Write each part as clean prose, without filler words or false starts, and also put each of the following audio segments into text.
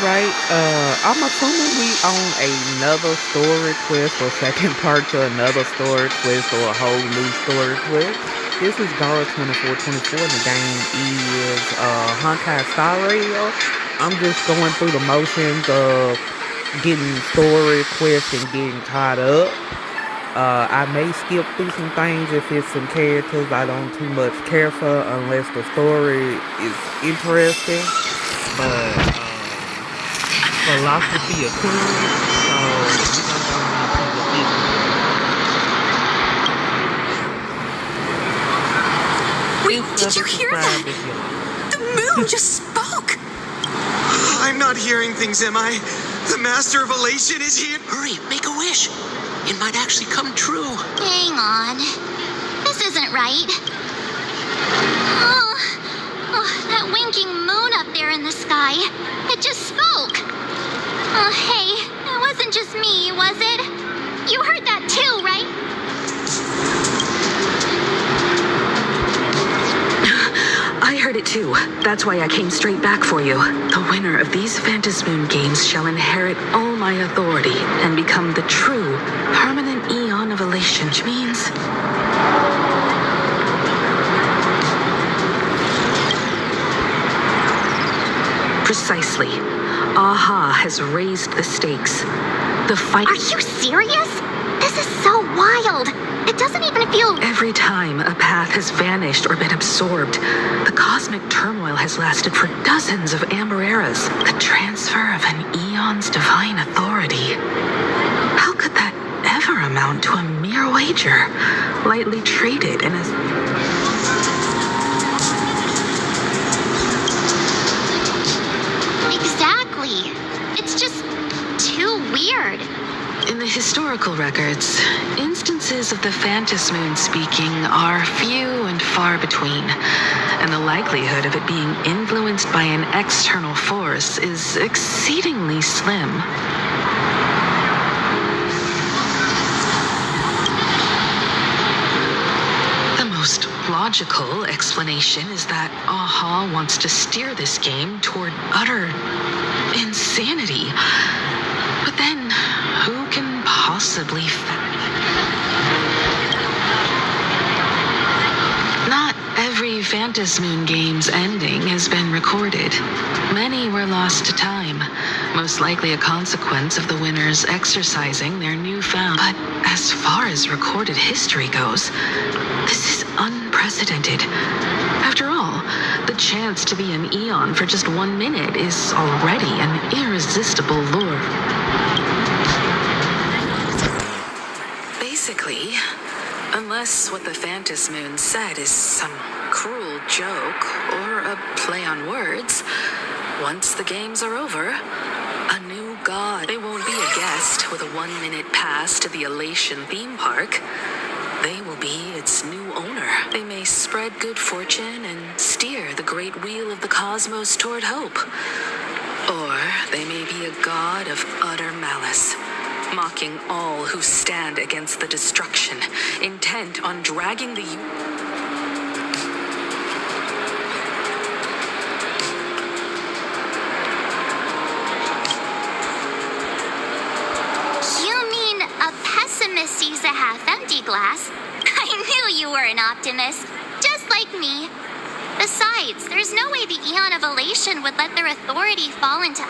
Alright, I'm assuming we on another story quest or second part to another story quest or a whole new story quest. This is Gara 2424 and the game is Honkai Starrail. I'm just going through the motions of getting story quests and getting caught up. I may skip through some things if it's some characters I don't too much care for unless the story is interesting. But philosophy of Tourust, so Wait, did you hear that? The moon just spoke! I'm not hearing things, am I? The Master of Elation is here! Hurry, make a wish! It might actually come true. Hang on. This isn't right. Oh, that winking moon up there in the sky. It just spoke. Oh, hey, it wasn't just me, was it? You heard that too, right? I heard it too. That's why I came straight back for you. The winner of these Phantasmoon games shall inherit all my authority and become the true, permanent Eon of Elation, which means... Precisely. Aha has raised the stakes. The fight... Are you serious? This is so wild. It doesn't even feel... Every time a path has vanished or been absorbed, the cosmic turmoil has lasted for dozens of Amber eras. The transfer of an Eon's divine authority. How could that ever amount to a mere wager, lightly traded in a... Exactly. It's just too weird. In the historical records, instances of the Phantasmoon speaking are few and far between, and the likelihood of it being influenced by an external force is exceedingly slim. The most logical explanation is that Aha wants to steer this game toward utter insanity. But then, who can possibly... Not every Phantasmoon game's ending has been recorded. Many were lost to time, most likely a consequence of the winners exercising their newfound. But as far as recorded history goes, this is unprecedented. After all, the chance to be an Eon for just 1 minute is already an irresistible lure. Basically, unless what the Phantasmoon said is some cruel joke or a play on words, once the games are over, a new god. They won't be a guest with a 1-minute pass to the Elation theme park. They will be its new owner. They may spread good fortune and steer the great wheel of the cosmos toward hope. Or they may be a god of utter malice, mocking all who stand against the destruction, intent on dragging the... You mean a pessimist sees a half-empty glass? I knew you were an optimist, just like me. Besides, there's no way the Eon of Elation would let their authority fall into...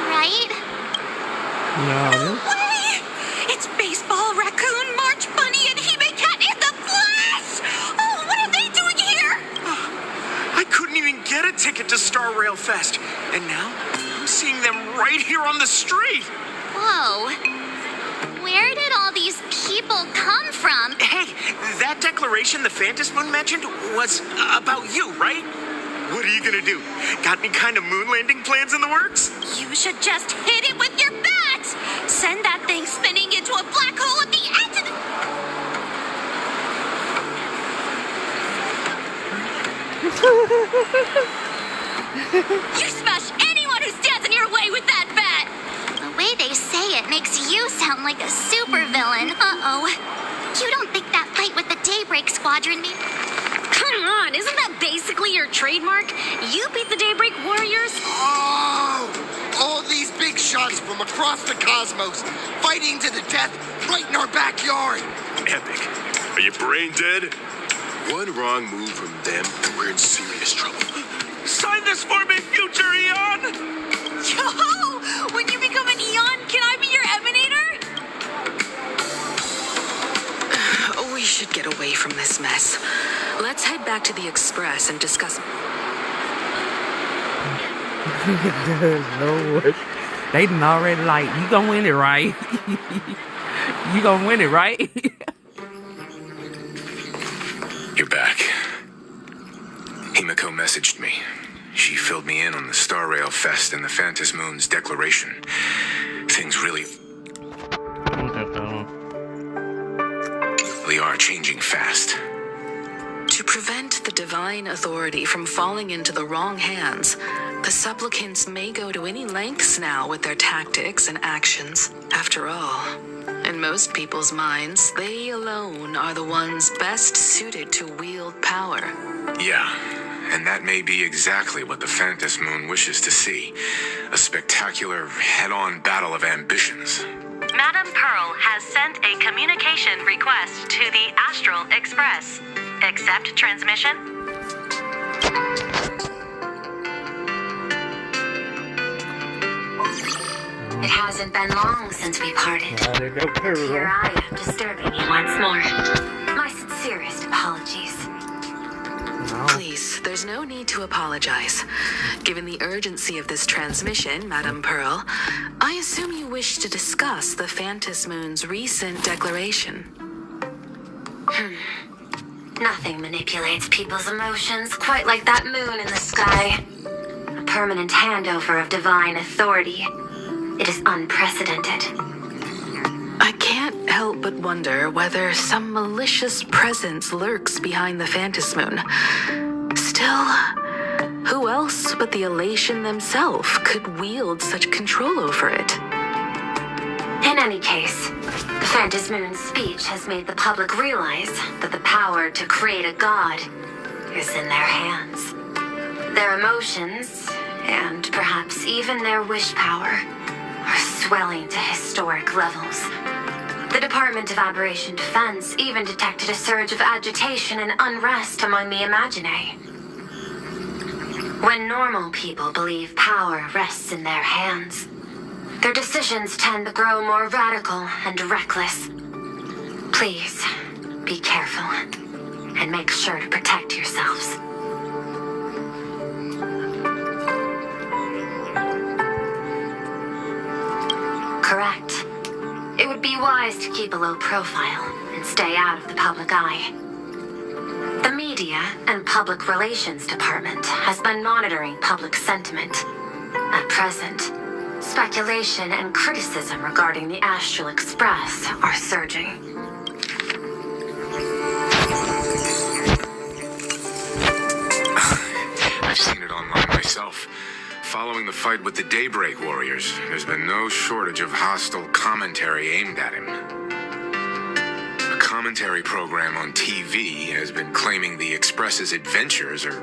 Right? no. Way! It's Baseball, Raccoon, March Bunny, and Hime Cat in the flesh! Oh, what are they doing here? I couldn't even get a ticket to Starrail Fest, and now I'm seeing them right here on the street! Whoa. Where did all these people come from? Hey, that declaration the Phantasmoon mentioned was about you, right? What are you gonna do? Got any kind of moon landing plans in the works? You should just hit it with your bat! Send that thing spinning into a black hole at the end of the... You smash anyone who stands in your way with that bat! The way they say it makes you sound like a supervillain. Uh-oh. You don't think that fight with the Daybreak Squadron made... Come on, isn't that basically your trademark? You beat the Daybreak Warriors? Oh, across the cosmos, fighting to the death right in our backyard. Epic. Are you brain dead? One wrong move from them and we're in serious trouble. Sign this for me, future Eon! Yo! When you become an Eon, can I be your Emanator? We should get away from this mess. Let's head back to the Express and discuss... Lord. They done already like, you gonna win it, right? You gonna win it, right? You're back. Himiko messaged me. She filled me in on the Starrail Fest and the Phantom Moon's declaration. Things really are changing fast. To prevent the divine authority from falling into the wrong hands, the supplicants may go to any lengths now with their tactics and actions. After all, in most people's minds, they alone are the ones best suited to wield power. Yeah, and that may be exactly what the Phantom Moon wishes to see. A spectacular, head-on battle of ambitions. Madam Pearl has sent a communication request to the Astral Express. Accept transmission? It hasn't been long since we parted. Here I am disturbing you once more. My sincerest apologies. Please, there's no need to apologize. Given the urgency of this transmission, Madam Pearl, I assume you wish to discuss the Phantom Moon's recent declaration. Nothing manipulates people's emotions quite like that moon in the sky. A permanent handover of divine authority. It is unprecedented. I can't help but wonder whether some malicious presence lurks behind the Phantom Moon. Still, who else but the Elation themselves could wield such control over it? In any case, the Phantom Moon's speech has made the public realize that the power to create a god is in their hands. Their emotions, and perhaps even their wish power, are swelling to historic levels. The Department of Aberration Defense even detected a surge of agitation and unrest among the Imaginae. When normal people believe power rests in their hands, their decisions tend to grow more radical and reckless. Please, be careful, and make sure to protect yourselves. Correct. It would be wise to keep a low profile and stay out of the public eye. The Media and Public Relations Department has been monitoring public sentiment. At present, speculation and criticism regarding the Astral Express are surging. I've seen it online myself. Following the fight with the Daybreak Warriors, there's been no shortage of hostile commentary aimed at him. A commentary program on TV has been claiming the Express's adventures are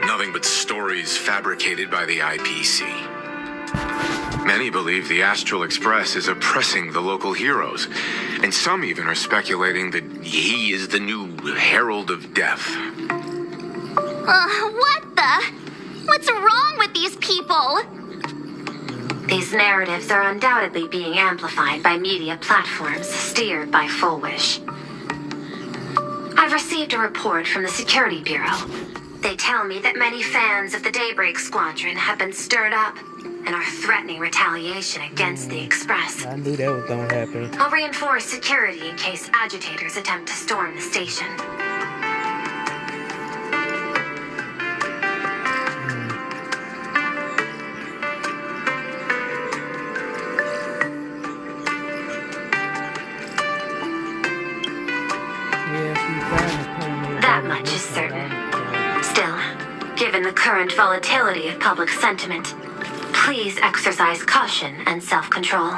nothing but stories fabricated by the IPC. Many believe the Astral Express is oppressing the local heroes, and some even are speculating that he is the new Herald of Death. What the? What's wrong with these people? These narratives are undoubtedly being amplified by media platforms steered by Full Wish. I've received a report from the Security Bureau. They tell me that many fans of the Daybreak Squadron have been stirred up and are threatening retaliation against the Express. I knew that was gonna happen. I'll reinforce security in case agitators attempt to storm the station. That much is certain. Still, given the current volatility of public sentiment, please exercise caution and self-control.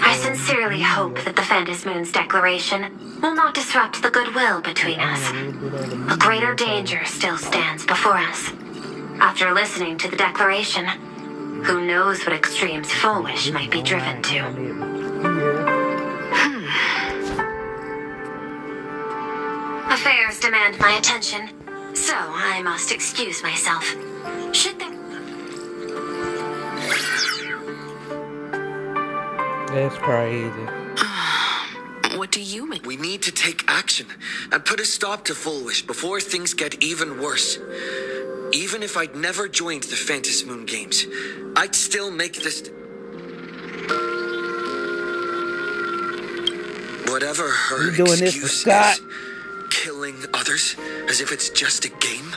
I sincerely hope that the Phantom Moon's declaration will not disrupt the goodwill between us. A greater danger still stands before us. After listening to the declaration, Who knows what extremes Foolish might be driven to? Affairs demand my attention, so I must excuse myself. Should there... That's crazy. What do you mean? We need to take action and put a stop to Foolish before things get even worse. Even if I'd never joined the Phantom Moon Games, I'd still make this... Whatever her You doing this for excuse Scott? is, killing others as if it's just a game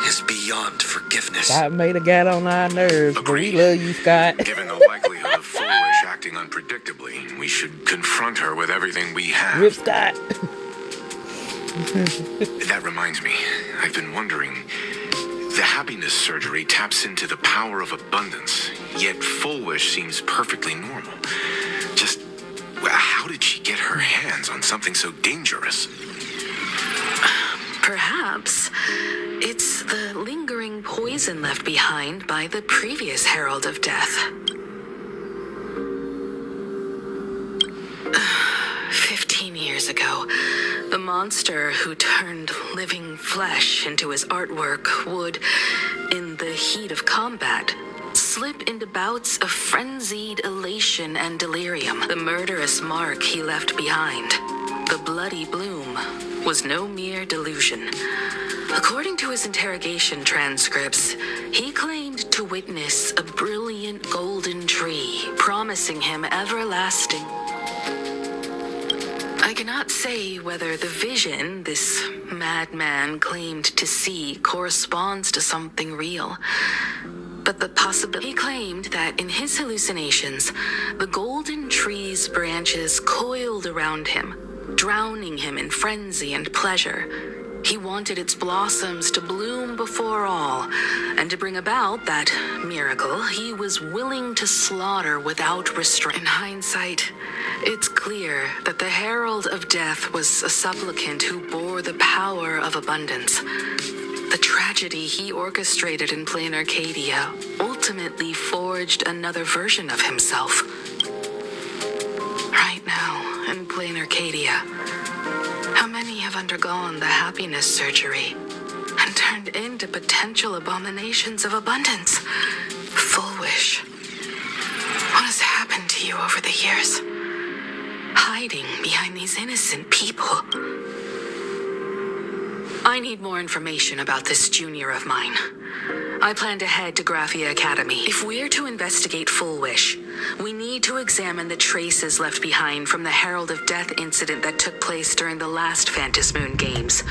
is beyond forgiveness. Scott made a gat on our nerves, but we love you, Scott. Given the likelihood of Foolish acting unpredictably, we should confront her with everything we have. Rip Scott. That reminds me, I've been wondering, the happiness surgery taps into the power of abundance, yet Foolish seems perfectly normal. Just, how did she get her hands on something so dangerous? Perhaps it's the lingering poison left behind by the previous Herald of Death. 15 years ago, the monster who turned living flesh into his artwork would, in the heat of combat, slip into bouts of frenzied elation and delirium. The murderous mark he left behind, the bloody bloom, was no mere delusion. According to his interrogation transcripts, he claimed to witness a brilliant golden tree, promising him everlasting. I cannot say whether the vision this madman claimed to see corresponds to something real, but the possibility. He claimed that in his hallucinations, the golden tree's branches coiled around him, drowning him in frenzy and pleasure. He wanted its blossoms to bloom before all, and to bring about that miracle, he was willing to slaughter without restraint. In hindsight, it's clear that the Herald of Death was a supplicant who bore the power of abundance. The tragedy he orchestrated in plain Arcadia ultimately forged another version of himself. Right now, in plain Arcadia, how many have undergone the happiness surgery and turned into potential abominations of abundance? Foolish. What has happened to you over the years? Hiding behind these innocent people. I need more information about this junior of mine. I plan to head to Graphia Academy. If we're to investigate Foolish, we need to examine the traces left behind from the Herald of Death incident that took place during the last Phantom Moon Games.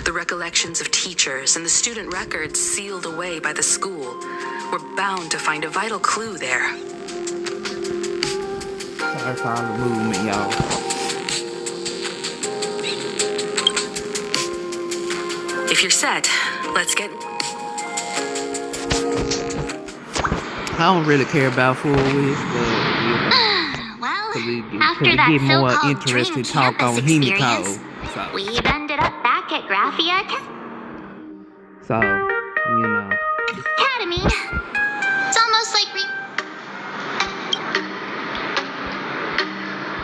The recollections of teachers and the student records sealed away by the school. We're bound to find a vital clue there. Sorry for all the movement, y'all. If you're set, let's get... I don't really care about Full Wish, but Well, we after get that more so-called interesting dream talk on campus Himiko. experience, we've ended up back at Graphia So, you know. Academy. It's almost like we...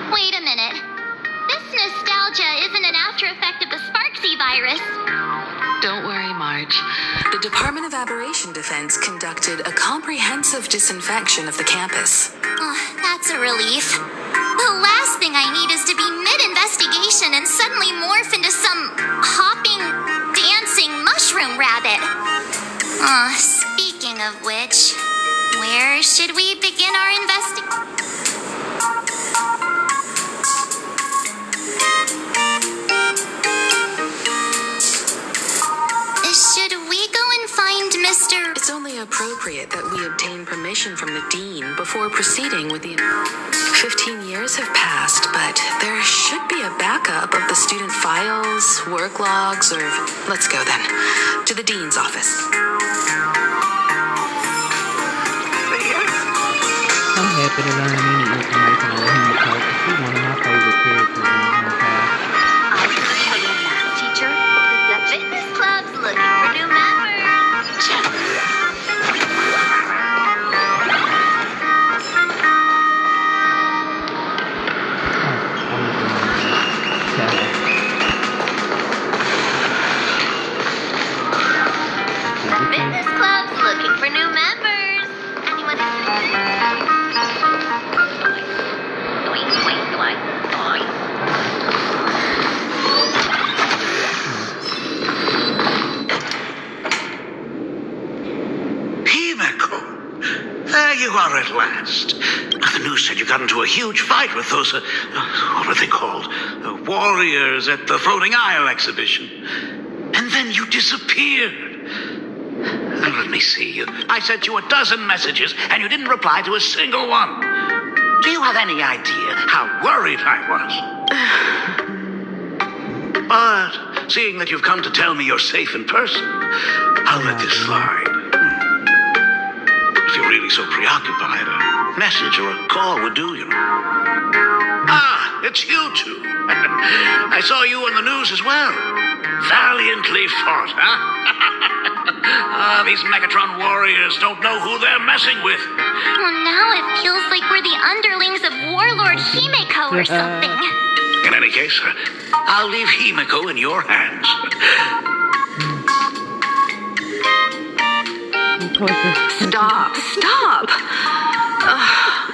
Wait a minute. This nostalgia isn't an after effect of the Sparksy virus. Don't worry, Marge. The Department of Aberration Defense conducted a comprehensive disinfection of the campus. Oh, that's a relief. The last thing I need is to be mid-investigation and suddenly morph into some hopping, dancing mushroom rabbit. Speaking of which, where should we begin our investigation? Should we go and find Mr. It's only appropriate that we obtain permission from the Dean before proceeding with the... 15 years have passed, but there should be a backup of the student files, work logs, or... Let's go then. To the Dean's office. I'm happy to learn any information on Himiko because she's one of my favorite characters in Honkai. Teacher, the fitness club's looking for new members. Fitness clubs looking for new members. Anyone? Himeko, there you are at last. The news said you got into a huge fight with those, what are they called? Warriors at the Floating Isle exhibition. And then you disappeared. Let me see. I sent you a dozen messages, and you didn't reply to a single one. Do you have any idea how worried I was? But seeing that you've come to tell me you're safe in person, I'll let this slide. If you're really so preoccupied, a message or a call would do, you know. Ah, it's you two. I saw you on the news as well. Valiantly fought, huh? These Megatron warriors don't know who they're messing with. Well, now it feels like we're the underlings of Warlord Himeko or something. In any case, I'll leave Himeko in your hands. Stop.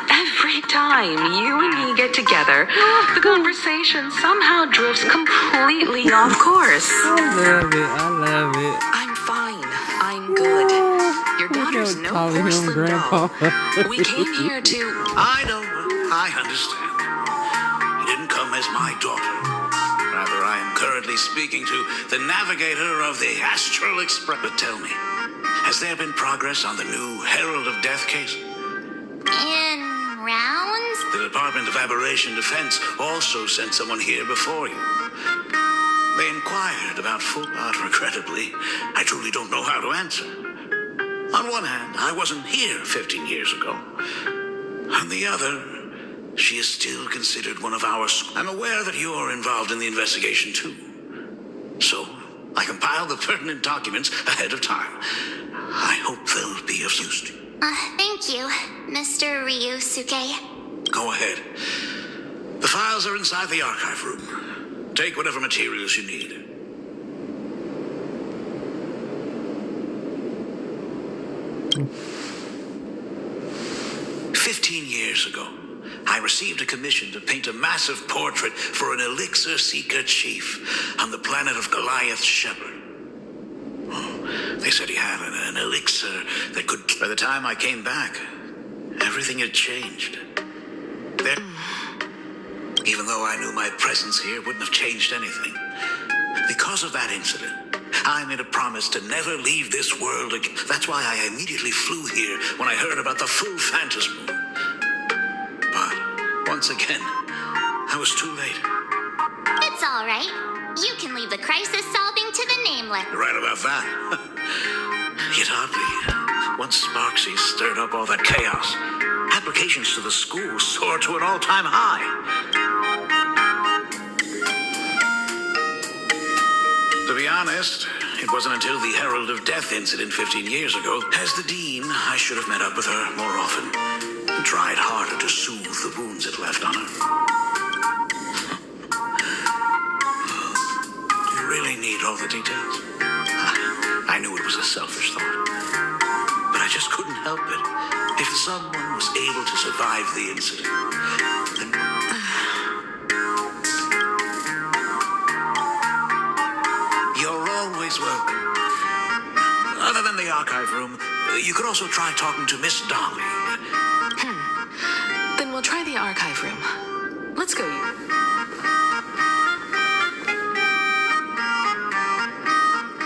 Every time you and me get together, the conversation somehow drifts completely off course. I love it. I'm fine. I'm good. Your daughter's no porcelain doll. We came here to... I know. I understand. You didn't come as my daughter. Rather, I am currently speaking to the navigator of the Astral Express. But tell me, has there been progress on the new Herald of Death case? In rounds? The Department of Aberration Defense also sent someone here before you. They inquired about full, but regrettably, I truly don't know how to answer. On one hand, I wasn't here 15 years ago. On the other, she is still considered one of our... I'm aware that you're involved in the investigation, too. So, I compiled the pertinent documents ahead of time. I hope they'll be of use to you. Thank you, Mr. Ryusuke. Go ahead. The files are inside the archive room. Take whatever materials you need. Mm. 15 years ago, I received a commission to paint a massive portrait for an elixir seeker chief on the planet of Goliath Shepherd. They said he had an elixir that could... By the time I came back, everything had changed. Even though I knew my presence here wouldn't have changed anything. Because of that incident, I made a promise to never leave this world again. That's why I immediately flew here when I heard about the full Phantasm Moon. But, once again, I was too late. It's all right. You can leave the crisis solving to the Nameless. You're right about that. Yet oddly, once Sparksy stirred up all that chaos, applications to the school soared to an all-time high. To be honest, it wasn't until the Herald of Death incident 15 years ago, as the Dean, I should have met up with her more often and tried harder to soothe the wounds it left on her. Do you really need all the details? I knew it was a selfish thought, but I just couldn't help it. If someone was able to survive the incident, then... You're always welcome. Other than the archive room, you could also try talking to Miss Dolly. Then we'll try the archive room. Let's go, you.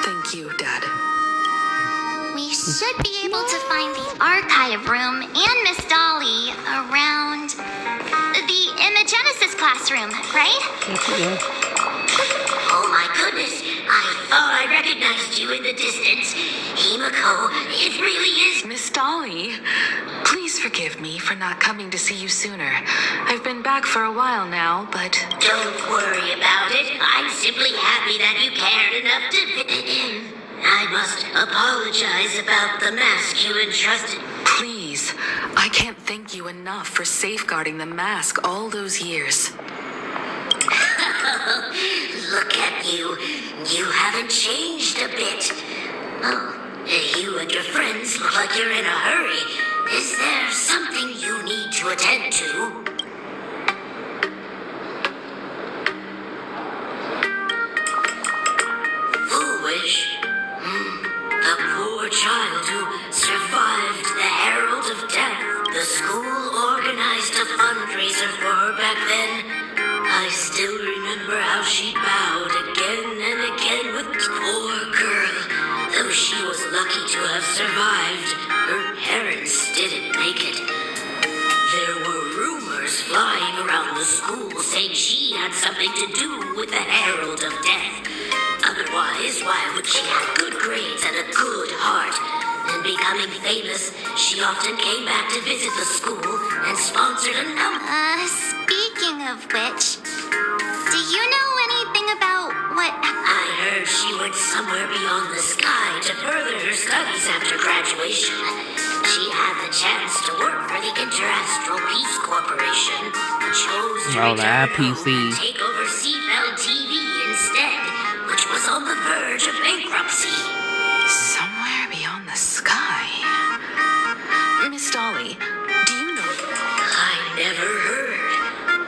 Thank you, Dad. We should be able to find the archive room and Miss Dolly around the Imagenesis classroom, right? Oh my goodness, I thought I recognized you in the distance. Himeko, it really is. Miss Dolly, please forgive me for not coming to see you sooner. I've been back for a while now, but... Don't worry about it. I'm simply happy that you cared enough to fit in. I must apologize about the mask you entrusted. Please, I can't thank you enough for safeguarding the mask all those years. Look at you. You haven't changed a bit. Oh, You and your friends look like you're in a hurry. Is there something you need to attend to? Foolish. The poor child who survived the Herald of Death. The school organized a fundraiser for her back then. I still remember how she bowed again and again with poor girl. Though she was lucky to have survived, her parents didn't make it. There were rumors flying around the school saying she had something to do with the Herald of Death. Otherwise, why would she have good grades and a good heart? And becoming famous, she often came back to visit the school and sponsored a number. Speaking of which, do you know anything about what... I heard she went somewhere beyond the sky to further her studies after graduation. She had the chance to work for the Interastral Peace Corporation, but chose to return home and take over Seafeld TV instead, which was on the verge of bankruptcy. Somewhere beyond the sky. Miss Dolly, do you know... I never heard.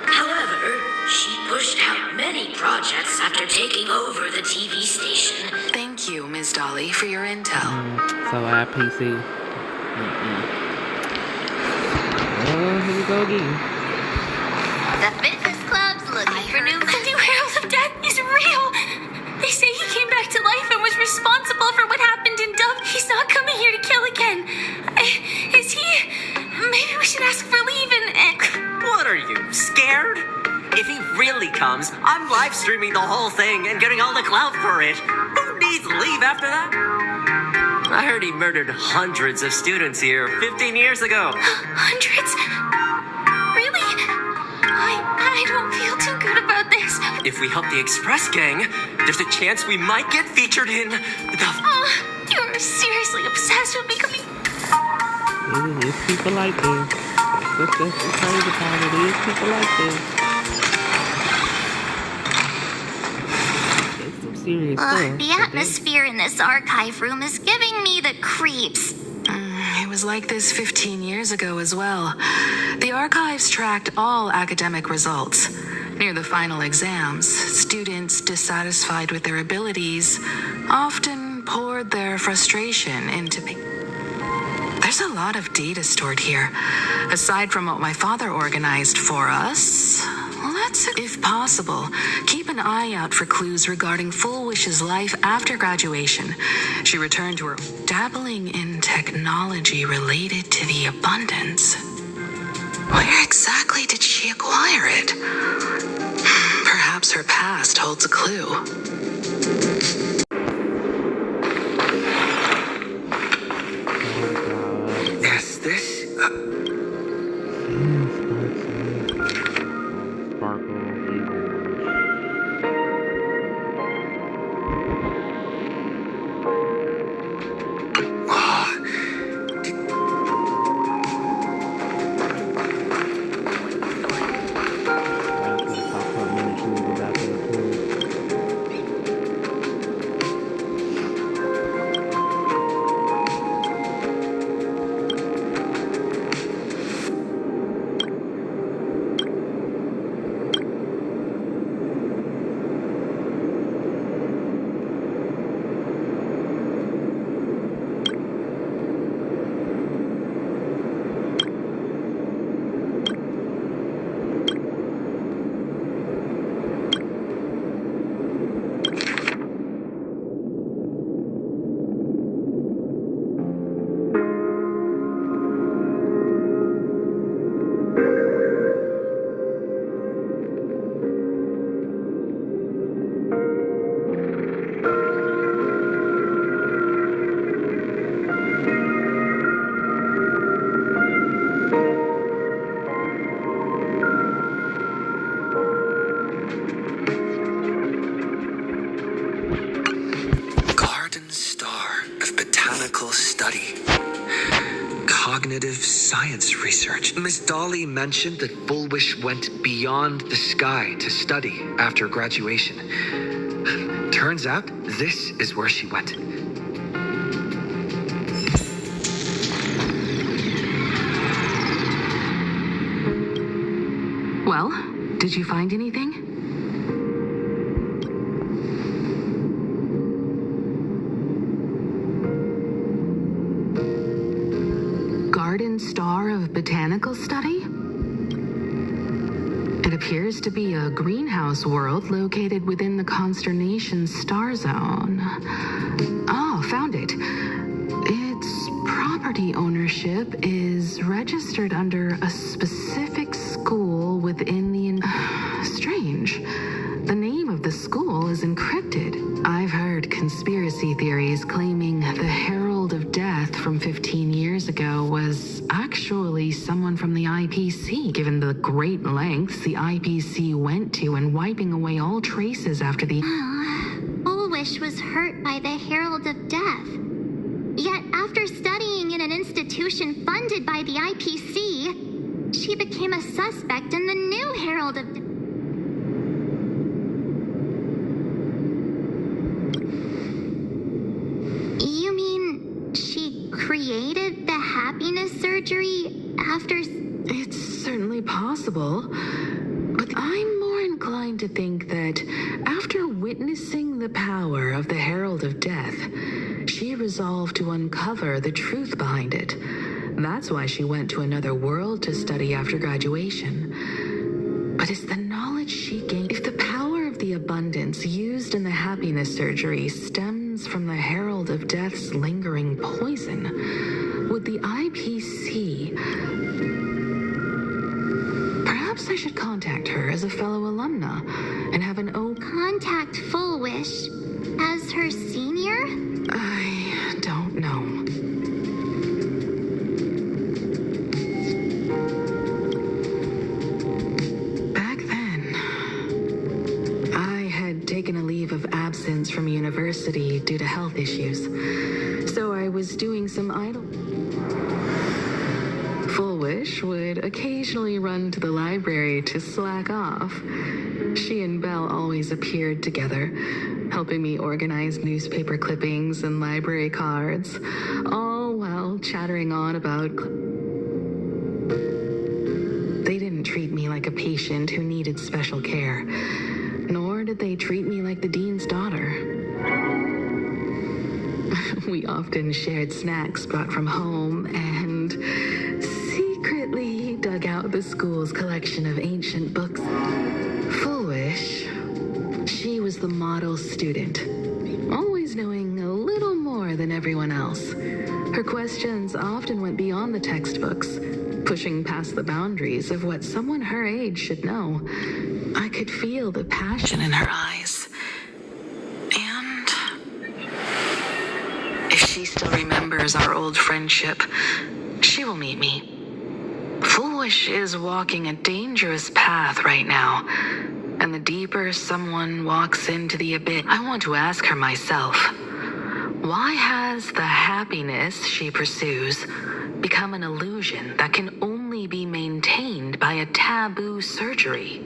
However, she pushed out many projects after taking over the TV station. Thank you, Miss Dolly, for your intel. So IPC. Oh, here we go again. The fitness club's looking for new... The new Herald of Death is real! They say he came back to life and was responsible for what happened in Dove. He's not coming here to kill again. Is he? Maybe we should ask for leave and... What are you, scared? If he really comes, I'm live streaming the whole thing and getting all the clout for it. Who needs leave after that? I heard he murdered hundreds of students here 15 years ago. Hundreds? Really? I don't feel too good about this. If we help the Express gang, there's a chance we might get featured in the... You're seriously obsessed with becoming... It's people like this. That's the crazy part. It is people like this. It's some serious stuff. The atmosphere in this archive room is giving me the creeps. It was like this 15 years ago as well. The archives tracked all academic results. Near the final exams, students dissatisfied with their abilities often poured their frustration into... There's a lot of data stored here. Aside from what my father organized for us, let's, if possible, keep an eye out for clues regarding Full Wish's life after graduation. She returned to her dabbling in technology related to the abundance. Where exactly did she acquire it? Perhaps her past holds a clue. Yes, this... Cognitive science research. Miss Dolly mentioned that Full Wish went beyond the sky to study after graduation. Turns out, this is where she went. Did you find anything? Garden Star of Botanical Study? It appears to be a greenhouse world located within the consternation star zone. Oh, found it. Its property ownership is registered under a specific school within the... Strange. The name of the school is encrypted. I've heard conspiracy theories claiming the Herald of Death from 15 years ago was actually someone from the IPC, given the great lengths the IPC went to in wiping away all traces after the... Bullwish was hurt by the Herald of Death. Yet after studying in an institution funded by the IPC, she became a suspect in the new Herald of Death. You mean she created the happiness surgery after... It's certainly possible, but I'm more inclined to think that after witnessing the power of the Herald of Death, she resolved to uncover the truth behind it. That's why she went to another world to study after graduation. But is the knowledge she gained... If the power of the abundance used in the happiness surgery stems from the Herald of Death's lingering poison, would the IPC... Perhaps I should contact her as a fellow alumna and have an Contact Full Wish as her senior? I don't know. Back then, I had taken a leave of absence from university due to health issues, so I was doing some idle... Full Wish would occasionally run to the library to slack off. She and Belle always appeared together, helping me organize newspaper clippings and library cards, all while chattering on about... They didn't treat me like a patient who needed special care, nor did they treat me like the dean's daughter. We often shared snacks brought from home and secretly dug out the school's collection of ancient books. Full Wish, she was the model student, always knowing a little more than everyone else. Her questions often went beyond the textbooks, pushing past the boundaries of what someone her age should know. I could feel the passion in her eyes. And if she still remembers our old friendship, she will meet me. Full Wish is walking a dangerous path right now, and the deeper someone walks into the abyss, I want to ask her myself, why has the happiness she pursues become an illusion that can only be maintained by a taboo surgery?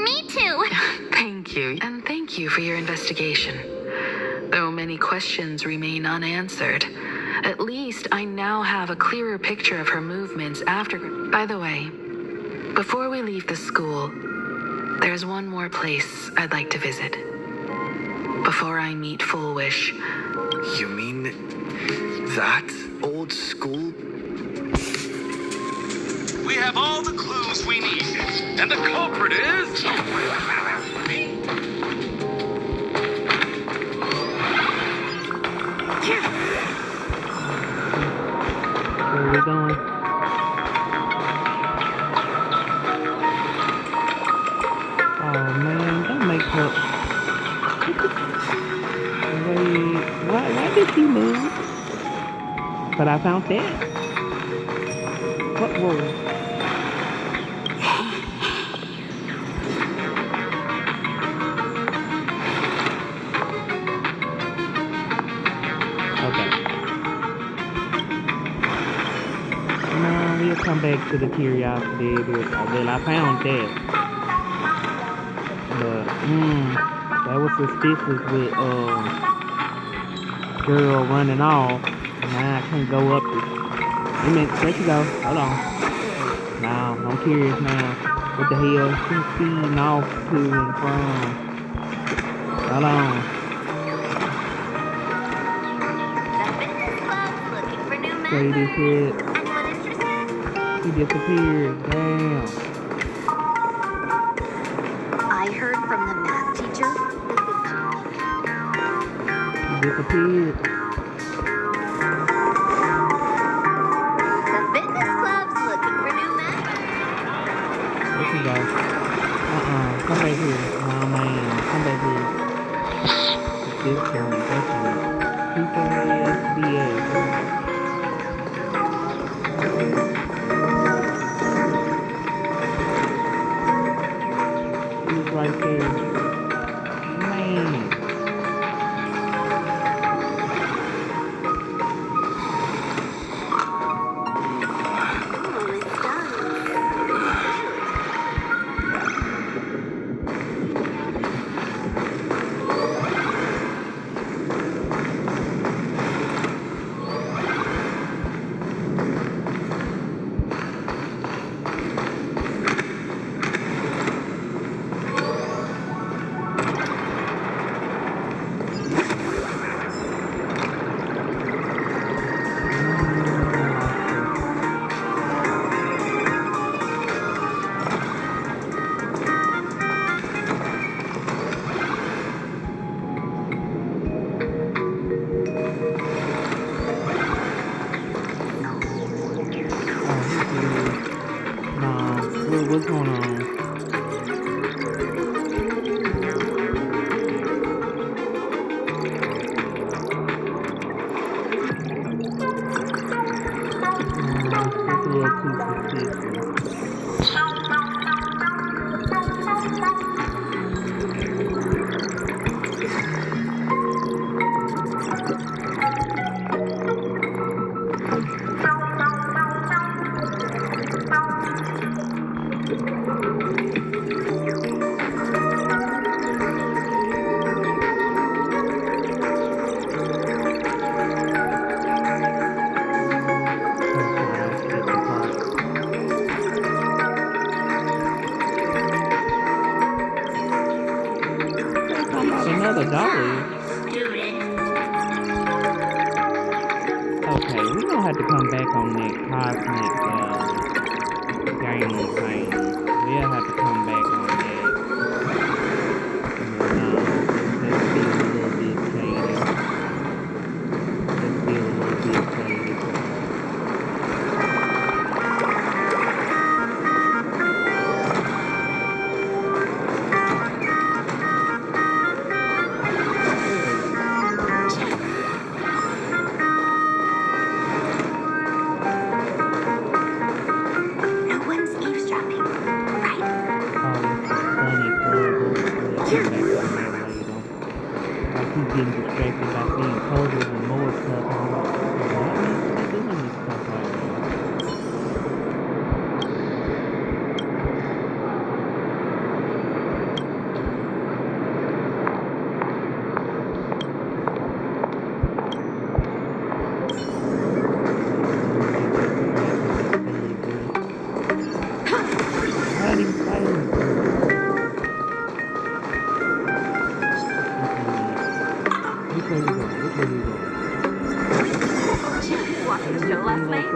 Me too. Thank you, and thank you for your investigation. Though many questions remain unanswered, at least I now have a clearer picture of her movements after... By the way, before we leave the school, there's one more place I'd like to visit. Before I meet Full Wish. You mean that old school? We have all the clues we need, and the culprit is... Where are we going? Oh man, don't make her. Wait, why did she move? But I found that. What? Whoa. We'll come back to the curiosity. Well, I found that. But, that was suspicious with, girl running off. Now I can't go up this. Wait a minute, there you go. Hold on. Now, I'm curious now. What the hell? She's speeding off to and from. Hold on. Wait, this shit. He disappeared. Damn. I heard from the math teacher. He disappeared. The fitness club's looking for new men. There you go. Come back here. Oh man, come back here. This girl, that's it. Super BS. He's right there. Man. What's going on? It's a little too suspicious. Another dolly. Okay, we gonna have to come back on that cosmic game thing. We'll have to come back on that. Let's be a little bit shady. Let's be a little bit shady. Getting distracted by seeing puzzles and more stuff. I'm like, why are they doing this stuff like that? Hiding fire. Which way we go? Watching the show last night?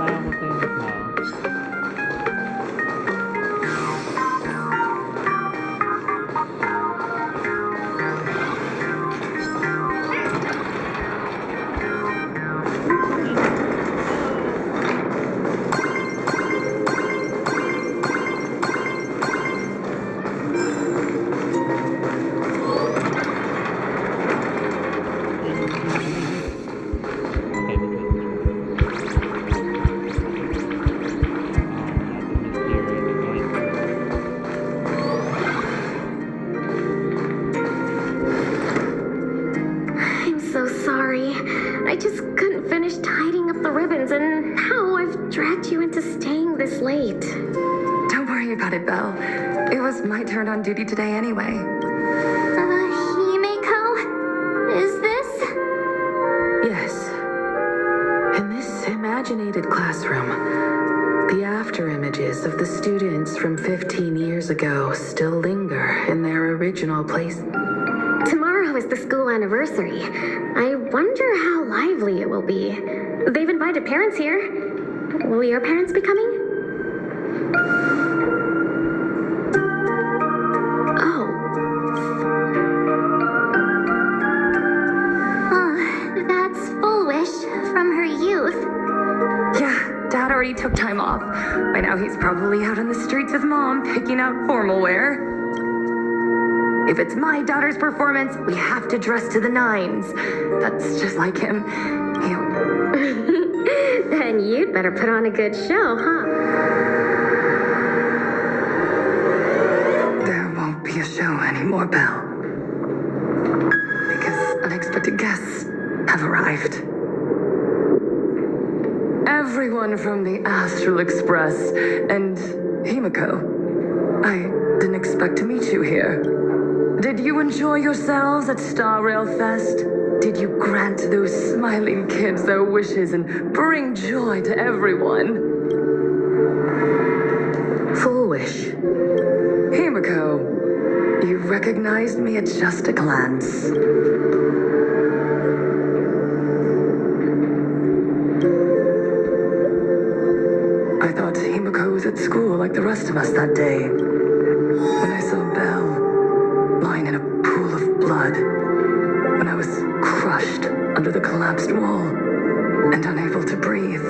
I just couldn't finish tidying up the ribbons, and now I've dragged you into staying this late. Don't worry about it, Belle. It was my turn on duty today anyway. Himeko? Is this? Yes. In this imaginative faded classroom. The after images of the students from 15 years ago still linger in their original place. Tomorrow is the school anniversary. I wonder how lively it will be. They've invited parents here. Will your parents be coming? Oh. That's Foolish from her youth. Yeah, Dad already took time off. By now he's probably out on the streets with Mom picking out formal wear. If it's my daughter's performance, we have to dress to the nines. That's just like him. Then you'd better put on a good show, huh? There won't be a show anymore, Belle. Because unexpected guests have arrived. Everyone from the Astral Express and Himiko. I didn't expect to meet you here. Did you enjoy yourselves at Starrail Fest? Did you grant those smiling kids their wishes and bring joy to everyone? Foolish. Himiko, you recognized me at just a glance. I thought Himiko was at school like the rest of us that day. When I saw Belle lying in a pool of blood, when I was crushed under the collapsed wall and unable to breathe,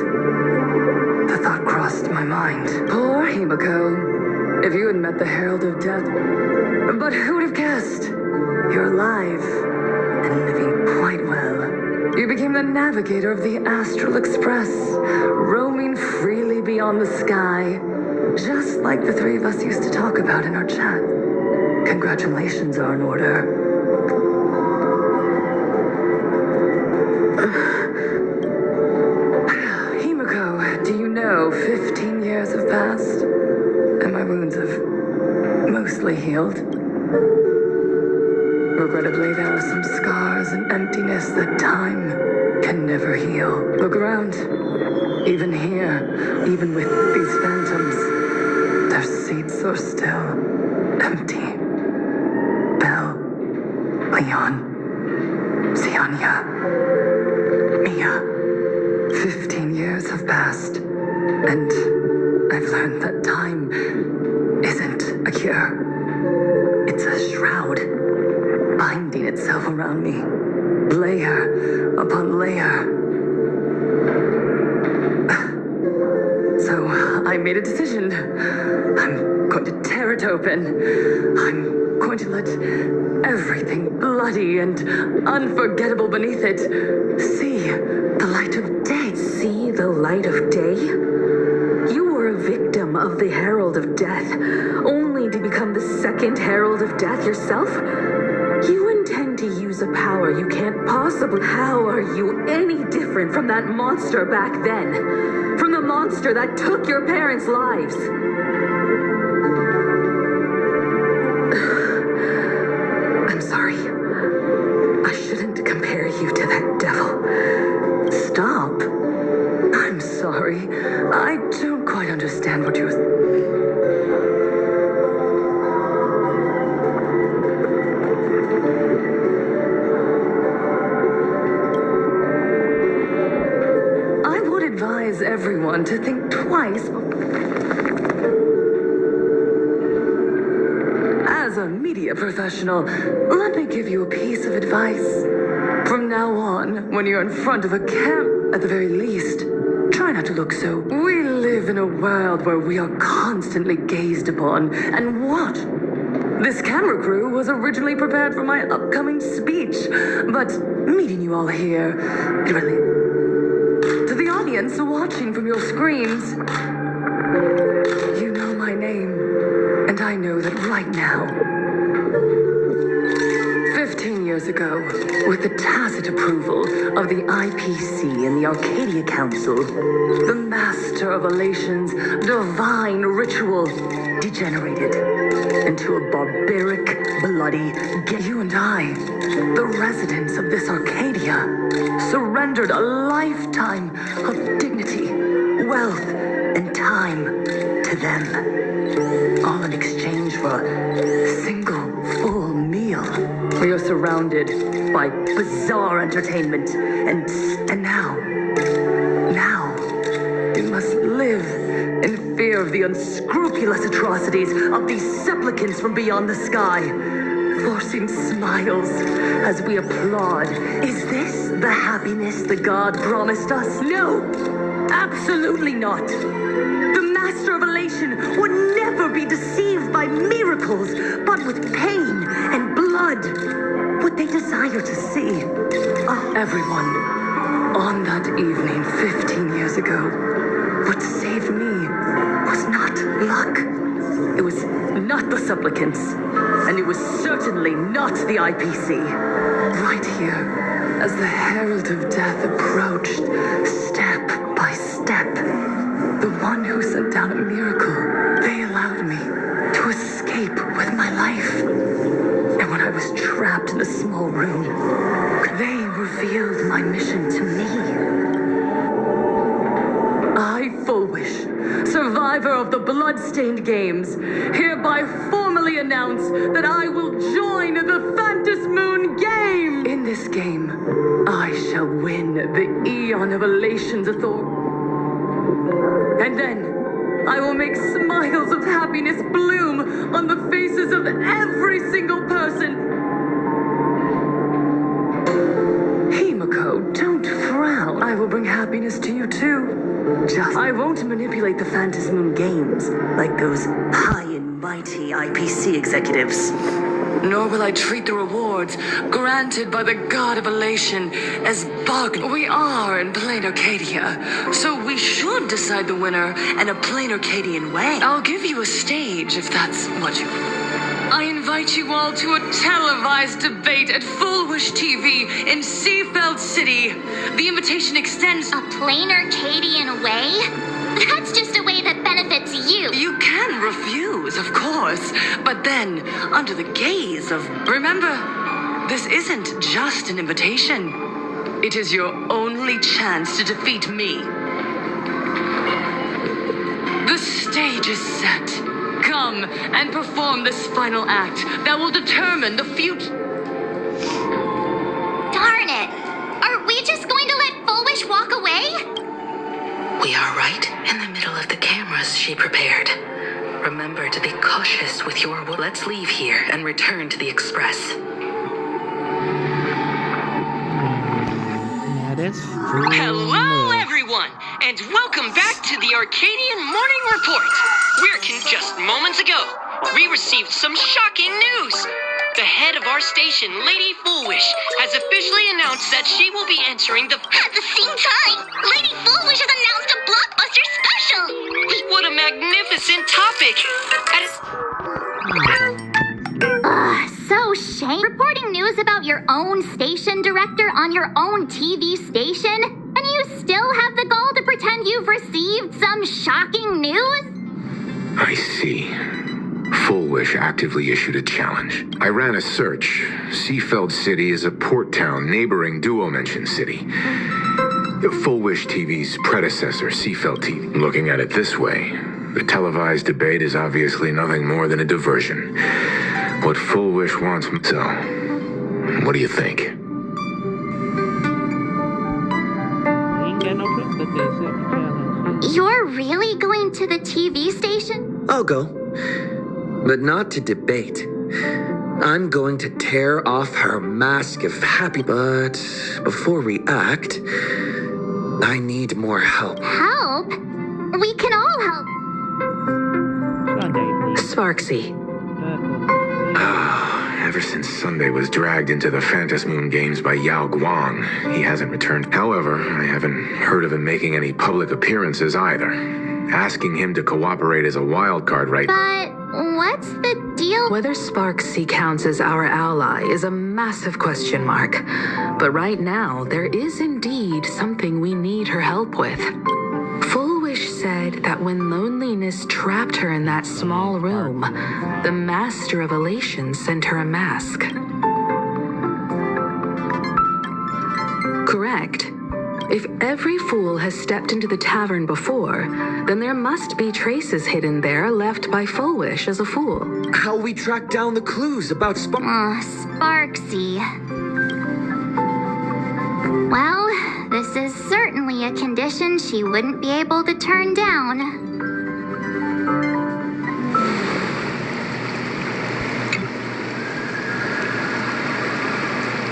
the thought crossed my mind. Poor Himiko. If you had met the Herald of Death. But who would have guessed? You're alive and living quite well. You became the navigator of the Astral Express, roaming freely beyond the sky, just like the three of us used to talk about in our chat. Congratulations are in order. Himiko, do you know 15 years have passed? And my wounds have mostly healed. Regrettably, there are some scars and emptiness that time can never heal. Look around. Even here, even with these phantoms, their seats are still empty. Belle, Leon, Siania, Mia. 15 years have passed, and I've learned that time isn't a cure. It's a shroud, binding itself around me, layer upon layer. So I made a decision. I'm going to tear it open. I'm going to let everything bloody and unforgettable beneath it see the light of day. See the light of day? You were a victim of the Herald of Death, only to become the second Herald of Death yourself? You intend to use a power you can't possibly... How are you any different from that monster back then? From the monster that took your parents' lives? I'm sorry. I shouldn't compare you to that devil. Stop. I'm sorry. I don't quite understand what you... Advise everyone to think twice. As a media professional, let me give you a piece of advice. From now on, when you're in front of a cam, at the very least, try not to look so. We live in a world where we are constantly gazed upon and watched. This camera crew was originally prepared for my upcoming speech, but meeting you all here, it really... To the audience watching from your screens, you know my name, and I know that right now, 15 years ago, with the tacit approval of the IPC and the Arcadia Council, the Master of Elation's divine ritual degenerated into a barbaric, bloody... You and I, the residents of this Arcadia, surrendered a lifetime of dignity wealth and time to them. All in exchange for a single full meal. We are surrounded by bizarre entertainment, and now we must live in fear of the unscrupulous atrocities of these supplicants from beyond the sky, forcing smiles as we applaud. Is this the happiness the god promised us? No, absolutely not. The Master of Elation would never be deceived by miracles, but with pain and blood. What they desire to see. Everyone, on that evening 15 years ago, what saved me was not luck. It was not the supplicants, and it was certainly not the IPC. Right here, as the herald of death approached, step by step, the one who sent down a miracle, they allowed me to escape with my life. And when I was trapped in a small room, they revealed my mission to me. I, Fullwish, survivor of the Bloodstained Games, hereby formally announce that I will join the Phantom Moon Game! In this game, I shall win the Eon of Elation's authority. And then, I will make smiles of happiness bloom on the faces of every single person. Himiko, don't frown. I will bring happiness to you too. I won't manipulate the Phantom Moon Games like those high and mighty IPC executives. Nor will I treat the rewards granted by the God of Elation as bargain. We are in plain Arcadia, so we should decide the winner in a plain Arcadian way. I'll give you a stage if that's what you... I invite you all to a televised debate at Fullwish TV in Seafeld City. The invitation extends... A plain Arcadian way? That's just a way that benefits you. You can refuse, of course, but then, under the gaze of... Remember, this isn't just an invitation. It is your only chance to defeat me. The stage is set. Come and perform this final act that will determine the future. Darn it! Are we just going to let Fullwish walk away? We are right in the middle of the cameras she prepared. Remember to be cautious with your... Let's leave here and return to the Express. Hello, everyone, and welcome back to the Arcadian Morning Report. Just moments ago, we received some shocking news. The head of our station, Lady Fullwish, has officially announced that she will be entering the... At the same time, Lady Fullwish has announced a blockbuster special! What a magnificent topic! So shame. Reporting news about your own station director on your own TV station? And you still have the gall to pretend you've received some shocking news? I see. Fullwish actively issued a challenge. I ran a search. Seafeld City is a port town neighboring Duo-Mention City. Fullwish TV's predecessor, Seafeld TV. Looking at it this way, the televised debate is obviously nothing more than a diversion. What Fullwish wants... So, what do you think? You're really going to the TV station? I'll go. But not to debate. I'm going to tear off her mask of happy... But before we act, I need more help. Help? We can all help. Sparksy. Ever since Sunday was dragged into the Phantom Moon Games by Yao Guang, he hasn't returned. However, I haven't heard of him making any public appearances either. Asking him to cooperate as a wild card right... But what's the deal? Whether Sparksy counts as our ally is a massive question mark. But right now, there is indeed something we need her help with. Fullwish said that when loneliness trapped her in that small room, the Master of Elation sent her a mask. Correct. If every fool has stepped into the tavern before, then there must be traces hidden there left by Fullwish as a fool. How we track down the clues about Sparksy. Well, this is certainly a condition she wouldn't be able to turn down.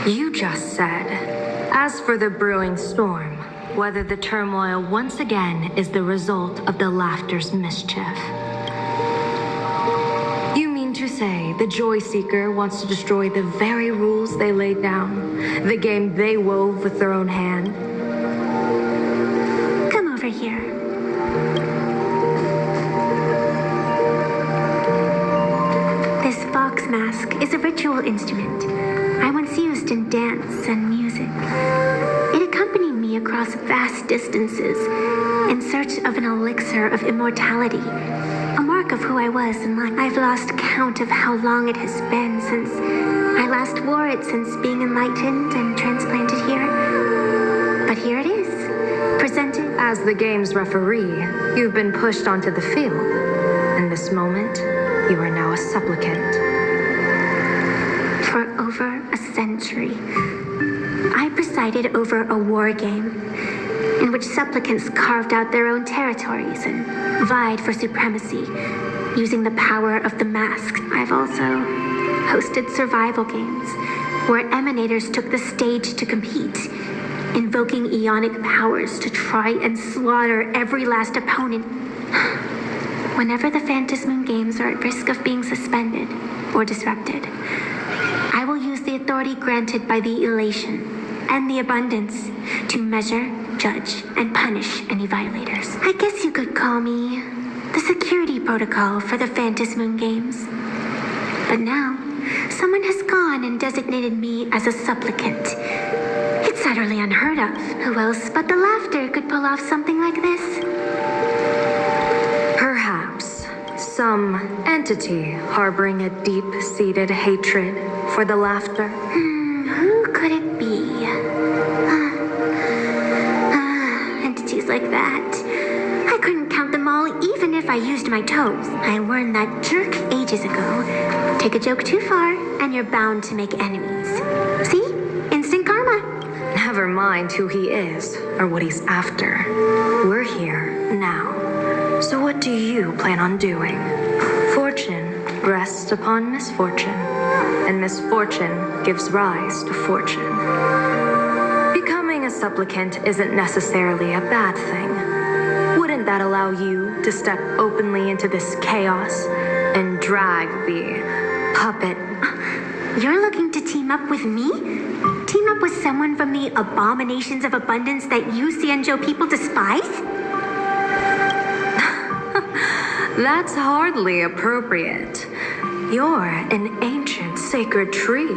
You just said, as for the brewing storm, whether the turmoil once again is the result of the Laughter's mischief. You mean to say the Joy Seeker wants to destroy the very rules they laid down, the game they wove with their own hand? Come over here. This fox mask is a ritual instrument I once used in dance and music. It accompanied me across vast distances in search of an elixir of immortality, a mark of who I was in life. I've lost count of how long it has been since I last wore it, since being enlightened and transplanted here. But here it is, presented. As the game's referee, you've been pushed onto the field. In this moment, you are now a supplicant. For over a century, I presided over a war game in which supplicants carved out their own territories and vied for supremacy, using the power of the mask. I've also hosted survival games where emanators took the stage to compete, invoking eonic powers to try and slaughter every last opponent. Whenever the Phantasmoon games are at risk of being suspended or disrupted, I will use the authority granted by the elation and the abundance to measure, judge, and punish any violators. I guess you could call me the security protocol for the Phantasmoon games. But now, someone has gone and designated me as a supplicant. It's utterly unheard of. Who else but the Laughter could pull off something like this? Perhaps some entity harboring a deep-seated hatred for the Laughter. Who could it be? Entities like that. I couldn't count them all even if I used my toes. I learned that jerk ages ago. Take a joke too far, and you're bound to make enemies. See? Instant karma. Never mind who he is or what he's after. We're here now. So what do you plan on doing? Fortune rests upon misfortune, and misfortune gives rise to fortune. Becoming a supplicant isn't necessarily a bad thing. Wouldn't that allow you to step openly into this chaos and drag the puppet? You're looking to team up with me? Team up with someone from the abominations of abundance that you Sanjo people despise? That's hardly appropriate. You're an ancient sacred tree.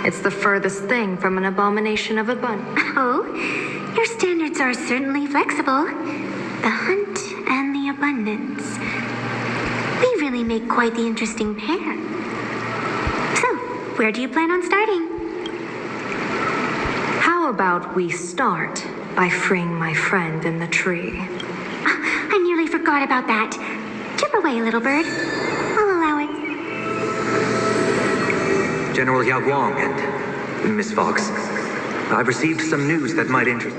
It's the furthest thing from an abomination of abundance. Oh, your standards are certainly flexible. The hunt and the abundance. We really make quite the interesting pair. So, where do you plan on starting? How about we start by freeing my friend in the tree? I nearly forgot about that. Chip away, little bird. I'll allow it. General Yao Guang and Miss Fox, I've received some news that might interest.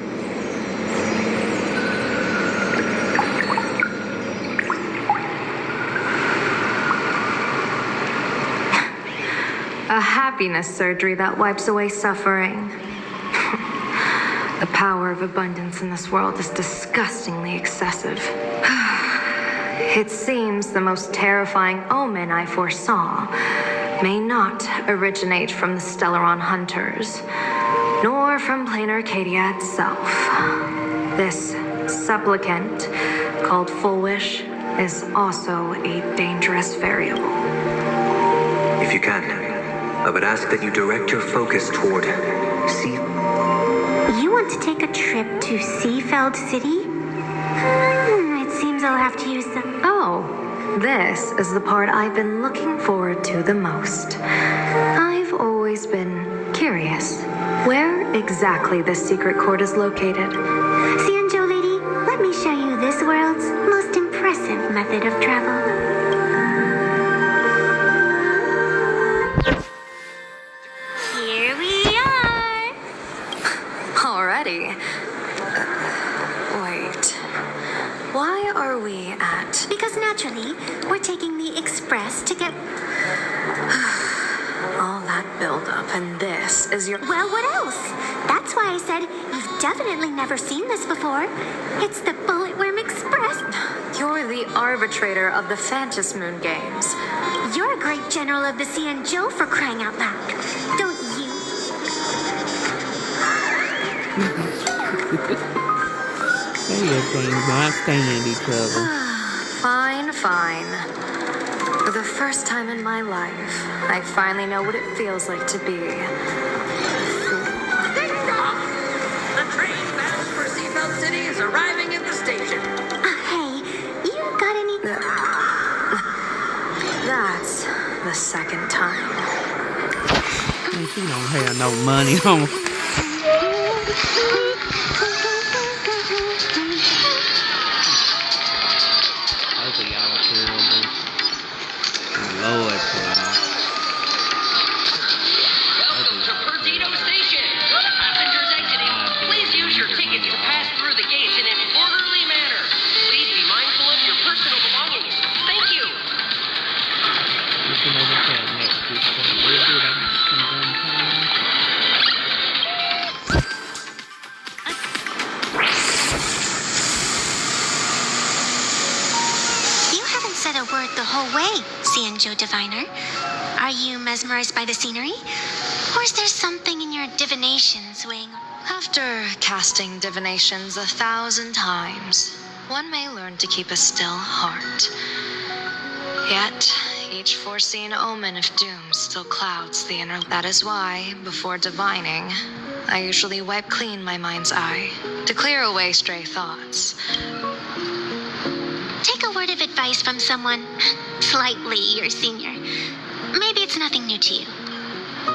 A happiness surgery that wipes away suffering. The power of abundance in this world is disgustingly excessive. It seems the most terrifying omen I foresaw may not originate from the Stellaron hunters, nor from plain Arcadia itself. This supplicant, called Fullwish, is also a dangerous variable. If you can, I would ask that you direct your focus toward sea. You want to take a trip to Seafeld City? It seems I'll have to use some. Oh, this is the part I've been looking forward to the most. I've always been curious. Where exactly this secret court is located. Xianzhou lady, let me show you this world's most impressive method of travel. Here we are. Already? Wait. Why are we at... Because naturally, we're taking the express to get... all that buildup, and this is your... Well, what else? That's why I said you've definitely never seen this before. It's the Bulletworm Express. You're the arbitrator of the Phantom Moon Games. You're a great general of the Xianzhou for crying out loud. Don't you? They just can't stand each other. Fine, fine. For the first time in my life, I finally know what it feels like to be... The train bound for Seabelt City is arriving at the station. Hey, you got any... That's the second time. She don't have no money on. Lord, Welcome to Perdido Station. Passengers exiting, please use your tickets to pass through the gates in an orderly manner. Please be mindful of your personal belongings. Thank you. You haven't said a word the whole way, Xianzhou Diviner. Are you mesmerized by the scenery? Or is there something in your divinations weighing on? After casting divinations 1,000 times, one may learn to keep a still heart. Yet, each foreseen omen of doom still clouds the inner. That is why, before divining, I usually wipe clean my mind's eye to clear away stray thoughts. Take a word of advice from someone slightly your senior. Maybe it's nothing new to you.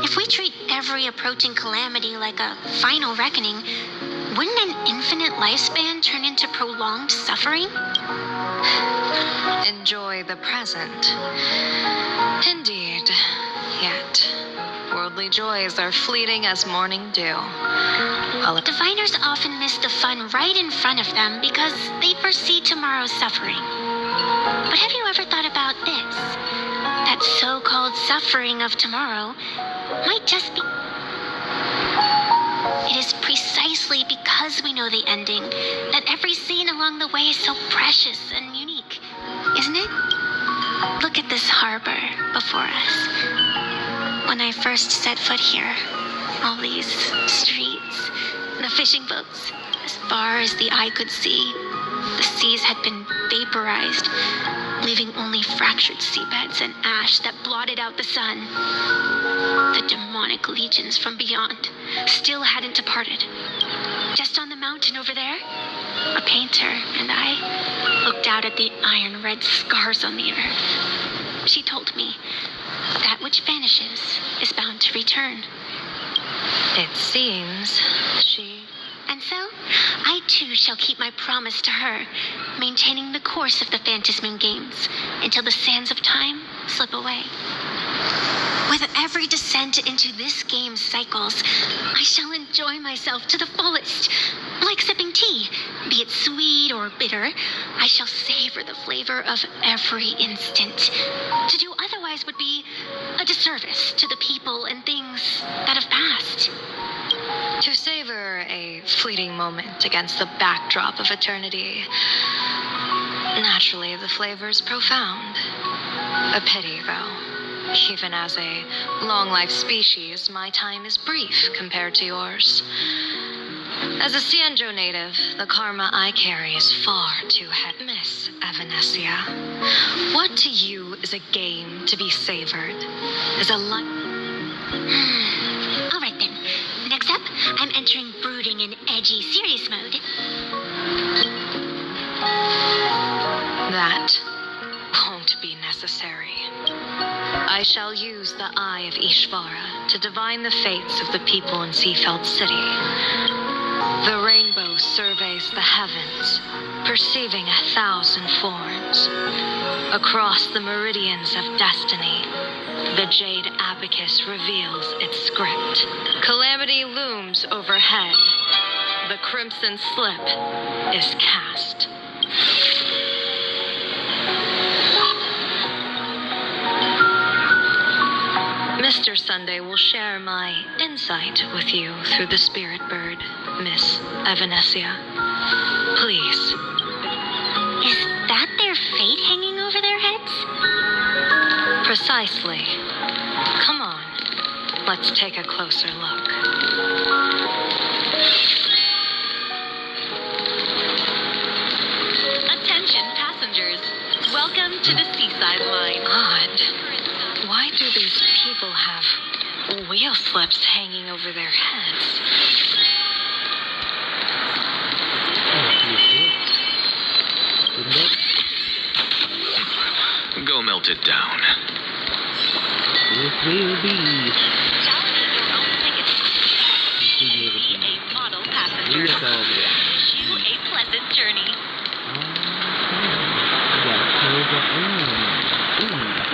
If we treat every approaching calamity like a final reckoning, wouldn't an infinite lifespan turn into prolonged suffering? Enjoy the present. Indeed. Yet, worldly joys are fleeting as morning dew. While Diviners often miss the fun right in front of them because they foresee tomorrow's suffering. But have you ever thought about this? That so-called suffering of tomorrow might just be... It is precisely because we know the ending that every scene along the way is so precious and unique, isn't it? Look at this harbor before us. When I first set foot here, all these streets, the fishing boats, as far as the eye could see, the seas had been vaporized, leaving only fractured seabeds and ash that blotted out the sun. The demonic legions from beyond still hadn't departed. Just on the mountain over there, a painter and I looked out at the iron red scars on the earth. She told me, that which vanishes is bound to return. it seems she... And so, I too shall keep my promise to her, maintaining the course of the Phantasmoon Games until the sands of time slip away. With every descent into this game's cycles, I shall enjoy myself to the fullest. Like sipping tea, be it sweet or bitter, I shall savor the flavor of every instant. To do otherwise would be a disservice to the people and things that have passed. To savor a fleeting moment against the backdrop of eternity. Naturally, the flavor's profound. A pity, though. Even as a long-life species, my time is brief compared to yours. As a Xianzhou native, the karma I carry is far too heavy. Miss Evanescia, what to you is a game to be savored? Is a life... All right, then. Next up, I'm entering brooding and edgy serious mode. That won't be necessary. I shall use the Eye of Ishvara to divine the fates of the people in Seafeld City. The rainbow surveys the heavens, perceiving 1,000 forms. Across the meridians of destiny, the jade abacus reveals its script. Calamity looms overhead. The crimson slip is cast. Mr. Sunday will share my insight with you through the spirit bird, Miss Evanesia. Please. Is that their fate hanging over their heads? Precisely. Come on, let's take a closer look. Attention passengers. Welcome to the Seaside Line. Odd. Why do these people have wheel slips hanging over their heads? Go melt it down. It will be. A model passenger. Wish you a pleasant journey.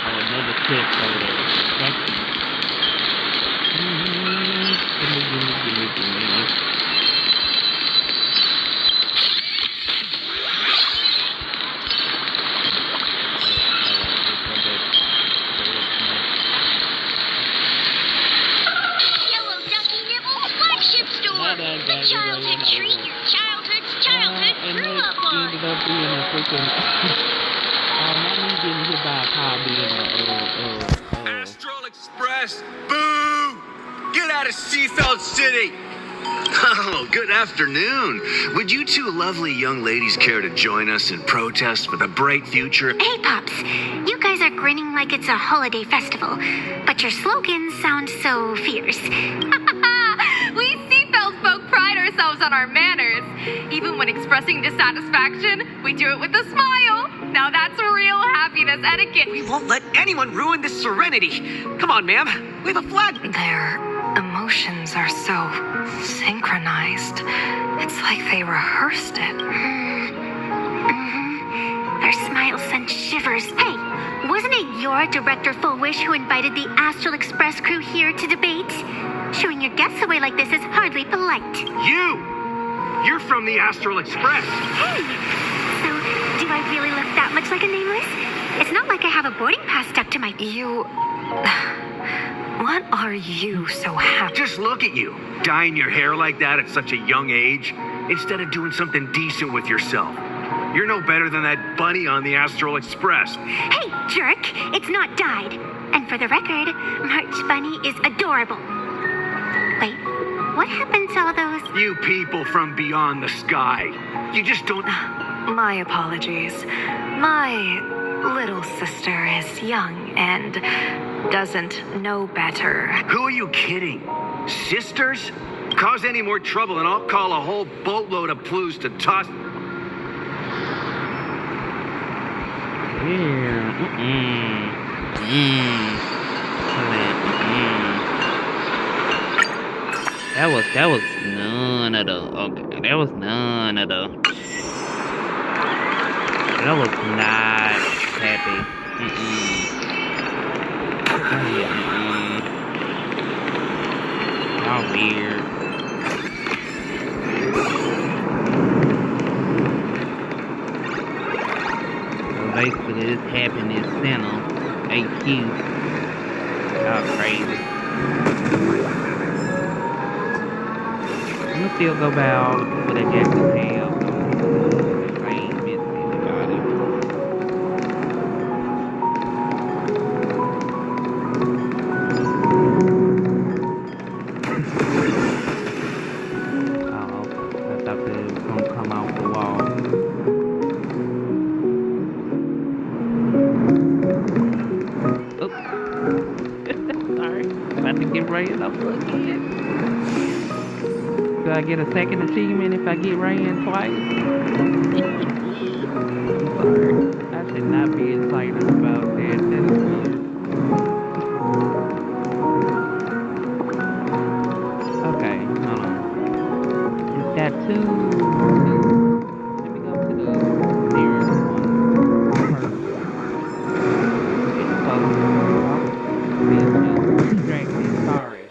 Another tip photo. Yellow Ducky Nibble's flagship store. The childhood treat your childhood's childhood grew up on. Ended up being a freaking. Not me getting hit by a car being Astral Express! Boo! Get out of Seafeld City! Oh, good afternoon. Would you two lovely young ladies care to join us in protest for the bright future? Hey, Pops. You guys are grinning like it's a holiday festival, but your slogans sound so fierce. We Seafeld folk pride ourselves on our manners. Even when expressing dissatisfaction, we do it with a smile. Now that's real happiness etiquette. We won't let anyone ruin this serenity. Come on, ma'am. Wave a flag. Their emotions are so synchronized. It's like they rehearsed it. Their smiles sent shivers. Hey, wasn't it your Director Fullwish who invited the Astral Express crew here to debate? Showing your guests away like this is hardly polite. You're from the Astral Express. Hey, so do I really look that much like a nameless? It's not like I have a boarding pass stuck to my... What are you so happy? Just look at you, dyeing your hair like that at such a young age, instead of doing something decent with yourself. You're no better than that bunny on the Astral Express. Hey, jerk, it's not dyed. And for the record, March Bunny is adorable. Wait, what happened to all those... You people from beyond the sky. You just don't... My apologies. My little sister is young and doesn't know better. Who are you kidding? Sisters? Cause any more trouble and I'll call a whole boatload of plues to toss... That was none of the. Okay, that was none of the. That was not happy. How weird. So basically, this happiness center, HQ. Y'all crazy. I'm gonna still go by all the people that Jackson have. I ain't missing anybody. Oh, I thought they was gonna come off the wall. Oops. Sorry. About to get ran over again. Do I get a second achievement if I get ran twice? I'm sorry. I should not be excited about that. That is weird. Okay, hold on. It's got two. Let me go to the nearest one first. It's so Dragon, sorry.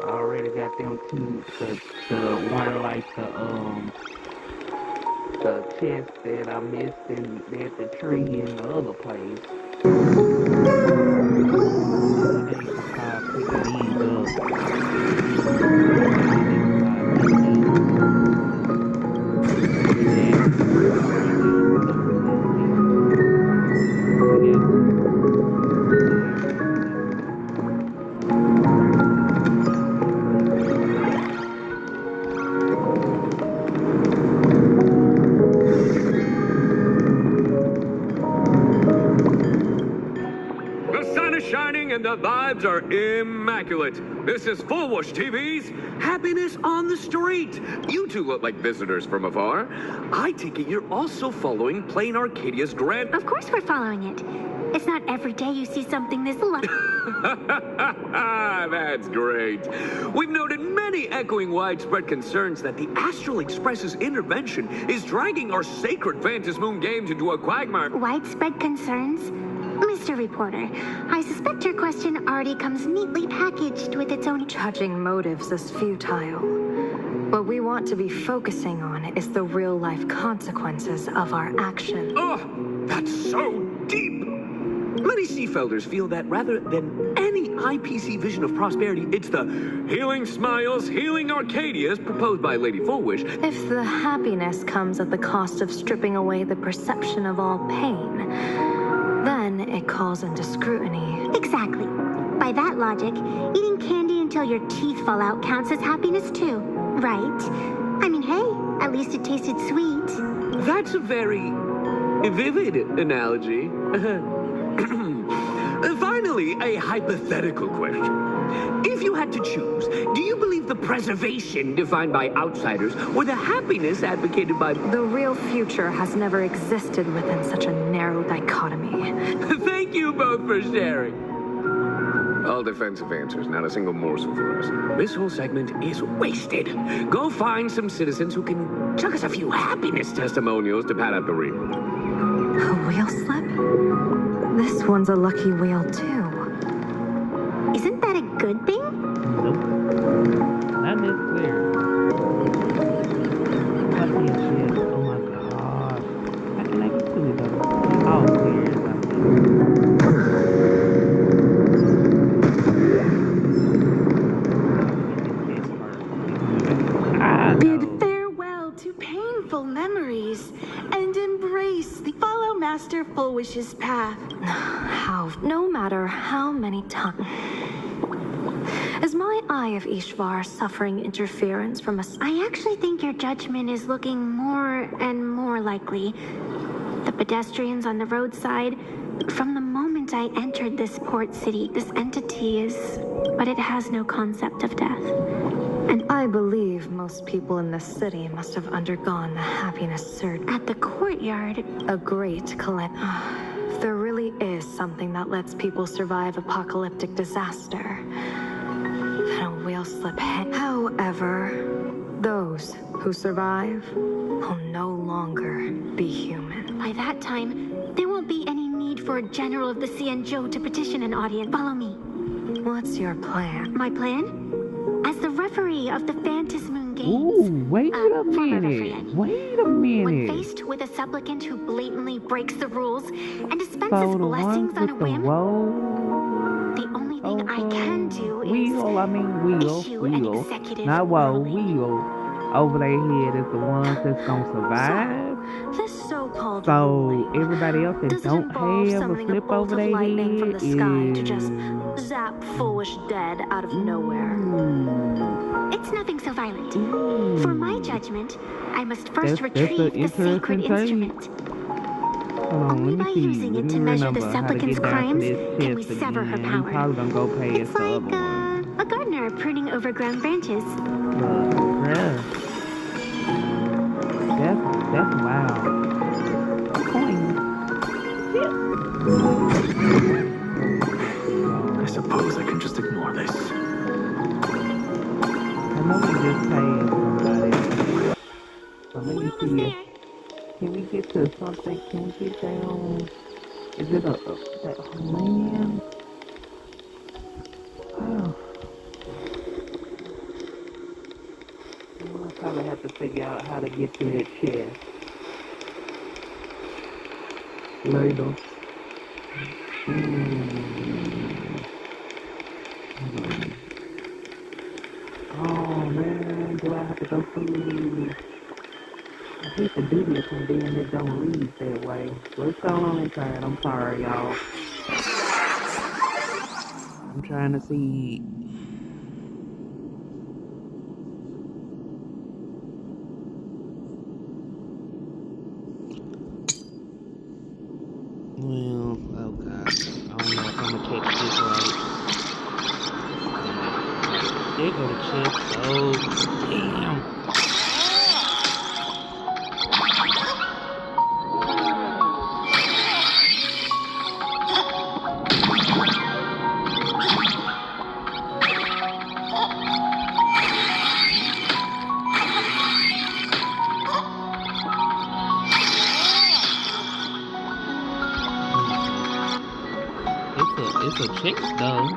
I already got them two. The one like the chest that I missed at the tree in the other place. They can start picking these up. The sun is shining and the vibes are immaculate. This is Fullwush TV's Happiness on the Street. You two look like visitors from afar. I take it you're also following Plain Arcadia's grand... Of course we're following it. It's not every day you see something this That's great. We've noted many echoing widespread concerns that the Astral Express's intervention is dragging our sacred Phantasmoon games into a quagmire. Widespread concerns? Mr. Reporter, I suspect your question already comes neatly packaged with its own... Judging motives is futile. What we want to be focusing on is the real-life consequences of our actions. Oh, that's so deep! Many Seafelders feel that rather than any IPC vision of prosperity, it's the healing smiles, healing Arcadias proposed by Lady Fullwish. If the happiness comes at the cost of stripping away the perception of all pain, then it calls into scrutiny. Exactly. By that logic, eating candy until your teeth fall out counts as happiness too, right? I mean, hey, at least it tasted sweet. That's a very vivid analogy. Finally, a hypothetical question. If you had to choose, do you believe the preservation defined by outsiders or the happiness advocated by... The real future has never existed within such a narrow dichotomy. Thank you both for sharing. All defensive answers, not a single morsel for us. This whole segment is wasted. Go find some citizens who can chuck us a few happiness testimonials to pad out the reel. A wheel slip? This one's a lucky wheel, too. Isn't that a good thing? Nope. Not necessarily. Lucky as shit. Oh my gosh. How can I get to it though? Oh, clear. Bid farewell to painful memories and embrace the follow Master Fullwish's path. How? No matter how many times. Is my Eye of Ishvar suffering interference from a... I actually think your judgment is looking more and more likely. The pedestrians on the roadside, from the moment I entered this port city, this entity is... but it has no concept of death. And I believe most people in this city must have undergone the happiness surge. At the courtyard, a great collect. There really is something that lets people survive apocalyptic disaster. Then a wheel slip hit. However, those who survive will no longer be human. By that time, there won't be any need for a general of the Cianzhou to petition an audience. Follow me. What's your plan? My plan? As the referee of the Phantasmoon Games. Ooh, wait a minute. Wait a minute. When faced with a supplicant who blatantly breaks the rules and dispenses blessings on a whim, the only thing I can do is issue an executive wheel over their head is the ones that's gonna survive. This so-called so everybody else that don't have a slip over their head from the sky to just zap Foolish dead out of nowhere. It's nothing so violent. For my judgment, I must first retrieve the sacred instrument. Only by using it to measure the supplicant's crimes can we sever her power. It's like a gardener pruning overgrown branches. That's wild. The suppose I can just ignore this. I know we just paid somebody. So let me see if can we get to something? Can we get down? Is it that man? Oh. I'll probably have to figure out how to get to that chest later. Oh man, do I have to go through? I hate to do this and then it don't lead that way. Let's go on and try it. I'm sorry, y'all. I'm trying to see. Well, oh god. I don't know if I'm gonna catch this right. There go the chest. Oh, damn. It's a chest though.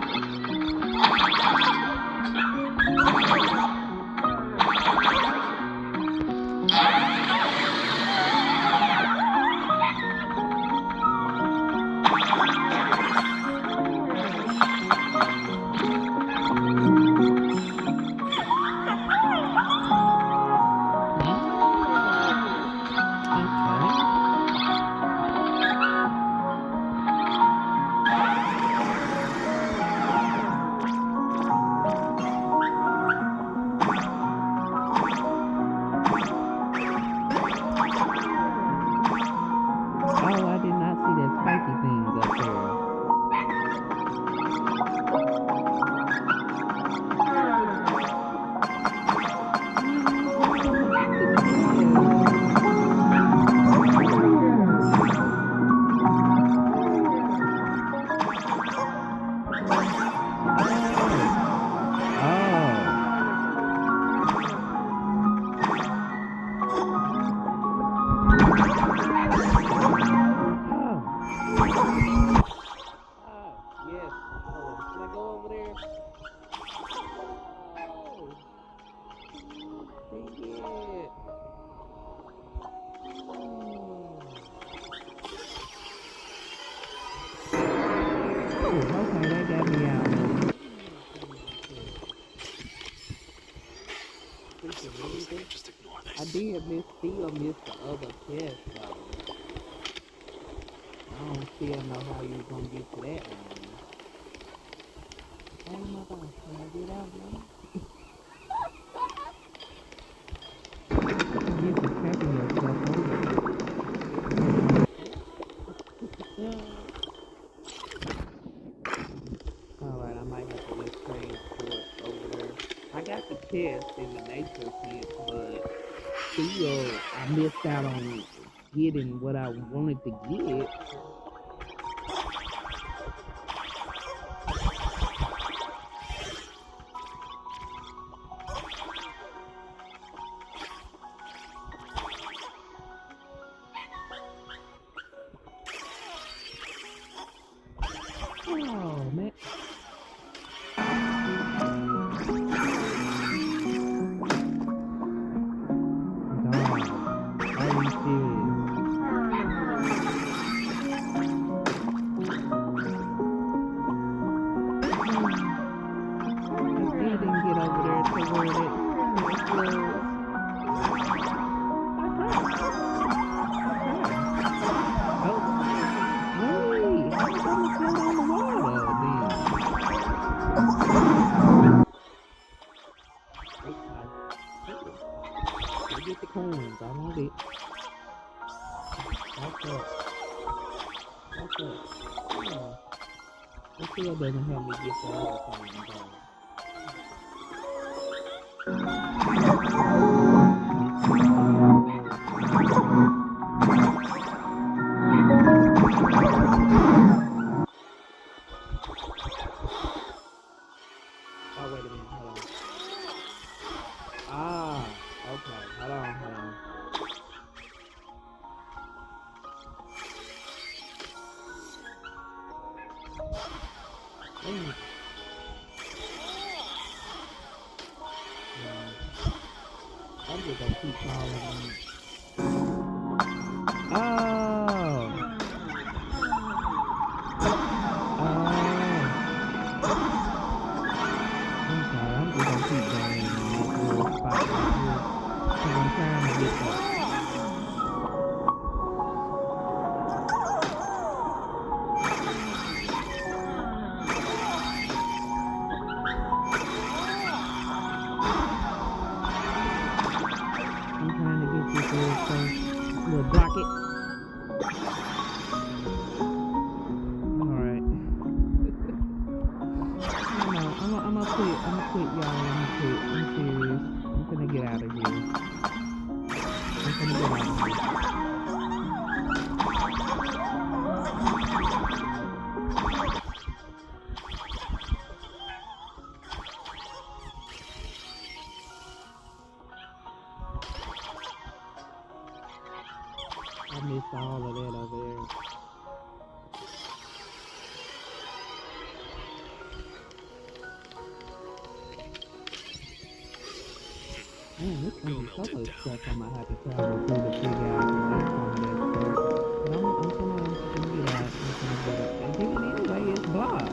I did still miss the other chest though. I don't still know how you're gonna get to that one. Oh my gosh, can I get out now? You get to checking yourself over. Alright, I might have to just transport over there. I got the chest in the nature sense, but still, I missed out on getting what I wanted to get. Oh, man. Get the coins, I want it. That's up. That's up. Yeah. It still doesn't help me get the other coins though. just gonna keep calling me. Oh. Okay, I'm just gonna keep going in this little spot right here. Cause I'm trying to get the this little place, little blocket. Alright. No, I'm gonna quit, y'all. I'm serious. I'm gonna get out of here. I missed all of that over there. Man, this thing is so much stuff I might have to travel through to figure out some of that stuff. But I'm gonna get out. And then anyway, it's blocked.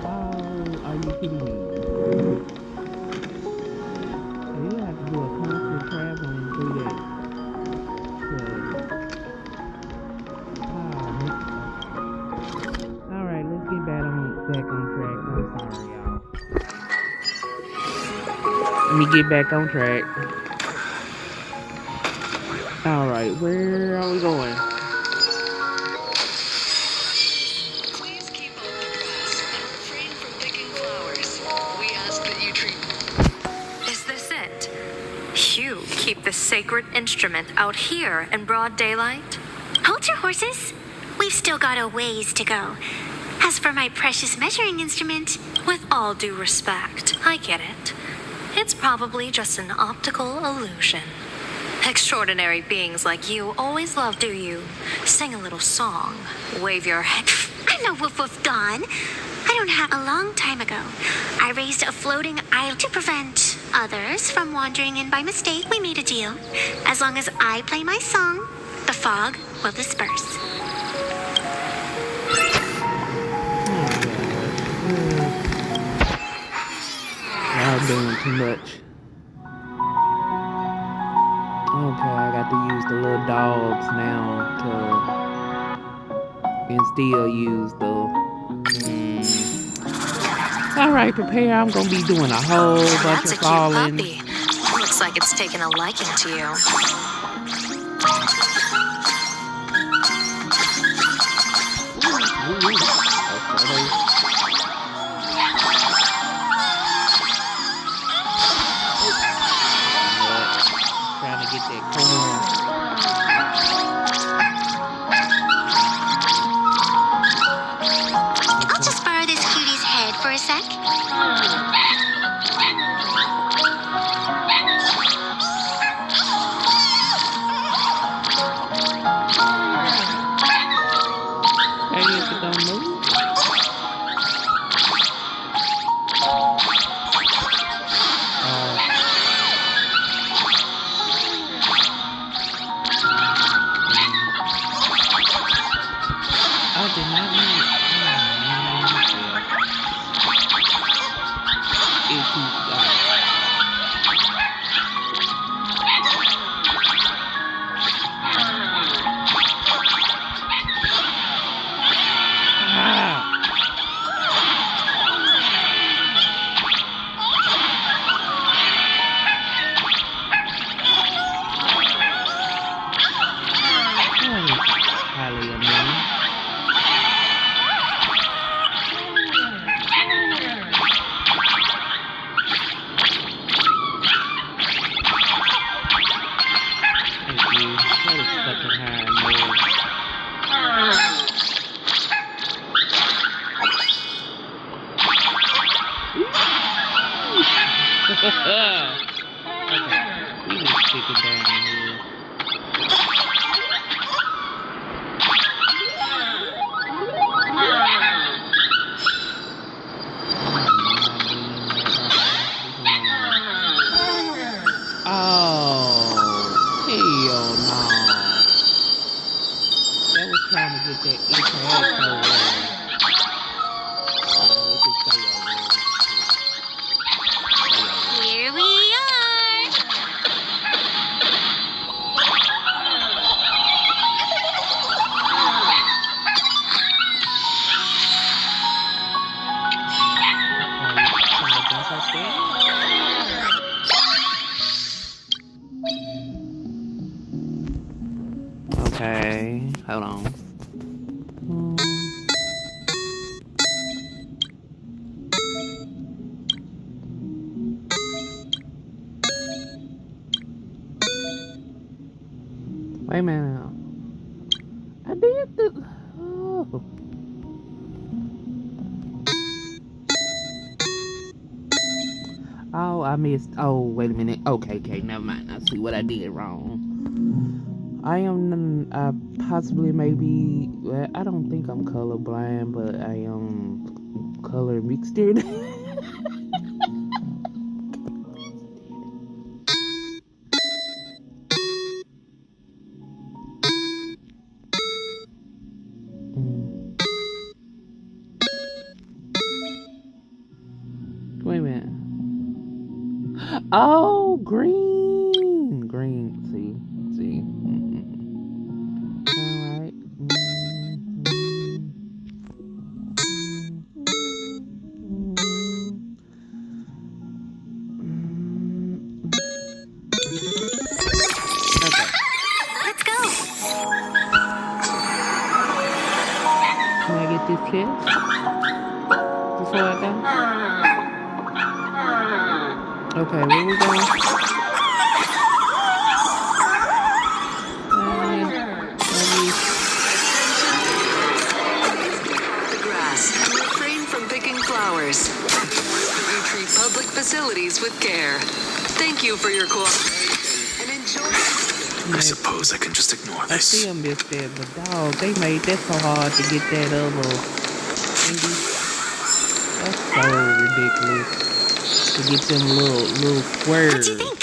Oh, are you kidding me? So you have to do a constant traveling through that. Alright, let's get back on track. I'm sorry, y'all. Let me get back on track. Alright, where are we going? Please keep up the class and refrain from picking flowers. We ask that you treat. Is this it? You keep the sacred instrument out here in broad daylight? Hold your horses. We've still got a ways to go. As for my precious measuring instrument, With all due respect, I get it. It's probably just an optical illusion. Extraordinary beings like you always love to sing a little song, wave your head. I'm no woof woof Dawn. I don't have a long time ago. I raised a floating island to prevent others from wandering in by mistake. We made a deal. As long as I play my song, the fog will disperse. Y'all doing too much. Okay, I got to use the little dogs now and still use the. Alright, prepare. I'm gonna be doing a whole bunch That's of a falling. cute puppy. Looks like it's taken a liking to you. Trying to get that corn. I'll just borrow this cutie's head for a sec. Hey, if it don't move. I did not know. It keeps highly annoying. Thank you. That is fucking high okay, we need to stick it down here. Wait a minute. I did the. Oh. Oh, I missed. Oh, wait a minute. Okay, never mind. I see what I did wrong. I am possibly maybe. Well, I don't think I'm colorblind, but I am color mixed in. Wait a minute. Oh, green. See. All right. Let's go. Can I get this chest before I go? Okay, where we going? The grass and refrain from picking flowers. We treat public facilities with care. Thank you for your cooperation and enjoy. I suppose I can just ignore I this. still missed that, but dog, they made that so hard to get that other thingy. That's so ridiculous. To get them little squares. What do you think?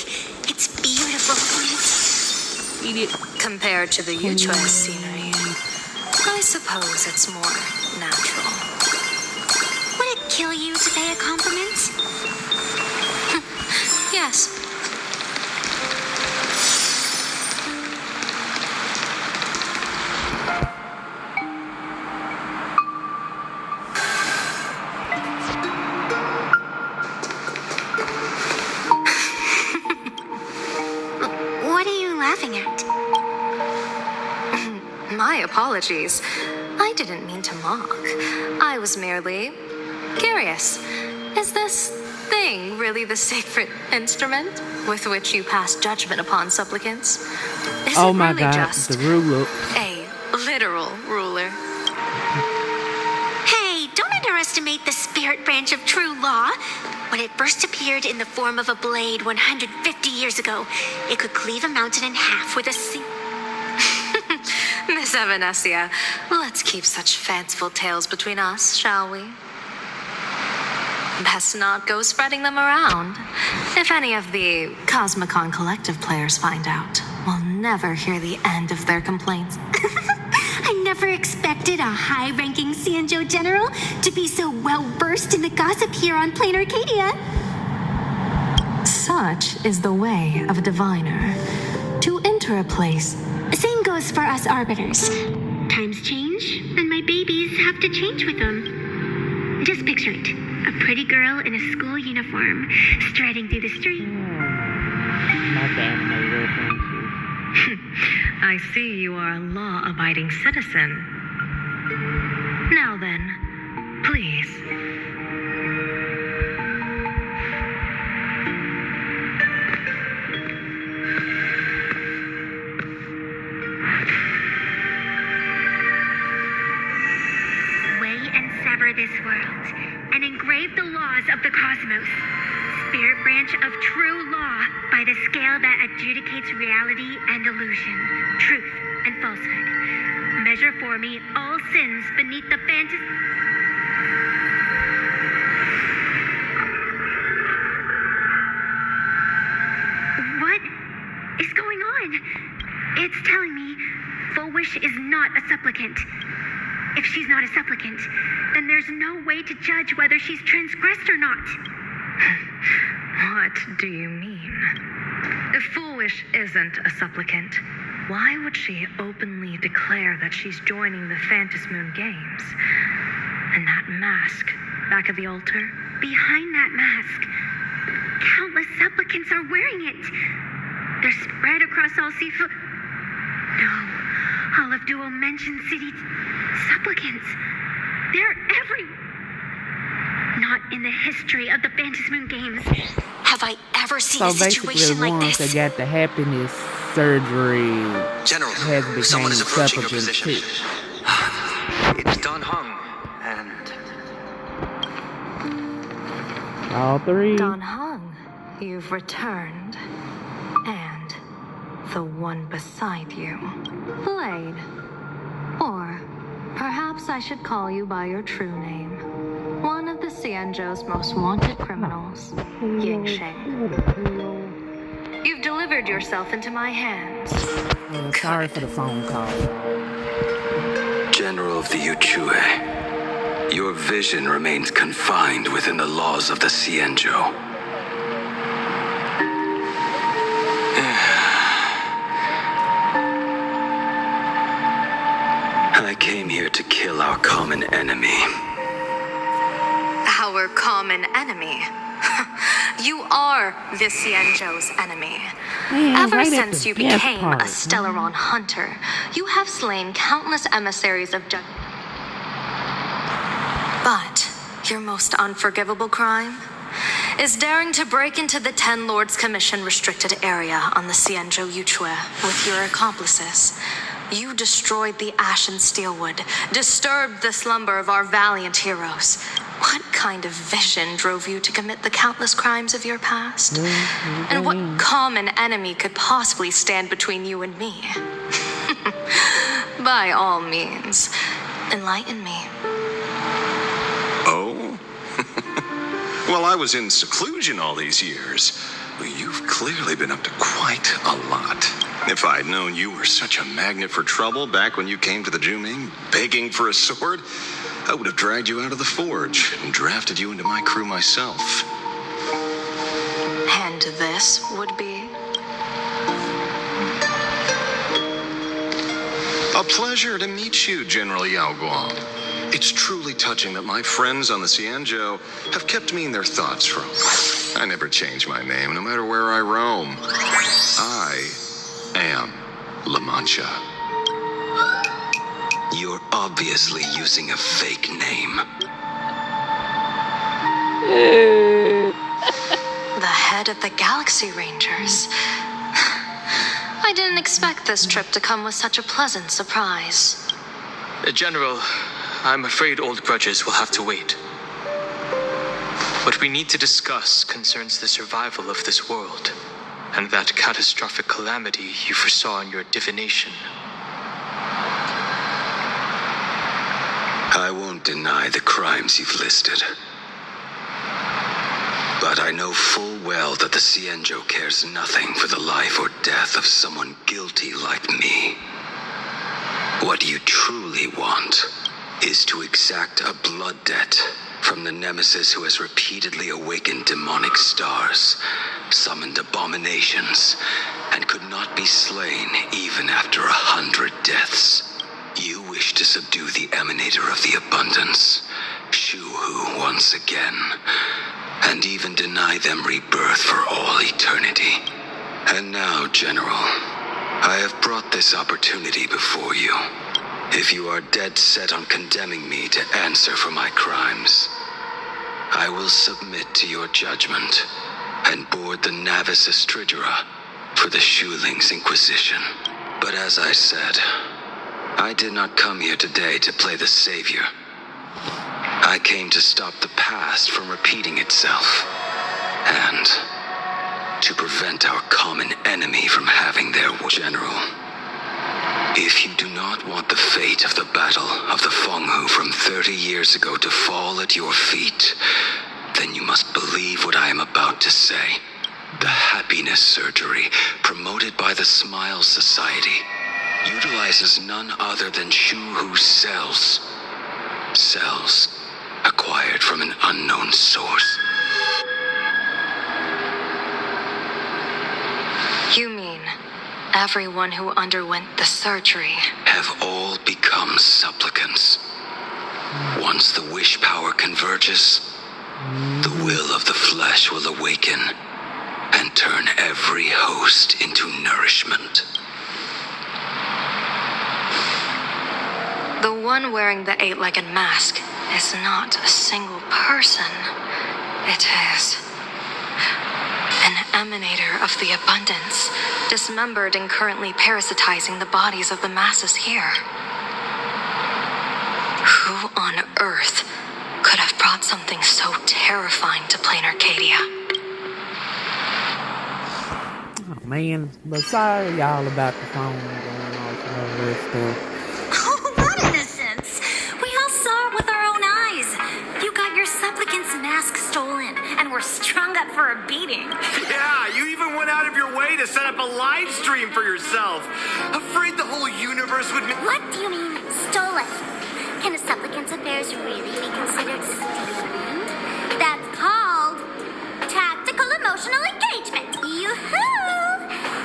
It's beautiful, isn't Eat it. Compared to the Utrecht scenery, I suppose it's more natural. Would it kill you to pay a compliment? Yes. What are you laughing at? My apologies. I didn't mean to mock. I was merely curious. Is this thing really the sacred instrument with which you pass judgment upon supplicants? Is Oh it my really God, just the ruler. a literal ruler? Hey, don't underestimate the spirit branch of true law. When it first appeared in the form of a blade 150 years ago, it could cleave a mountain in half with a Miss Evanesia, let's keep such fanciful tales between us, shall we? Best not go spreading them around. If any of the Cosmicon Collective players find out, we'll never hear the end of their complaints. I never expected a high-ranking Sanjo general to be so well-versed in the gossip here on Plain Arcadia. Such is the way of a diviner. To enter a place. Same goes for us arbiters. Times change, and my babies have to change with them. Just picture it. A pretty girl in a school uniform, striding through the street. Not the anime reference. I see you are a law-abiding citizen. Now then, please. Weigh and sever this world, and engrave the laws of the cosmos. Spirit branch of true law by the scale that adjudicates reality and illusion, truth and falsehood. Measure for me all sins beneath the fantasy. What is going on? It's telling me Full Wish is not a supplicant. If she's not a supplicant, then there's no way to judge whether she's transgressed or not. What do you mean? If Foolish isn't a supplicant, why would she openly declare that she's joining the Phantom Moon Games? And that mask back of the altar? Behind that mask, countless supplicants are wearing it. They're spread across all seafood. No, all of Duo Mention City supplicants. They're every. Not in in the history of the Phantasmoon games. Have I ever seen So a basically, situation the like ones this? that got the happiness surgery General, has become someone is approaching your supplicants position. too. It's Don Hung, and All three. Don Hung, you've returned. And the one beside you, Blade. Or perhaps I should call you by your true name. One of the Xianzhou's most wanted criminals, Yingsheng. You've delivered yourself into my hands. Sorry for the phone call. General of the Yuchue, your vision remains confined within the laws of the Xianzhou. I came here to kill our common enemy. Our common enemy. You are the Xianzhou's enemy. Man, Ever right at since the you best became part. a Stellaron hunter, you have slain countless emissaries of But your most unforgivable crime is daring to break into the Ten Lords Commission restricted area on the Xianzhou Yuchue with your accomplices. You destroyed the Ashen Steelwood, disturbed the slumber of our valiant heroes. What kind of vision drove you to commit the countless crimes of your past? And what common enemy could possibly stand between you and me? By all means, enlighten me. Oh? Well, I was in seclusion all these years. Well, you've clearly been up to quite a lot. If I'd known you were such a magnet for trouble back when you came to the Juming, begging for a sword, I would have dragged you out of the forge and drafted you into my crew myself. And this would be? A pleasure to meet you, General Yao Guang. It's truly touching that my friends on the Xianzhou have kept me in their thoughts from. I never change my name, no matter where I roam. I am La Mancha. You're obviously using a fake name. The head of the Galaxy Rangers. I didn't expect this trip to come with such a pleasant surprise. General, I'm afraid old grudges will have to wait. What we need to discuss concerns the survival of this world, and that catastrophic calamity you foresaw in your divination. I won't deny the crimes you've listed. But I know full well that the Xianzhou cares nothing for the life or death of someone guilty like me. What you truly want is to exact a blood debt from the nemesis who has repeatedly awakened demonic stars, summoned abominations, and could not be slain even after 100 deaths. You wish to subdue the emanator of the abundance, Shu-Hu, once again, and even deny them rebirth for all eternity. And now, General, I have brought this opportunity before you. If you are dead set on condemning me to answer for my crimes, I will submit to your judgment and board the Navis Astridura for the Shuling's Inquisition. But as I said, I did not come here today to play the savior. I came to stop the past from repeating itself, and to prevent our common enemy from having their General. If you do not want the fate of the Battle of the Fenghu from 30 years ago to fall at your feet, then you must believe what I am about to say. The happiness surgery, promoted by the Smile Society, utilizes none other than Shu-Hu's cells. Cells acquired from an unknown source. You mean everyone who underwent the surgery have all become supplicants. Once the wish power converges, the will of the flesh will awaken and turn every host into nourishment. The one wearing the 8-legged mask is not a single person. It is. An emanator of the abundance, dismembered and currently parasitizing the bodies of the masses here. Who on earth could have brought something so terrifying to plain Arcadia? Oh man, but sorry y'all about the phone going off and all this stuff. Oh, what innocence! We all saw it with our own eyes. You got your supplicant's mask stolen and were strung up for a beating. Yeah, you even went out of your way to set up a live stream for yourself. Afraid the whole universe would... What do you mean, stolen? Can a supplicant's affairs really be considered stealing? That's called tactical emotional engagement. Yoo-hoo!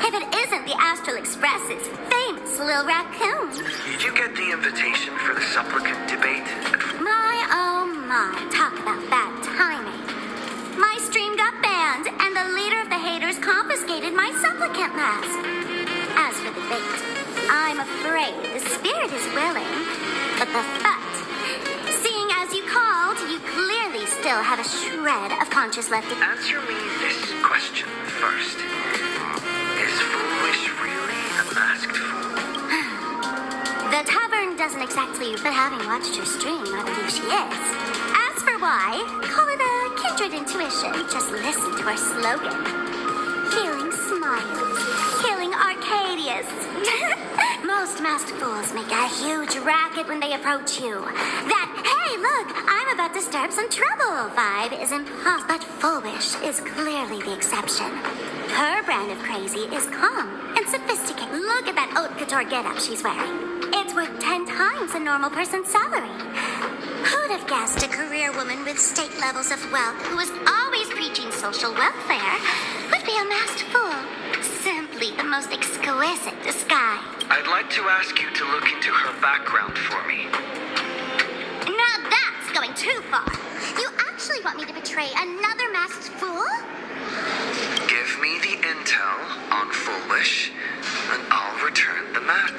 If it isn't the Astral Express's famous little raccoon. Did you get the invitation for the supplicant debate? My, oh my, talk about bad timing. My stream got banned, and the leader of the haters confiscated my supplicant mask. As for the bait, I'm afraid the spirit is willing, but the butt. Seeing as you called, you clearly still have a shred of conscience left. Answer me this question first. Is Foolish really a masked fool? The tavern doesn't exactly, but having watched your stream, I believe she is. As for why, call it a kindred intuition. Just listen to our slogan. Healing smiles, healing Arcadius. Most masked fools make a huge racket when they approach you. That, hey, look, I'm about to stir up some trouble vibe is impossible. But Foolish is clearly the exception. Her brand of crazy is calm and sophisticated. Look at that haute couture getup she's wearing. It's worth 10 times a normal person's salary. Who'd have guessed a career woman with state levels of wealth who was always preaching social welfare would be a masked fool? Simply the most exquisite disguise. I'd like to ask you to look into her background for me. Now that's going too far. You actually want me to betray another masked fool? Give me the intel on Foolish, and I'll return the mask.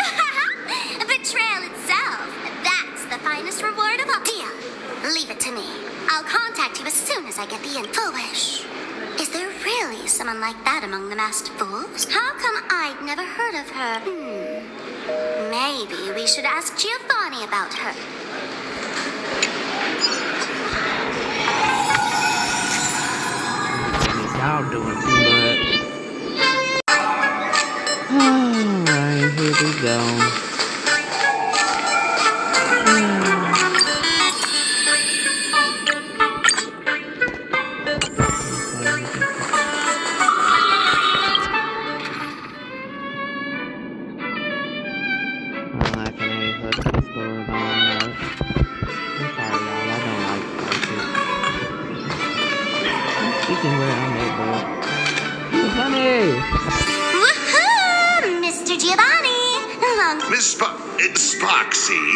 Betrayal itself. That's the finest reward of all. Deal. Leave it to me. I'll contact you as soon as I get the info. Foolish. Is there really someone like that among the masked fools? How come I'd never heard of her? Maybe we should ask Giovanni about her. Y'all doing too much. Alright, here we go. Woohoo! Mr. Giovanni! Miss Sparksy,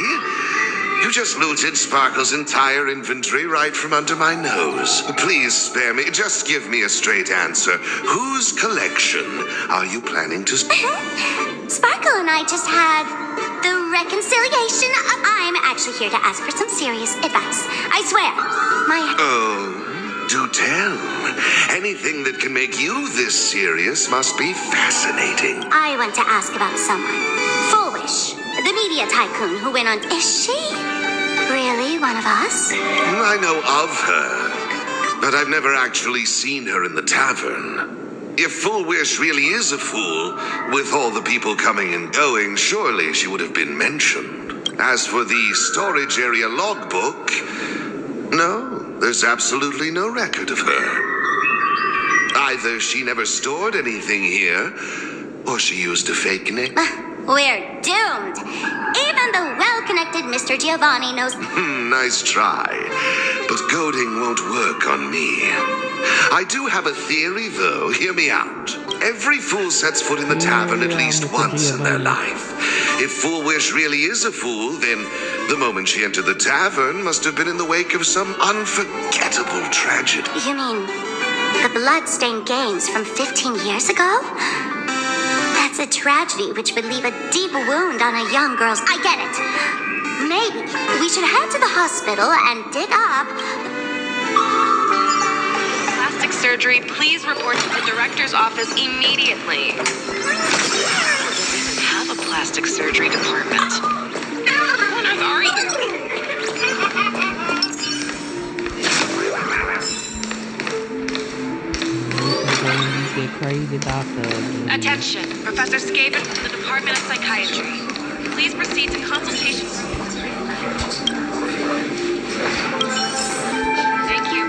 you just looted Sparkle's entire inventory right from under my nose. Please spare me. Just give me a straight answer. Whose collection are you planning to... Sparkle and I just had the reconciliation. I'm actually here to ask for some serious advice. I swear, Oh, do tell. Anything that can make you this serious must be fascinating. I want to ask about someone. Foolish, the media tycoon who went on... Is she really one of us? I know of her, but I've never actually seen her in the tavern. If Foolish really is a fool, with all the people coming and going, surely she would have been mentioned. As for the storage area logbook, no, there's absolutely no record of her. Either she never stored anything here, or she used a fake name. We're doomed. Even the well-connected Mr. Giovanni knows... Nice try. But goading won't work on me. I do have a theory, though. Hear me out. Every fool sets foot in the tavern at least once in their life. If Foolish really is a fool, then the moment she entered the tavern must have been in the wake of some unforgettable tragedy. You mean the blood-stained games from 15 years ago? That's a tragedy which would leave a deep wound on a young girl's... I get it. Maybe we should head to the hospital and dig up... surgery, please report to the director's office immediately. We even have a plastic surgery department. What are you? Get crazy doctor. Attention, Professor Skaven from the Department of Psychiatry. Please proceed to consultation room. Thank you.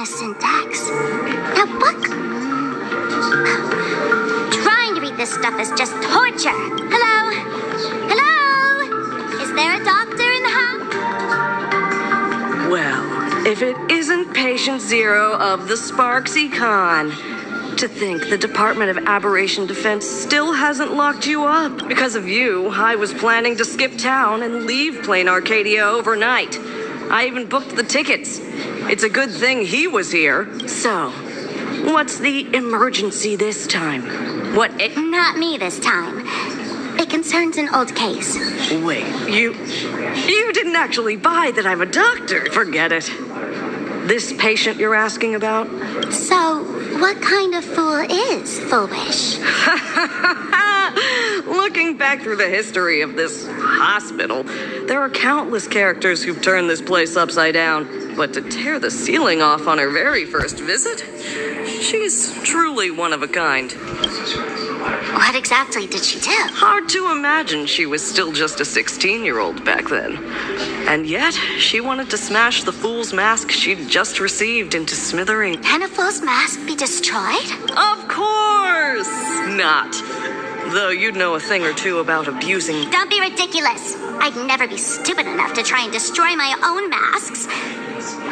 Syntax. Now what? Trying to read this stuff is just torture. Hello? Hello? Is there a doctor in the house? Well, if it isn't Patient Zero of the Sparksy Con. To think the Department of Aberration Defense still hasn't locked you up. Because of you, I was planning to skip town and leave Plain Arcadia overnight. I even booked the tickets. It's a good thing he was here. So, what's the emergency this time? Not me this time. It concerns an old case. Wait, you didn't actually buy that I'm a doctor. Forget it. This patient you're asking about? So, what kind of fool is Foolish? Looking back through the history of this hospital, there are countless characters who've turned this place upside down. But to tear the ceiling off on her very first visit, she's truly one of a kind. What exactly did she do? Hard to imagine she was still just a 16-year-old back then. And yet, she wanted to smash the fool's mask she'd just received into smithereens. Can a fool's mask be destroyed? Of course not. Though you'd know a thing or two about abusing... Don't be ridiculous. I'd never be stupid enough to try and destroy my own masks.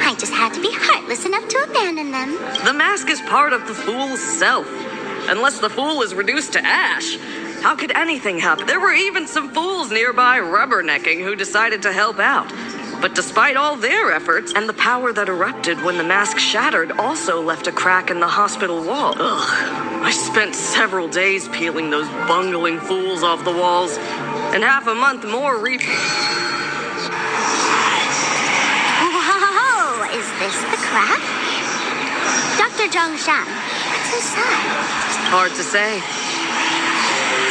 I just had to be heartless enough to abandon them. The mask is part of the fool's self. Unless the fool is reduced to ash, how could anything happen? There were even some fools nearby rubbernecking who decided to help out. But despite all their efforts, and the power that erupted when the mask shattered also left a crack in the hospital wall. Ugh. I spent several days peeling those bungling fools off the walls, and half a month more Whoa, is this the crack? Dr. Zhongshan, what's inside? Hard to say.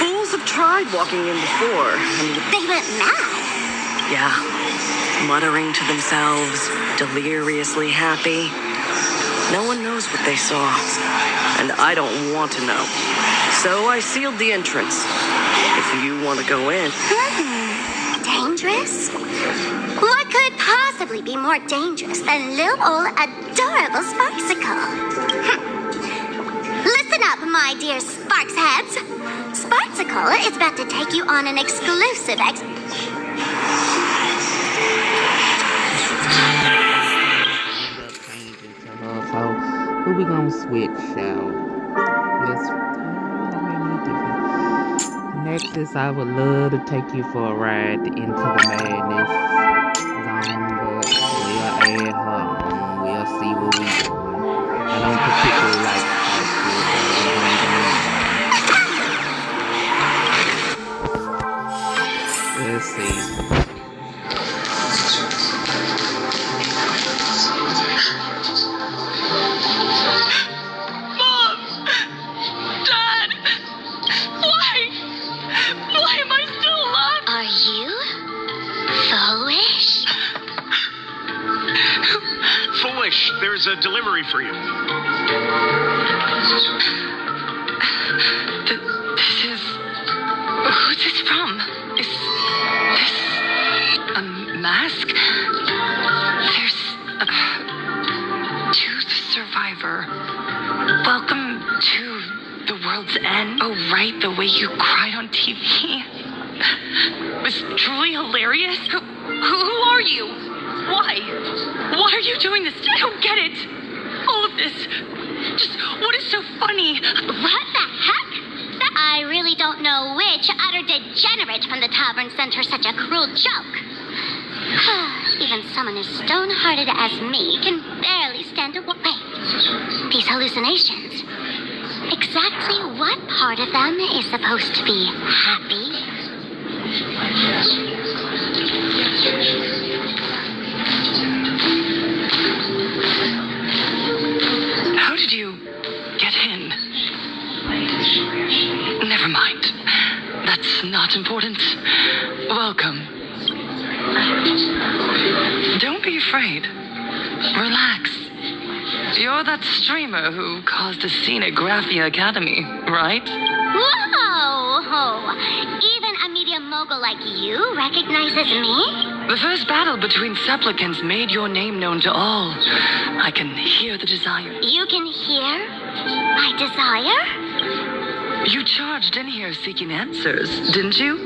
Fools have tried walking in before, and... They went mad. Yeah. Muttering to themselves, deliriously happy. No one knows what they saw, and I don't want to know. So I sealed the entrance. If you want to go in. Dangerous? What could possibly be more dangerous than little old adorable Sparksicle? Listen up, my dear Sparks heads. Sparksicle is about to take you on an exclusive So, who we gonna switch out? Next is I would love to take you for a ride into the madness zone, but we'll add her on. We'll see what we do. I don't particularly like let's see. Foolish, there's a delivery for you. To the world's end? Oh, right, the way you cried on TV. Was truly hilarious. Who are you? Why? Why are you doing this? I don't get it. All of this. Just what is so funny? What the heck? I really don't know which utter degenerate from the tavern sent her such a cruel joke. Even someone as stone-hearted as me can barely stand to wait. These hallucinations. Exactly what part of them is supposed to be happy? How did you get in? Never mind. That's not important. Welcome. Don't be afraid. Relax. You're that streamer who caused a scene at Graphia Academy, right? Whoa! Even a media mogul like you recognizes me? The first battle between supplicants made your name known to all. I can hear the desire. You can hear my desire? You charged in here seeking answers, didn't you?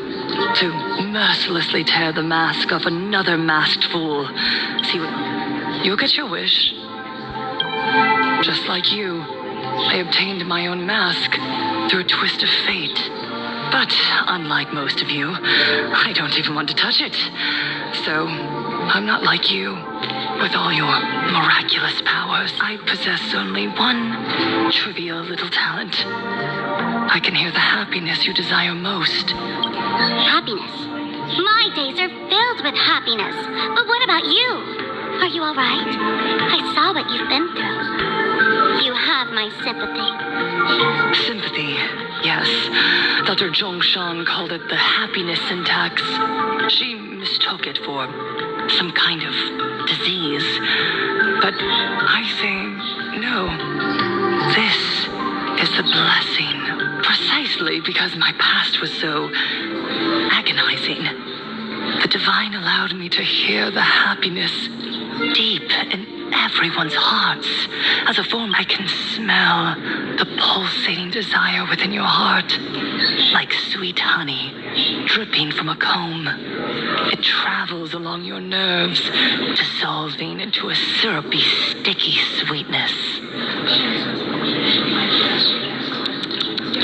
To mercilessly tear the mask off another masked fool. See, you'll get your wish. Just like you, I obtained my own mask through a twist of fate. But unlike most of you, I don't even want to touch it. So, I'm not like you, with all your miraculous powers. I possess only one trivial little talent. I can hear the happiness you desire most. Happiness? My days are filled with happiness. But what about you? Are you all right? I saw what you've been through. You have my sympathy. Sympathy, yes. Dr. Zhongshan called it the happiness syntax. She mistook it for some kind of disease. But I say no. This is the blessing. Precisely because my past was so agonizing. The divine allowed me to hear the happiness deep in everyone's hearts. As a form, I can smell the pulsating desire within your heart, like sweet honey dripping from a comb. It travels along your nerves, dissolving into a syrupy, sticky sweetness.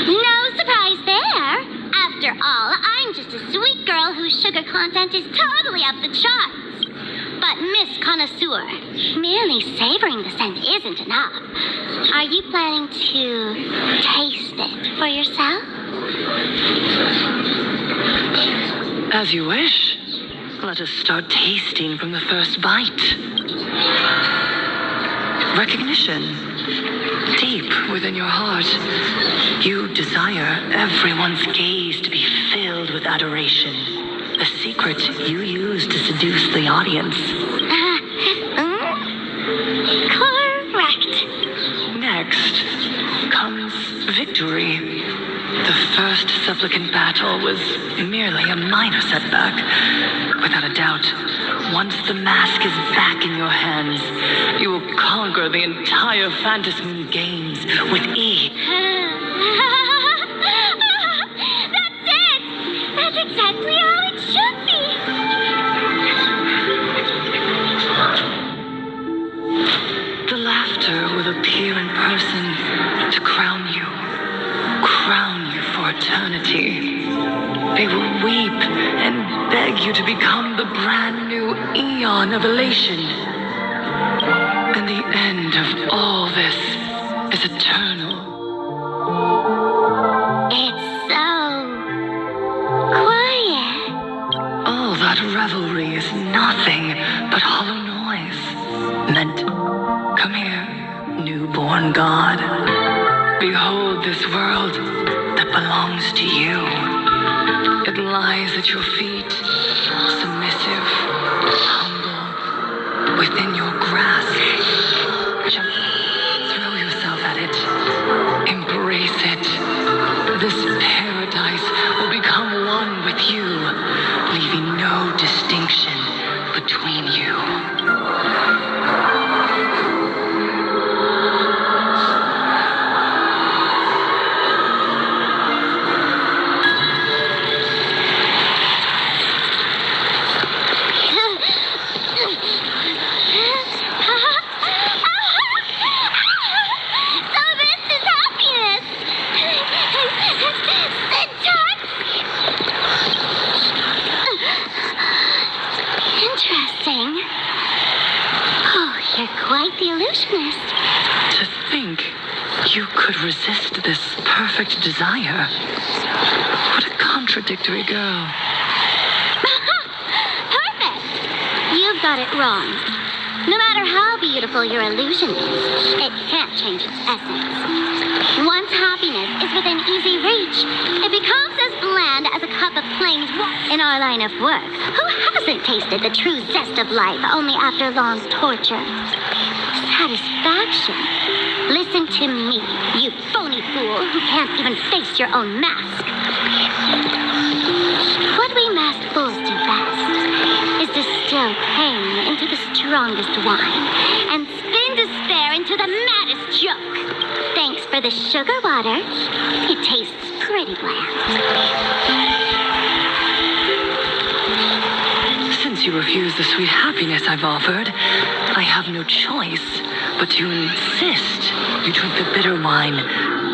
No surprise there. After all, I'm just a sweet girl whose sugar content is totally up the charts. But Miss Connoisseur, merely savoring the scent isn't enough. Are you planning to taste it for yourself? As you wish. Let us start tasting from the first bite. Recognition. Deep within your heart, you desire everyone's gaze to be filled with adoration. A secret you use to seduce the audience. Correct. Next comes victory. The first supplicant battle was merely a minor setback. Without a doubt, once the mask is back in your hands, you will conquer the entire Phantasmoon games with ease. That's it! That's exactly how it should be! The laughter will appear in person to crown you for eternity. They will weep and beg you to become the brand new eon of elation. And the end of all this is eternal. It's so quiet. All that revelry is nothing but hollow noise. Meant, come here, newborn god. Behold this world that belongs to you. It lies at your feet, submissive, humble, within your grasp. Just throw yourself at it. Embrace it. This paradise will become one with you, leaving no distinction between you. manifest this perfect desire. What a contradictory girl. Perfect! You've got it wrong. No matter how beautiful your illusion is, it can't change its essence. Once happiness is within easy reach, it becomes as bland as a cup of plain water. In our line of work, who hasn't tasted the true zest of life only after long torture? Satisfaction. Listen to me, you phony fool who can't even face your own mask. What we masked fools do best is distill pain into the strongest wine and spin despair into the maddest joke. Thanks for the sugar water. It tastes pretty bland. Since you refuse the sweet happiness I've offered, I have no choice but to insist you drink the bitter wine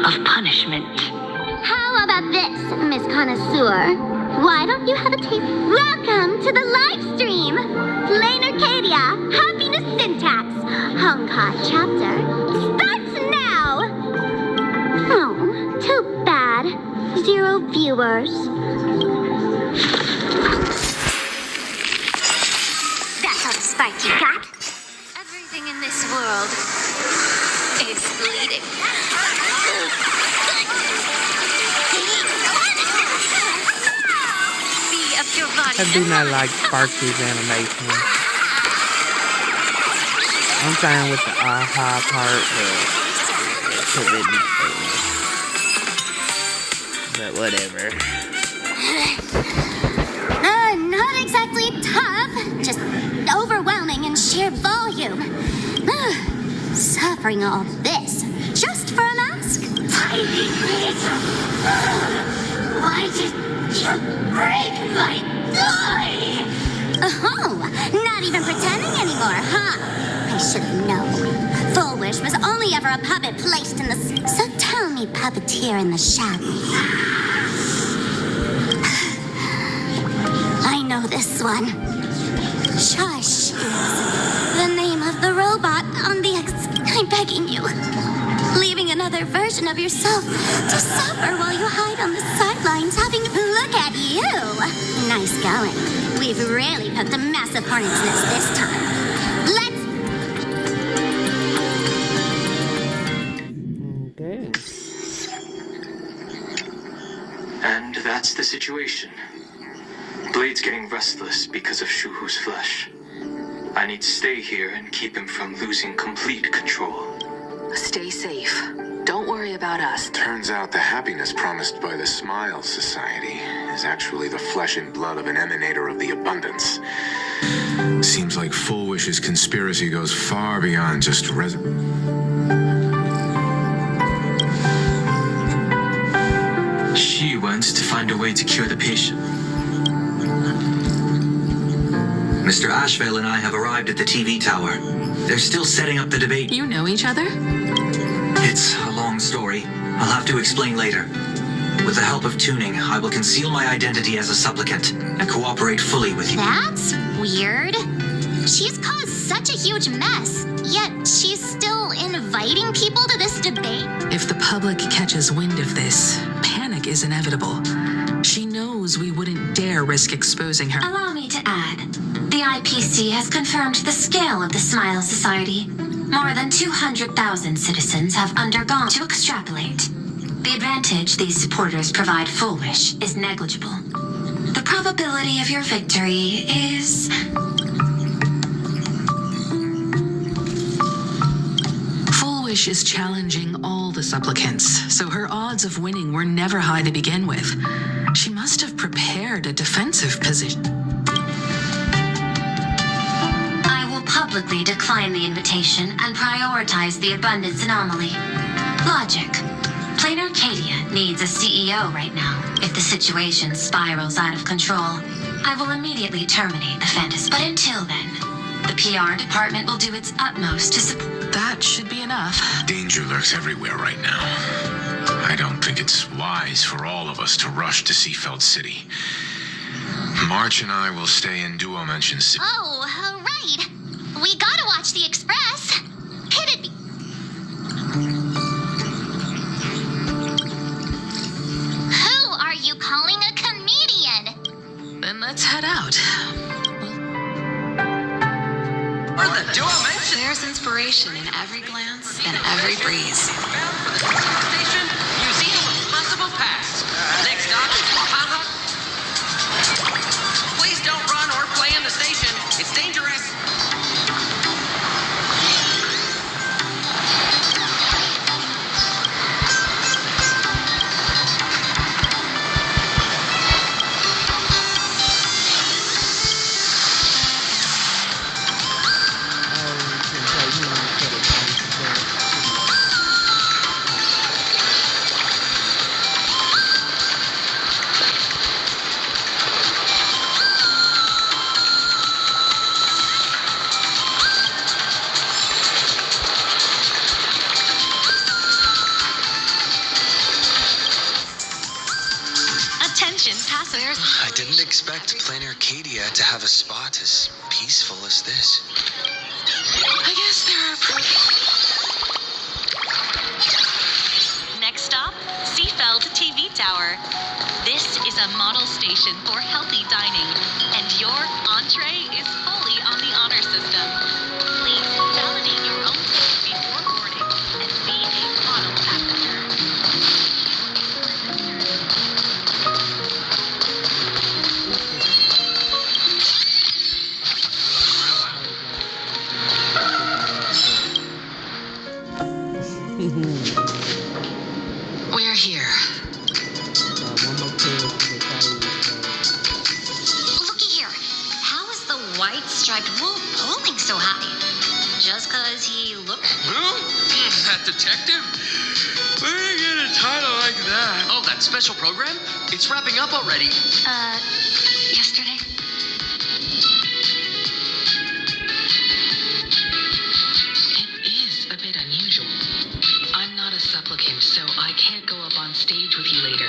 of punishment. How about this, Miss Connoisseur? Why don't you have a taste? Welcome to the live stream! Plain Arcadia, Happiness Syntax, Honkai Chapter, starts now! Oh, too bad. 0 viewers. That's all the spark you got? Everything in this world is bleeding. I do not like Sparky's animation. I'm fine with the aha part, but whatever. Not exactly tough, just overwhelming in sheer volume. Suffering all this just for a mask? Why did you break my toy? Oh, not even pretending anymore, huh? I should have known. Full Wish was only ever a puppet placed in the... So tell me, puppeteer in the shadows. I know this one. Shush is the name of the robot on the I'm begging you. Leaving another version of yourself to suffer while you hide on the sidelines having look at you. Nice going. We've really poked a massive hornet's nest this time. And that's the situation. Blade's getting restless because of Shuhu's flesh. I need to stay here and keep him from losing complete control. Stay safe. Don't worry about us. Turns out the happiness promised by the Smile Society is actually the flesh and blood of an emanator of the abundance. Seems like Full Wish's conspiracy goes far beyond just She wants to find a way to cure the patient. Mr. Ashvale and I have arrived at the TV tower. They're still setting up the debate. You know each other? It's a long story. I'll have to explain later. With the help of tuning, I will conceal my identity as a supplicant and cooperate fully with you. That's weird. She's caused such a huge mess, yet she's still inviting people to this debate. If the public catches wind of this, panic is inevitable. She knows we wouldn't dare risk exposing her. Allow me to add, the IPC has confirmed the scale of the Smile Society. More than 200,000 citizens have undergone to extrapolate. The advantage these supporters provide Full Wish is negligible. The probability of your victory is... Full Wish is challenging all the supplicants, so her odds of winning were never high to begin with. She must have prepared a defensive position. I will publicly decline the invitation and prioritize the abundance anomaly. Logic. Plain Arcadia needs a CEO right now. If the situation spirals out of control, I will immediately terminate the fantasy. But until then, the PR department will do its utmost to support. That should be enough. Danger lurks everywhere right now. I don't think it's wise for all of us to rush to Seafeld City. March and I will stay in Duo Mansion City. Oh, right. We gotta watch the Express. Pit'd be... let's head out. Or the duo mention. There's inspiration in every glance and every breeze. Station, Museum of Possible Past. Next stop is Wahaha. Please don't run or play in the station. It's dangerous. Attention passengers. I didn't expect Plain Arcadia to have a spot as peaceful as this. I guess there are... Next stop, Seafeld TV Tower. This is a model station for healthy dining, and your entree is fully on the honor system. Please validate your own ticket before boarding and be a model passenger. We're here. Looky here. How is the white striped wolf pulling so high? Just 'cause he looks... Who? That detective? Where did you get a title like that? Oh, that special program? It's wrapping up already. yesterday? It is a bit unusual. I'm not a supplicant, so I can't go up on stage with you later.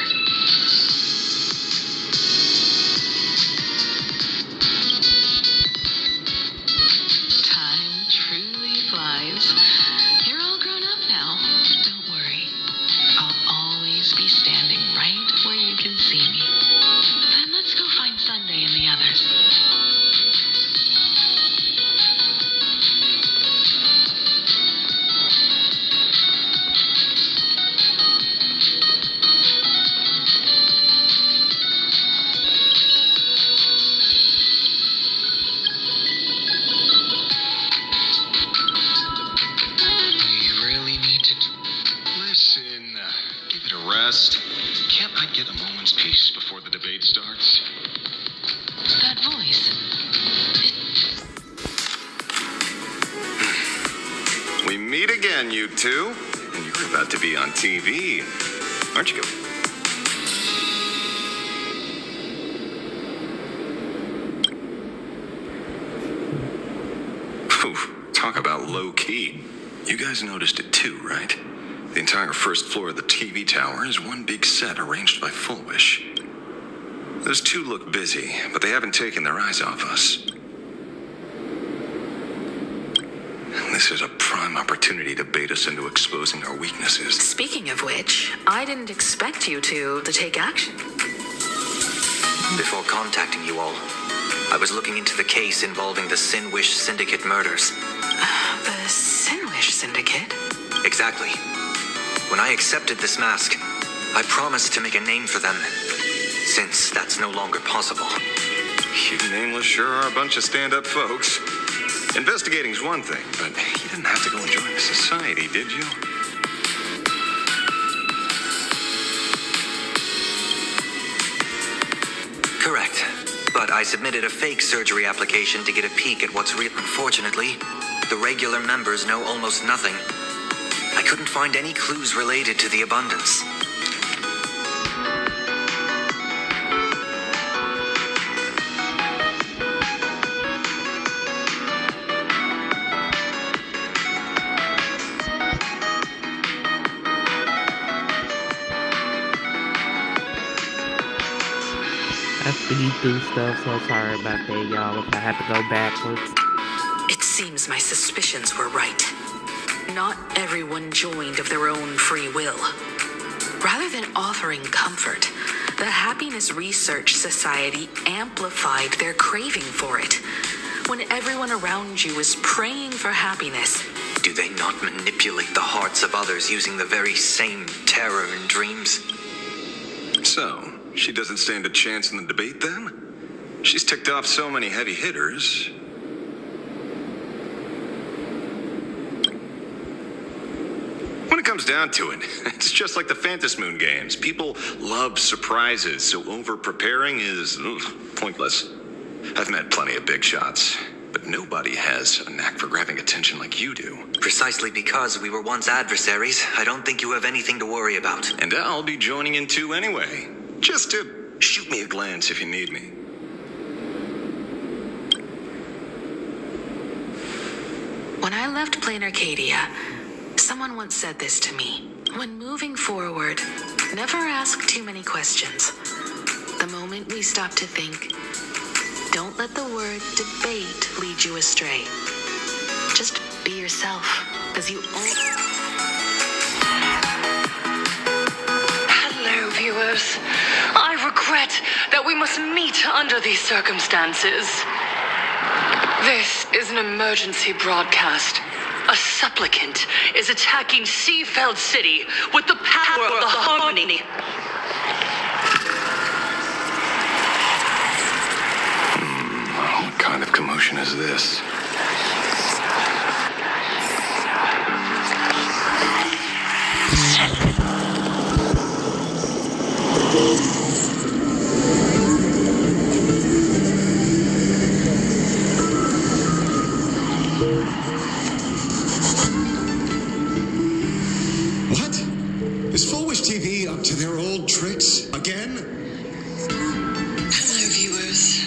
Time truly flies. You're all grown up now. Don't worry. I'll always be standing right where you can see me. Then let's go find Sunday and the others. We really need to... Listen, give it a rest. Can't I get a moment's peace before the debate starts? That voice. We meet again, you two. And you're about to be on TV. Aren't you? Oof, talk about low-key. You guys noticed it too, right? The entire first floor of the TV tower is one big set arranged by Full Wish. Those two look busy, but they haven't taken their eyes off us. This is a prime opportunity to bait us into exposing our weaknesses. Speaking of which, I didn't expect you to take action. Before contacting you all, I was looking into the case involving the Sinwish Syndicate murders. The Sinwish Syndicate? Exactly. When I accepted this mask, I promised to make a name for them, since that's no longer possible. You nameless sure are a bunch of stand-up folks. Investigating's one thing, but you didn't have to go and join the society, did you? Correct. But I submitted a fake surgery application to get a peek at what's real. Unfortunately, the regular members know almost nothing. I couldn't find any clues related to the abundance. I speed through stuff, so sorry about that, y'all, if I have to go backwards. It seems my suspicions were right. Not everyone joined of their own free will. Rather than offering comfort, The Happiness Research Society amplified their craving for it. When everyone around you is praying for happiness, Do they not manipulate the hearts of others using the very same terror in dreams? So, she doesn't stand a chance in the debate then? She's ticked off so many heavy hitters. When it comes down to it, it's just like the Phantom Moon games. People love surprises, so over-preparing is pointless. I've met plenty of big shots, but nobody has a knack for grabbing attention like you do. Precisely because we were once adversaries, I don't think you have anything to worry about. And I'll be joining in too anyway. Just to shoot me a glance if you need me. when I left Plain Arcadia, someone once said this to me. When moving forward, never ask too many questions. The moment we stop to think, don't let the word debate lead you astray. Just be yourself, as you always... Hello, viewers. I regret that we must meet under these circumstances. This is an emergency broadcast. A supplicant is attacking Seafeld City with the power of the Harmony. What kind of commotion is this? What? Is Foolish TV up to their old tricks again? Hello, viewers.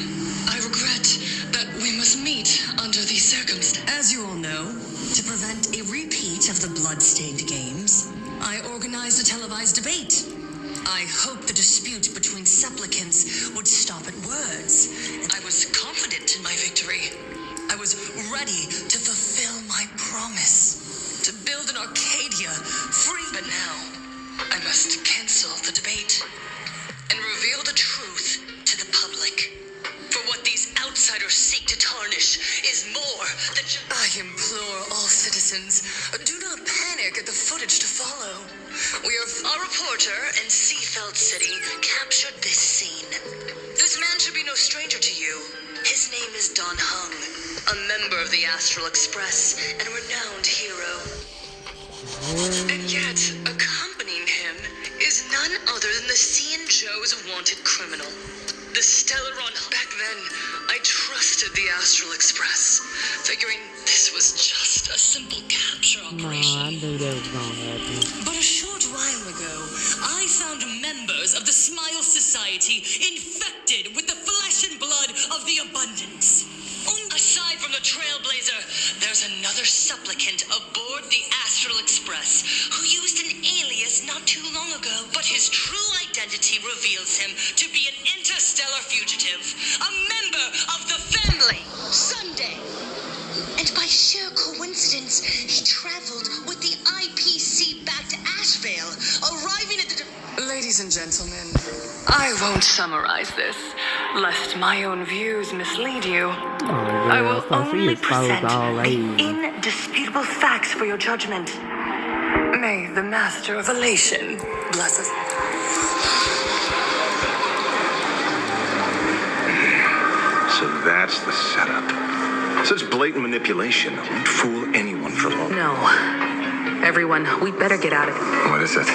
I regret that we must meet under these circumstances. As you all know, to prevent a repeat of the blood-stained games, I organized a televised debate. I hoped the dispute between supplicants would stop at words, and I was confident in my victory. I was ready to fulfill my promise to build an Arcadia free. But now, I must cancel the debate and reveal the truth to the public. For what these outsiders seek to tarnish is more than just... I implore all citizens, do not panic at the footage to follow. Our reporter in Seafeld City captured this scene. This man should be no stranger to you. His name is Don Hung, a member of the Astral Express and a renowned hero. And yet, accompanying him is none other than the Joe's wanted criminal. The Stellaron. Back then, I trusted the Astral Express, figuring this was just a simple capture operation. I knew that was gonna happen. But a short while ago, I found members of the Smile Society infected with the flesh and blood of the Abundance. Aside from the Trailblazer, there's another supplicant aboard the Astral Express who used an alias not too long ago, but his true identity reveals him to be an interstellar fugitive, a member of the family. Sunday. And by sheer coincidence, he traveled with the IPC back to Ashvale, arriving at the... Ladies and gentlemen, I won't summarize this, lest my own views mislead you. I will only present the indisputable facts for your judgment. May the Master of Elation bless us. So that's the setup. Such blatant manipulation won't fool anyone for long. No. Everyone, we'd better get out of here. What is it?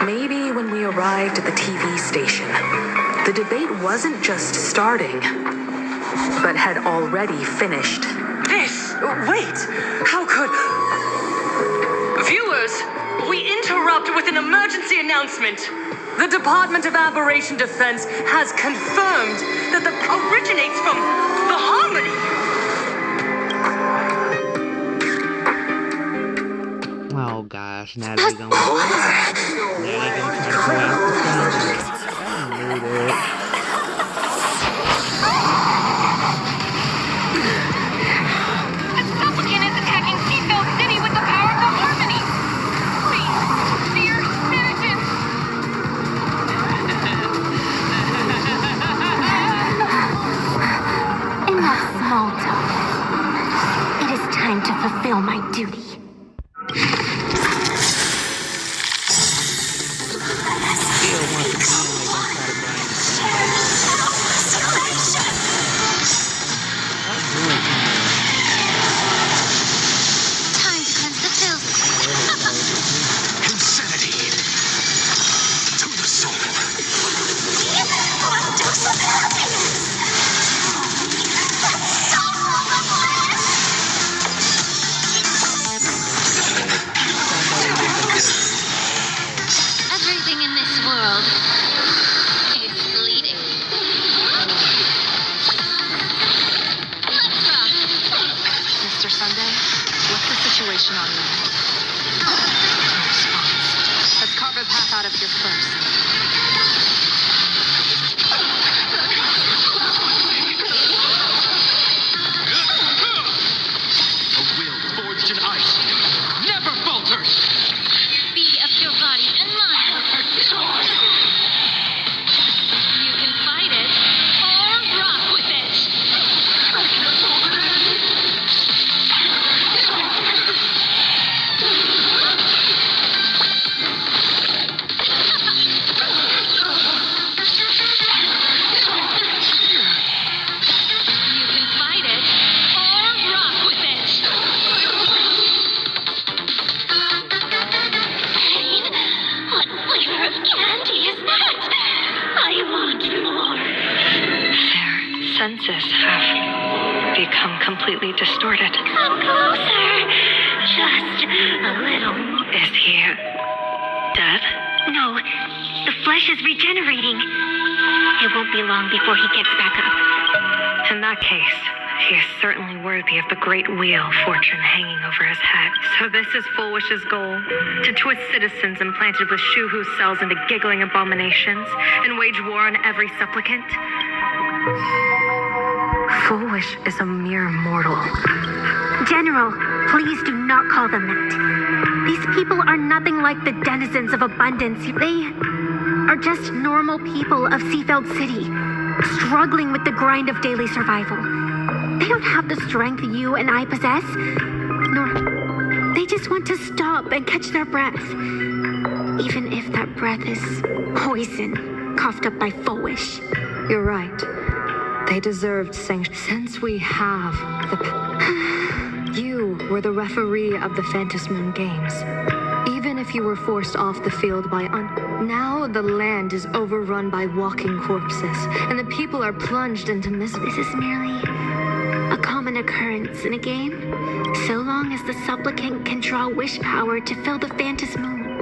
Maybe when we arrived at the TV station, the debate wasn't just starting, but had already finished. Wait! How could... Viewers, we interrupt with an emergency announcement. The Department of Aberration Defense has confirmed that the originates from the Harmony. Oh gosh, now they're gonna try to go after Sonic. I knew that. fulfill my duty. Time to cleanse the filth. Insanity. To the soul. What dose of happiness? That's so full of life. Everything in this world is bleeding. Let's rock. Mr. Sunday, what's the situation on land? No response. Let's carve a path out of here first. A will forged in ice never falters. Be of your body and mind. You can fight it or rock with it. You can fight it or rock with it. Pain? What flavor of candy is that? I want more. Their senses have become completely distorted. Come closer. Just a little. Is he dead? No, the flesh is regenerating. It won't be long before he gets back up. In that case, he is certainly worthy of the great wheel fortune hanging over his head. So this is Fulwish's goal? To twist citizens implanted with Shuhu cells into giggling abominations and wage war on every supplicant? Fulwish is a mere mortal. General, please do not call them that. These people are nothing like the denizens of abundance. They are just normal people of Seafeld City, struggling with the grind of daily survival. They don't have the strength you and I possess, nor they just want to stop and catch their breath. Even if that breath is poison coughed up by Fulwish. You're right. They deserved sanction. Since we have the... You were the referee of the Phantom Moon Games. Even if you were forced off the field by Now the land is overrun by walking corpses, and the people are plunged into misery. This is merely a common occurrence in a game, so long as the supplicant can draw wish power to fill the Phantom Moon.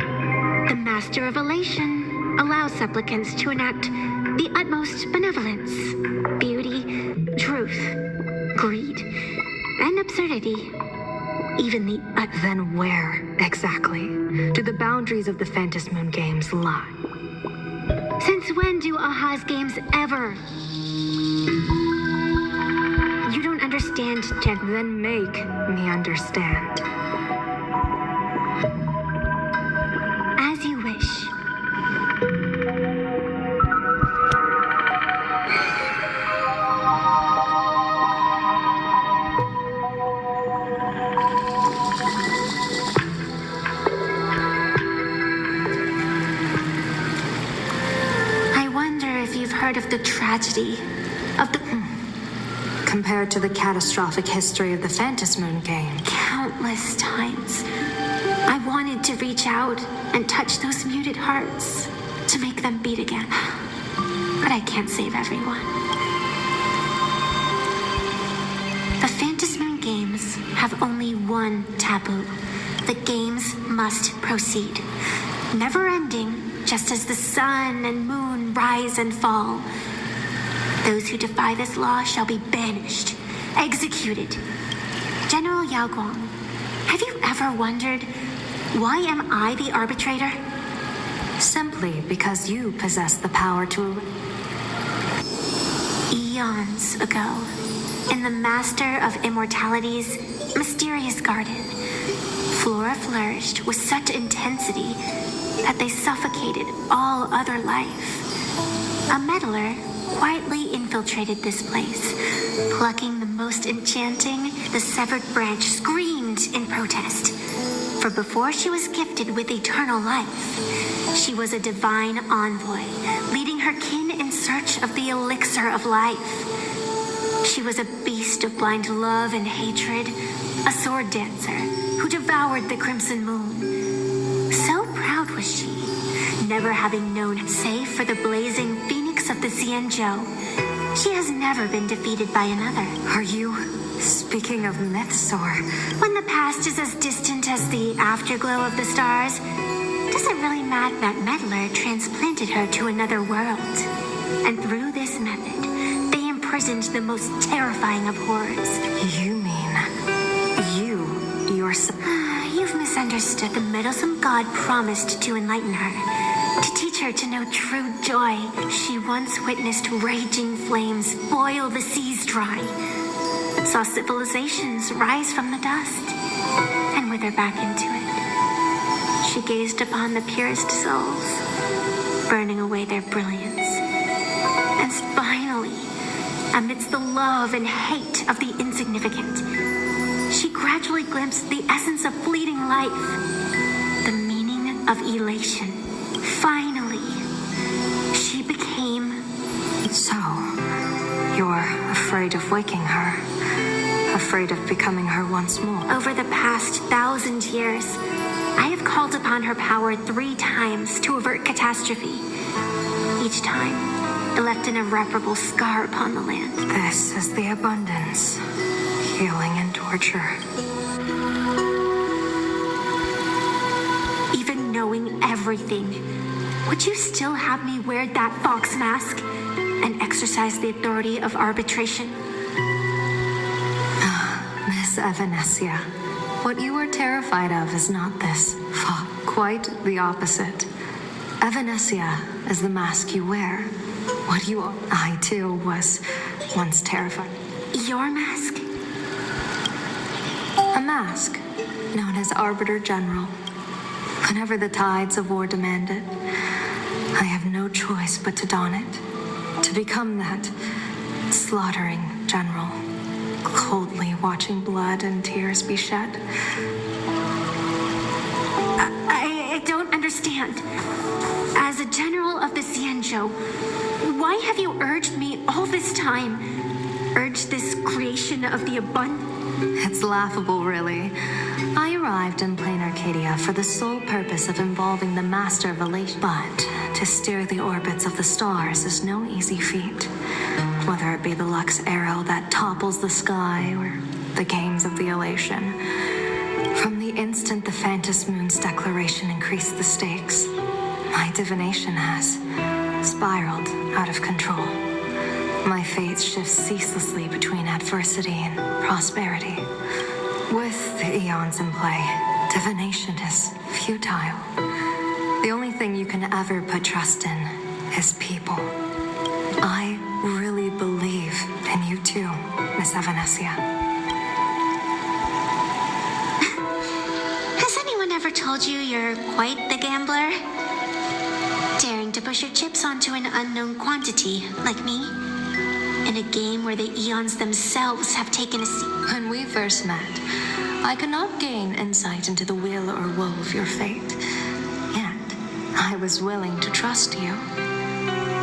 The Master of Elation allows supplicants to enact the utmost benevolence, beauty, truth, greed, and absurdity. Even the Then where, exactly, do the boundaries of the Phantom Moon Games lie? Since when do Aha's games ever? You don't understand, Then make me understand. As you wish. Heard of the tragedy of the... Compared to the catastrophic history of the Phantom Moon Game. Countless times, I wanted to reach out and touch those muted hearts to make them beat again. But I can't save everyone. The Phantom Moon Games have only one taboo. The games must proceed. Never ending, just as the sun and moon rise and fall. Those who defy this law shall be banished, executed. General Yao Guang, have you ever wondered, why am I the arbitrator? Simply because you possess the power to... Eons ago, in the Master of Immortality's mysterious garden, flora flourished with such intensity that they suffocated all other life. A meddler quietly infiltrated this place. Plucking the most enchanting, the severed branch screamed in protest. For before she was gifted with eternal life, she was a divine envoy, leading her kin in search of the elixir of life. She was a beast of blind love and hatred, a sword dancer who devoured the crimson moon. So proud was she, never having known save for the blazing phoenix of the Xianzhou. She has never been defeated by another. Are you speaking of myths, or? When the past is as distant as the afterglow of the stars, does it really matter that meddler transplanted her to another world? And through this method, they imprisoned the most terrifying of horrors. You mean you're You've misunderstood. The meddlesome god promised to enlighten her, to teach her to know true joy. She once witnessed raging flames boil the seas dry, saw civilizations rise from the dust and wither back into it. She gazed upon the purest souls, burning away their brilliance. And finally, amidst the love and hate of the insignificant, she gradually glimpsed the essence of fleeting life, the meaning of elation. Finally, she became... So, you're afraid of waking her, afraid of becoming her once more. Over the past 1,000 years, I have called upon her power 3 times to avert catastrophe. Each time, it left an irreparable scar upon the land. This is the abundance, healing and torture. Even knowing everything, would you still have me wear that fox mask and exercise the authority of arbitration? Miss Evanesia, what you are terrified of is not this. Quite the opposite. Evanesia is the mask you wear. What you are... I, too, was once terrified. Your mask? A mask known as Arbiter General. Whenever the tides of war demand it, I have no choice but to don it. To become that slaughtering general, coldly watching blood and tears be shed. I don't understand. As a general of the Xianzhou, why have you urged me all this time? Urged this creation of the abundant? It's laughable, really. I arrived in plain Arcadia for the sole purpose of involving the Master of Elation. But to steer the orbits of the stars is no easy feat. Whether it be the Lux arrow that topples the sky or the games of the Elation. From the instant the Phantom Moon's declaration increased the stakes, my divination has spiraled out of control. My fate shifts ceaselessly between adversity and prosperity. With the eons in play, divination is futile. The only thing you can ever put trust in is people. I really believe in you too, Miss Evanesia. Has anyone ever told you you're quite the gambler? Daring to push your chips onto an unknown quantity, like me? In a game where the eons themselves have taken a seat. When we first met, I could not gain insight into the will or woe of your fate. Yet, I was willing to trust you.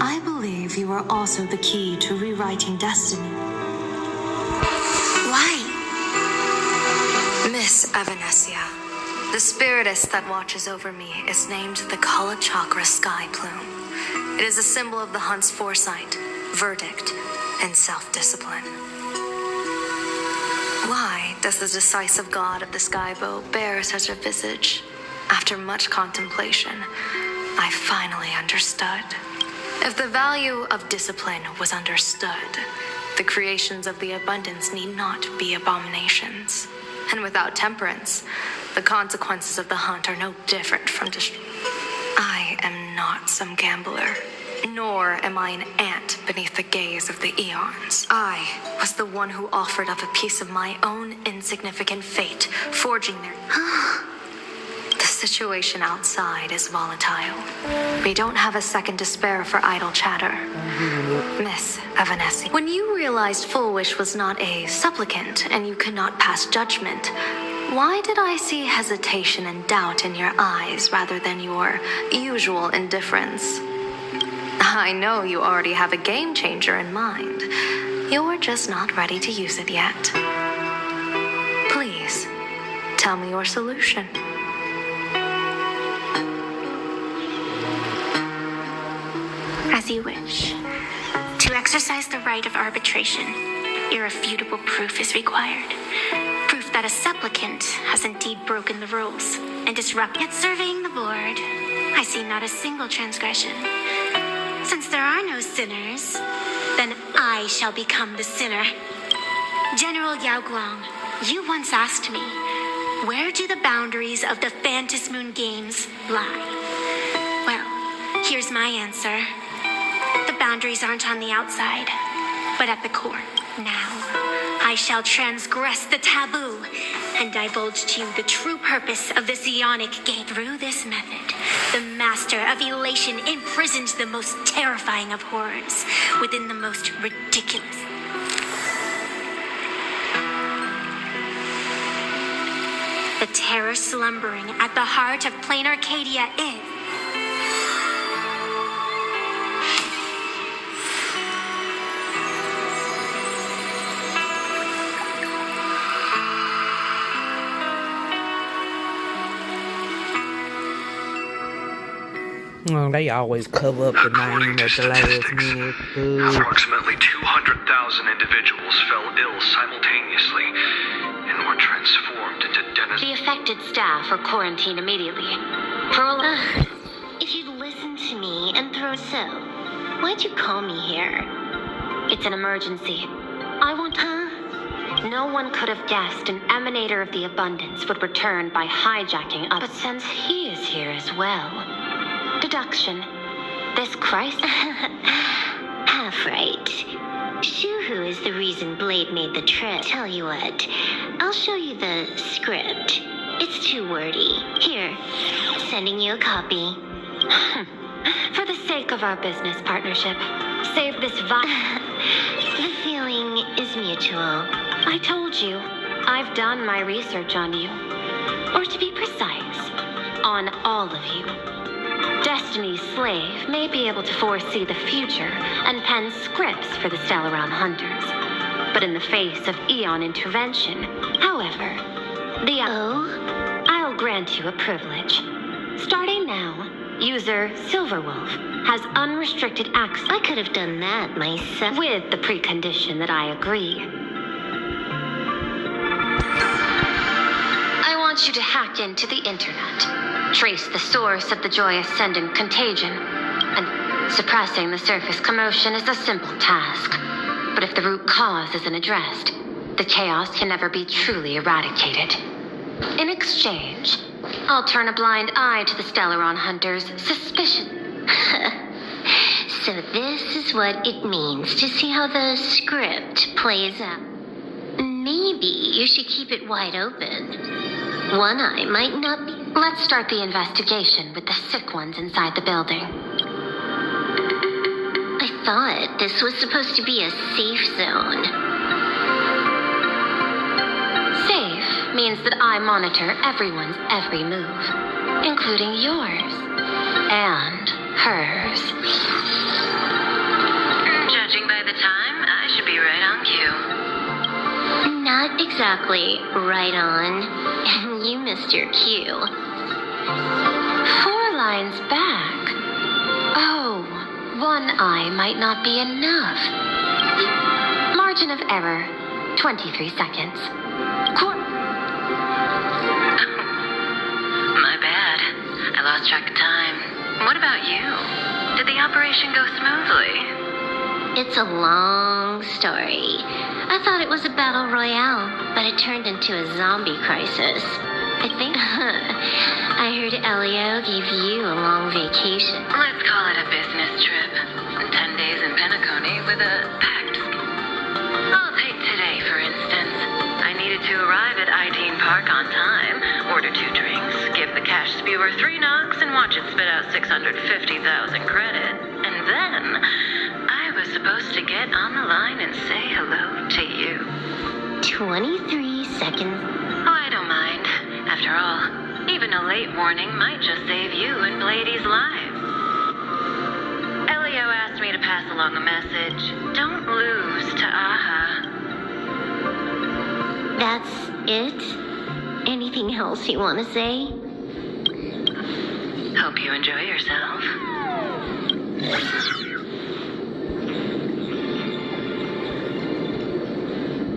I believe you are also the key to rewriting destiny. Why? Miss Evanesia, the spiritess that watches over me is named the Kala Chakra Sky Plume. It is a symbol of the hunt's foresight, verdict, and self-discipline. Why does the decisive god of the skybow bear such a visage? After much contemplation, I finally understood. If the value of discipline was understood, the creations of the abundance need not be abominations. And without temperance, the consequences of the hunt are no different from I am not some gambler. Nor am I an ant beneath the gaze of the eons. I was the one who offered up a piece of my own insignificant fate, forging their... The situation outside is volatile. We don't have a second to spare for idle chatter. Miss Evanessi, when you realized Full Wish was not a supplicant and you could not pass judgment, why did I see hesitation and doubt in your eyes rather than your usual indifference? I know you already have a game changer in mind. You're just not ready to use it yet. Please, tell me your solution. As you wish. To exercise the right of arbitration, irrefutable proof is required. Proof that a supplicant has indeed broken the rules and disrupted. Yet surveying the board, I see not a single transgression. Since there are no sinners, then I shall become the sinner. General Yao Guang, you once asked me, where do the boundaries of the Phantom Moon Games lie? Well, here's my answer. The boundaries aren't on the outside, but at the core. Now, I shall transgress the taboo and divulge to you the true purpose of the Psionic Game. Through this method, the Master of Elation imprisoned the most terrifying of horrors within the most ridiculous. The terror slumbering at the heart of plain Arcadia is... They always cover up the name at the last minute. Approximately 200,000 individuals fell ill simultaneously and were transformed into denizens. The affected staff are quarantined immediately. If you'd listen to me and throw so, why'd you call me here? It's an emergency. I want... No one could have guessed an emanator of the abundance would return by hijacking us. But since he is here as well... Deduction. This crisis... Half right. Shuhu is the reason Blade made the trip. Tell you what, I'll show you the script. It's too wordy. Here, sending you a copy. For the sake of our business partnership, save this The feeling is mutual. I told you, I've done my research on you. Or to be precise, on all of you. Destiny's slave may be able to foresee the future and pen scripts for the Stellaron hunters. But in the face of Eon intervention, however, I'll grant you a privilege. Starting now, user Silverwolf has unrestricted access. I could have done that myself. With the precondition that I agree. I want you to hack into the internet. Trace the source of the joy ascendant contagion, and suppressing the surface commotion is a simple task. But if the root cause isn't addressed, the chaos can never be truly eradicated. In exchange, I'll turn a blind eye to the Stellaron hunters' suspicion. So this is what it means to see how the script plays out. Maybe you should keep it wide open. One eye might not be... Let's start the investigation with the sick ones inside the building. I thought this was supposed to be a safe zone. Safe means that I monitor everyone's every move, including yours and hers. Judging by the time, I should be right on cue. Not exactly right on. You missed your cue. 4 lines back. Oh, 1 eye might not be enough. Margin of error, 23 seconds. My bad. I lost track of time. What about you? Did the operation go smoothly? It's a long story. I thought it was a battle royale, but it turned into a zombie crisis. I think I heard Elio gave you a long vacation. Let's call it a business trip. 10 days in Penacony with a packed schedule. I'll take today, for instance. I needed to arrive at I-10 Park on time, order 2 drinks, give the cash spew give her 3 knocks and watch it spit out 650,000 credit. And then I was supposed to get on the line and say hello to you. 23 seconds. Oh, I don't mind. After all, even a late warning might just save you and Blady's lives. Elio asked me to pass along a message. Don't lose to Aha. That's it? Anything else you want to say? Hope you enjoy yourself.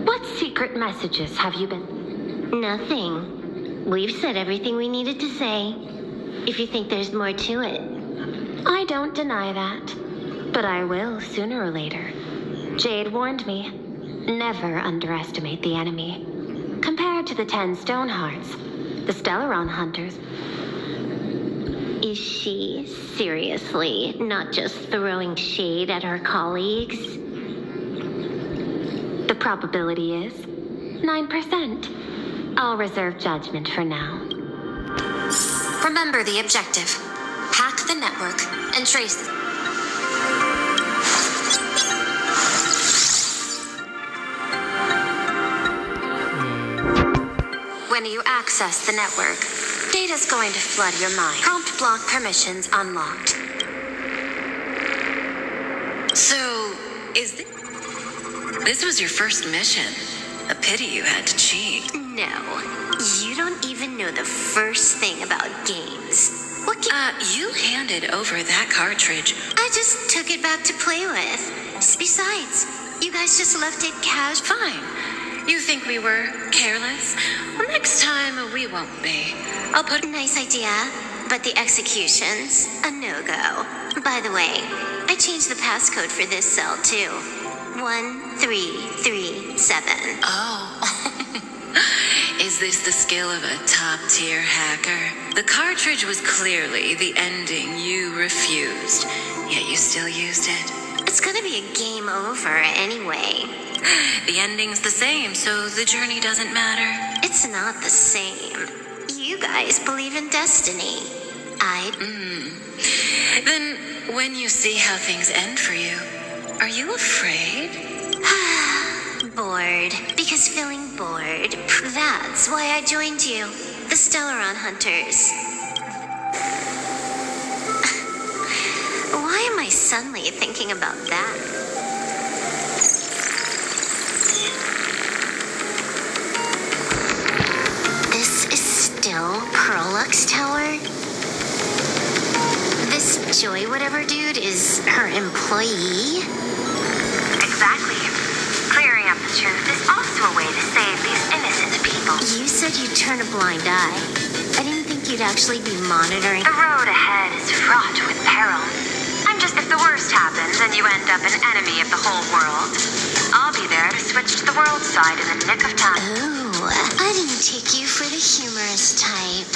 What secret messages have you been? Nothing. We've said everything we needed to say. If you think there's more to it. I don't deny that. But I will sooner or later. Jade warned me. Never underestimate the enemy. Compared to the 10 Stonehearts, the Stellaron hunters. Is she seriously not just throwing shade at her colleagues? The probability is 9%. I'll reserve judgment for now. Remember the objective. Hack the network and trace it. When you access the network, data's going to flood your mind. Prompt block permissions unlocked. So, this was your first mission? A pity you had to cheat. No. You don't even know the first thing about games. What You handed over that cartridge. I just took it back to play with. Besides, you guys just left it casual. Fine. You think we were careless? Well, next time we won't be. I'll put... Nice idea, but the execution's a no-go. By the way, I changed the passcode for this cell, too. 1337. Oh. Is this the skill of a top-tier hacker? The cartridge was clearly the ending you refused, yet you still used it. It's gonna be a game over anyway. The ending's the same, so the journey doesn't matter. It's not the same. You guys believe in destiny. Then, when you see how things end for you, are you afraid? Bored. Because feeling bored. That's why I joined you. The Stellaron Hunters. Why am I suddenly thinking about that? This is still Prolux Tower? This Joy whatever dude is her employee? Exactly. Clearing up the truth is also a way to save these innocent people. You said you'd turn a blind eye. I didn't think you'd actually be monitoring. The road ahead is fraught with peril. I'm just if the worst happens and you end up an enemy of the whole world, I'll be there to switch to the world side in the nick of time. Oh, I didn't take you for the humorous type.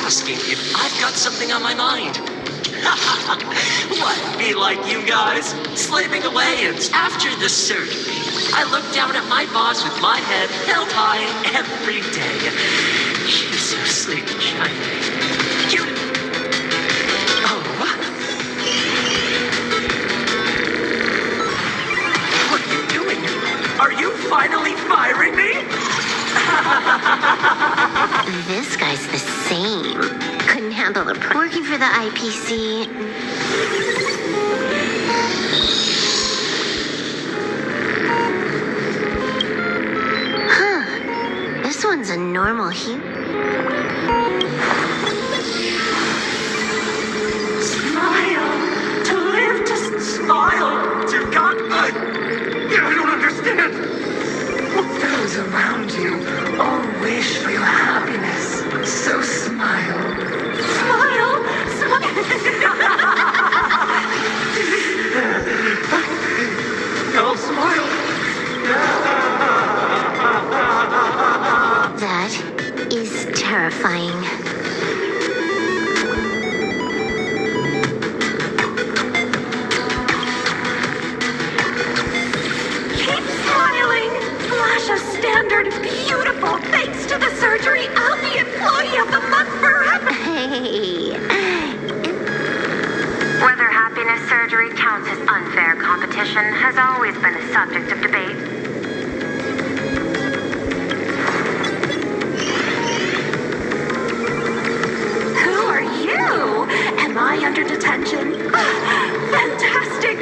Asking if I've got something on my mind. What, be like you guys? Slaving away, and after the surgery, I look down at my boss with my head held high every day. She's so sleek and shiny. Cute. Oh, what? What are you doing? Are you finally firing me? This guy's the same. Couldn't handle the working for the IPC. Huh. This one's a normal Smile! To live, just smile! To God, I don't understand! Those around you all wish for your happiness. So smile. Smile! Smile! No, smile! That is terrible. surgery counts as unfair competition has always been a subject of debate. Who are you? Am I under detention? Fantastic!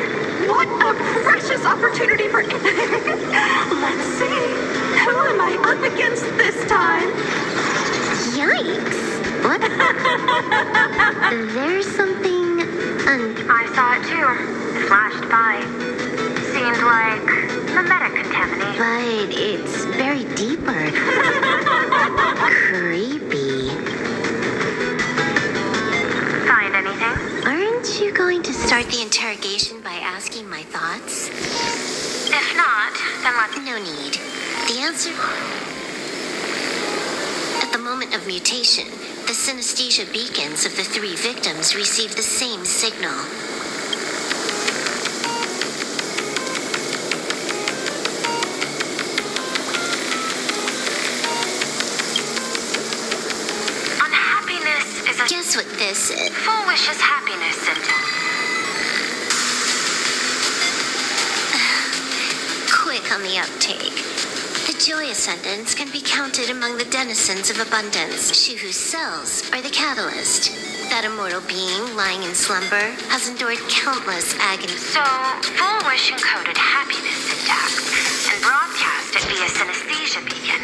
What a precious opportunity for... Let's see. Who am I up against this time? Yikes. What? There's something... I saw it too. Flashed by. Seemed like a meta-contamination. But it's very deeper. Creepy. Find anything? Aren't you going to start the interrogation by asking my thoughts? If not, then let's... No need. The answer... At the moment of mutation, the synesthesia beacons of the 3 victims receive the same signal. Unhappiness is a... Guess what this is? Foolish is happiness symptom. Quick on the uptake. The joy ascendants can be counted among the denizens of abundance, whose cells are the catalyst. That immortal being lying in slumber has endured countless agonies. So, Foolish encoded happiness syntax and broadcast it via synesthesia beacon.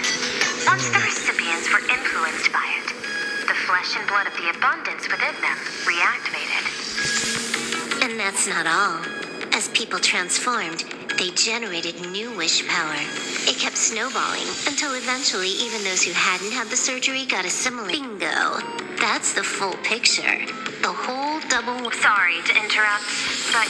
Once the recipients were influenced by it, the flesh and blood of the abundance within them reactivated. And that's not all. As people transformed, they generated new wish power. It kept snowballing until eventually even those who hadn't had the surgery got assimilated. Bingo. That's the full picture. The whole double... Sorry to interrupt, but...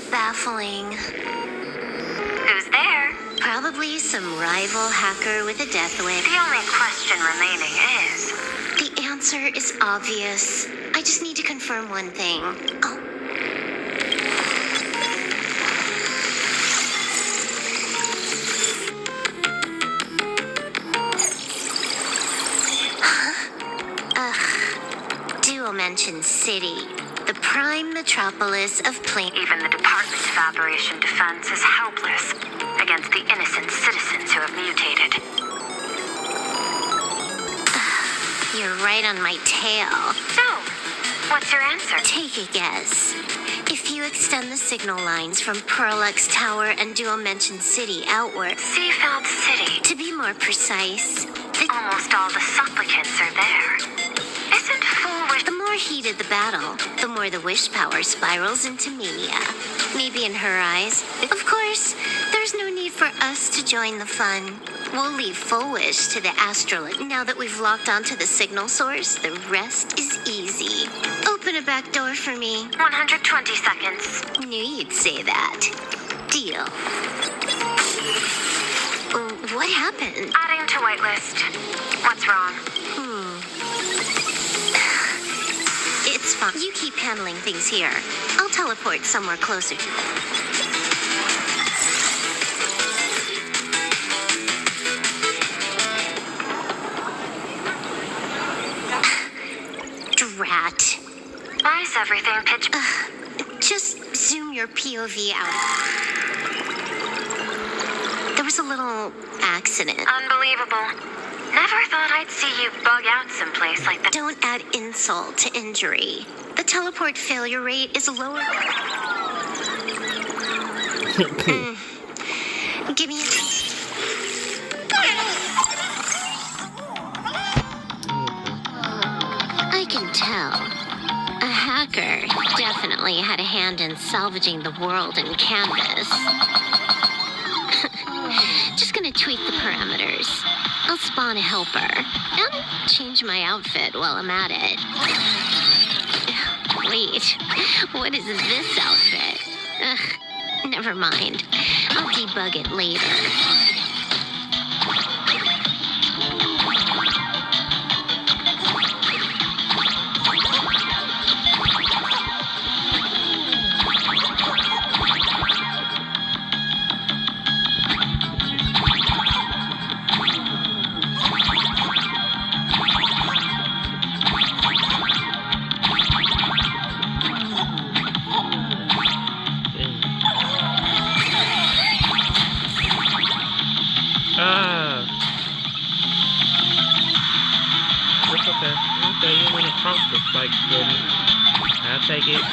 Baffling. Who's there? Probably some rival hacker with a death wish. The only question remaining is... The answer is obvious. I just need to confirm one thing. Oh. Dual Mention City. The prime metropolis of plain... Even the Department of Operation Defense is helpless against the innocent citizens who have mutated. You're right on my tail. So, what's your answer? Take a guess. If you extend the signal lines from Pearlux Tower and Dual Mention City outward... Seafeld City. To be more precise... Almost all the supplicants are there. Isn't Foolish... The more heated the battle, the more the wish power spirals into mania. Maybe in her eyes. Of course, there's no need for us to join the fun. We'll leave Full Wish to the astral. Now that we've locked onto the signal source, the rest is easy. Open a back door for me. 120 seconds. Knew you'd say that. Deal. What happened? Adding to whitelist. What's wrong? It's fine. You keep handling things here. I'll teleport somewhere closer to them. Drat. Why is everything pitch... Just zoom your POV out. There was a little accident. Unbelievable. Never thought I'd see you bug out someplace like that. Don't add insult to injury. The teleport failure rate is lower. Give me a... I can tell. A hacker definitely had a hand in salvaging the world in Canvas. Just gonna tweak the parameters. I'll spawn a helper and change my outfit while I'm at it. Wait, what is this outfit? Ugh, Never mind. I'll debug it later. It's okay. Okay, you went across the spike for me. I'll take it.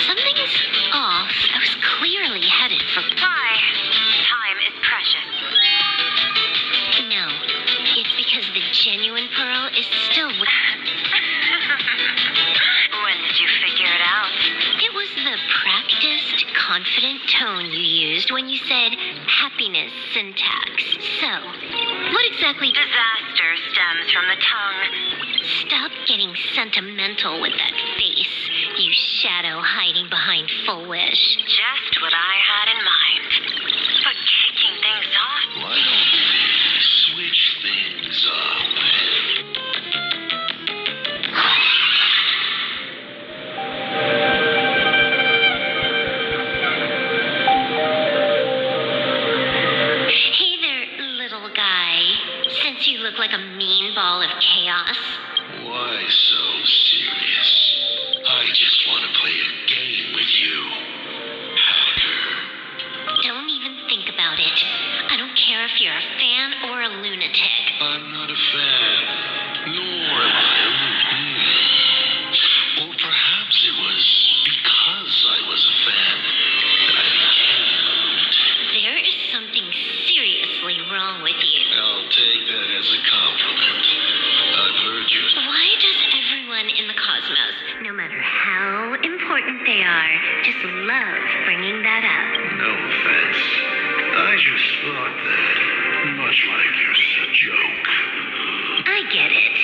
Something's off. I was clearly headed for... Why? Time is precious. No, it's because the genuine Pearl is still... When did you figure it out? It was the practiced, confident tone you used when you said happiness syntax. So, what exactly... Disaster stems from the tongue. Stop getting sentimental with that face, you shadow hiding behind Full Wish. Just what I had in mind. But kicking things off... Why don't we switch things up? Hey there, little guy. Since you look like a mean ball of chaos. Why so serious? I just want to play a game with you, hacker. Don't even think about it. I don't care if you're a fan or a lunatic. I'm not a fan, nor am I a lunatic. Or perhaps it was because I was a fan that I became a lunatic. There is something seriously wrong with you. I'll take that as a compliment. I've heard you. Why does everyone in the cosmos, no matter how important they are, just love bringing that up? No offense. I just thought that, much like you're a joke. I get it.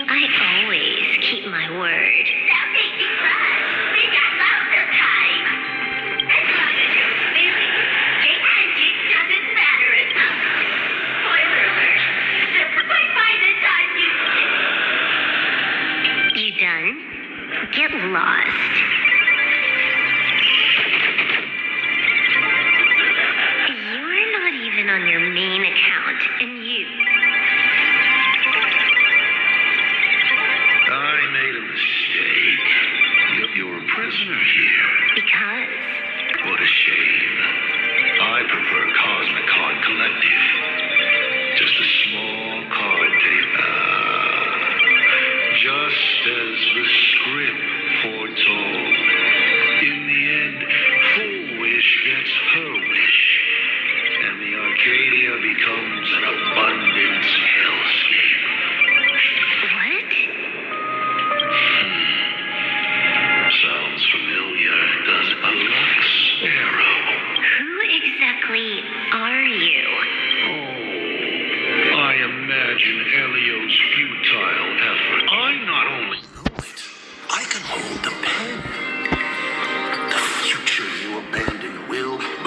I always keep my word. Stop making fun! We got laughter time! As long as you're feeling, your magic doesn't matter enough. Spoiler alert. But by the time You done? Get lost. You're not even on your main account, and I made a mistake. You're a prisoner here. Because? What a shame. I prefer Cosmic Card Collective. Just a small card tape. Just as the script foretold. In the end, Full Wish gets her wish.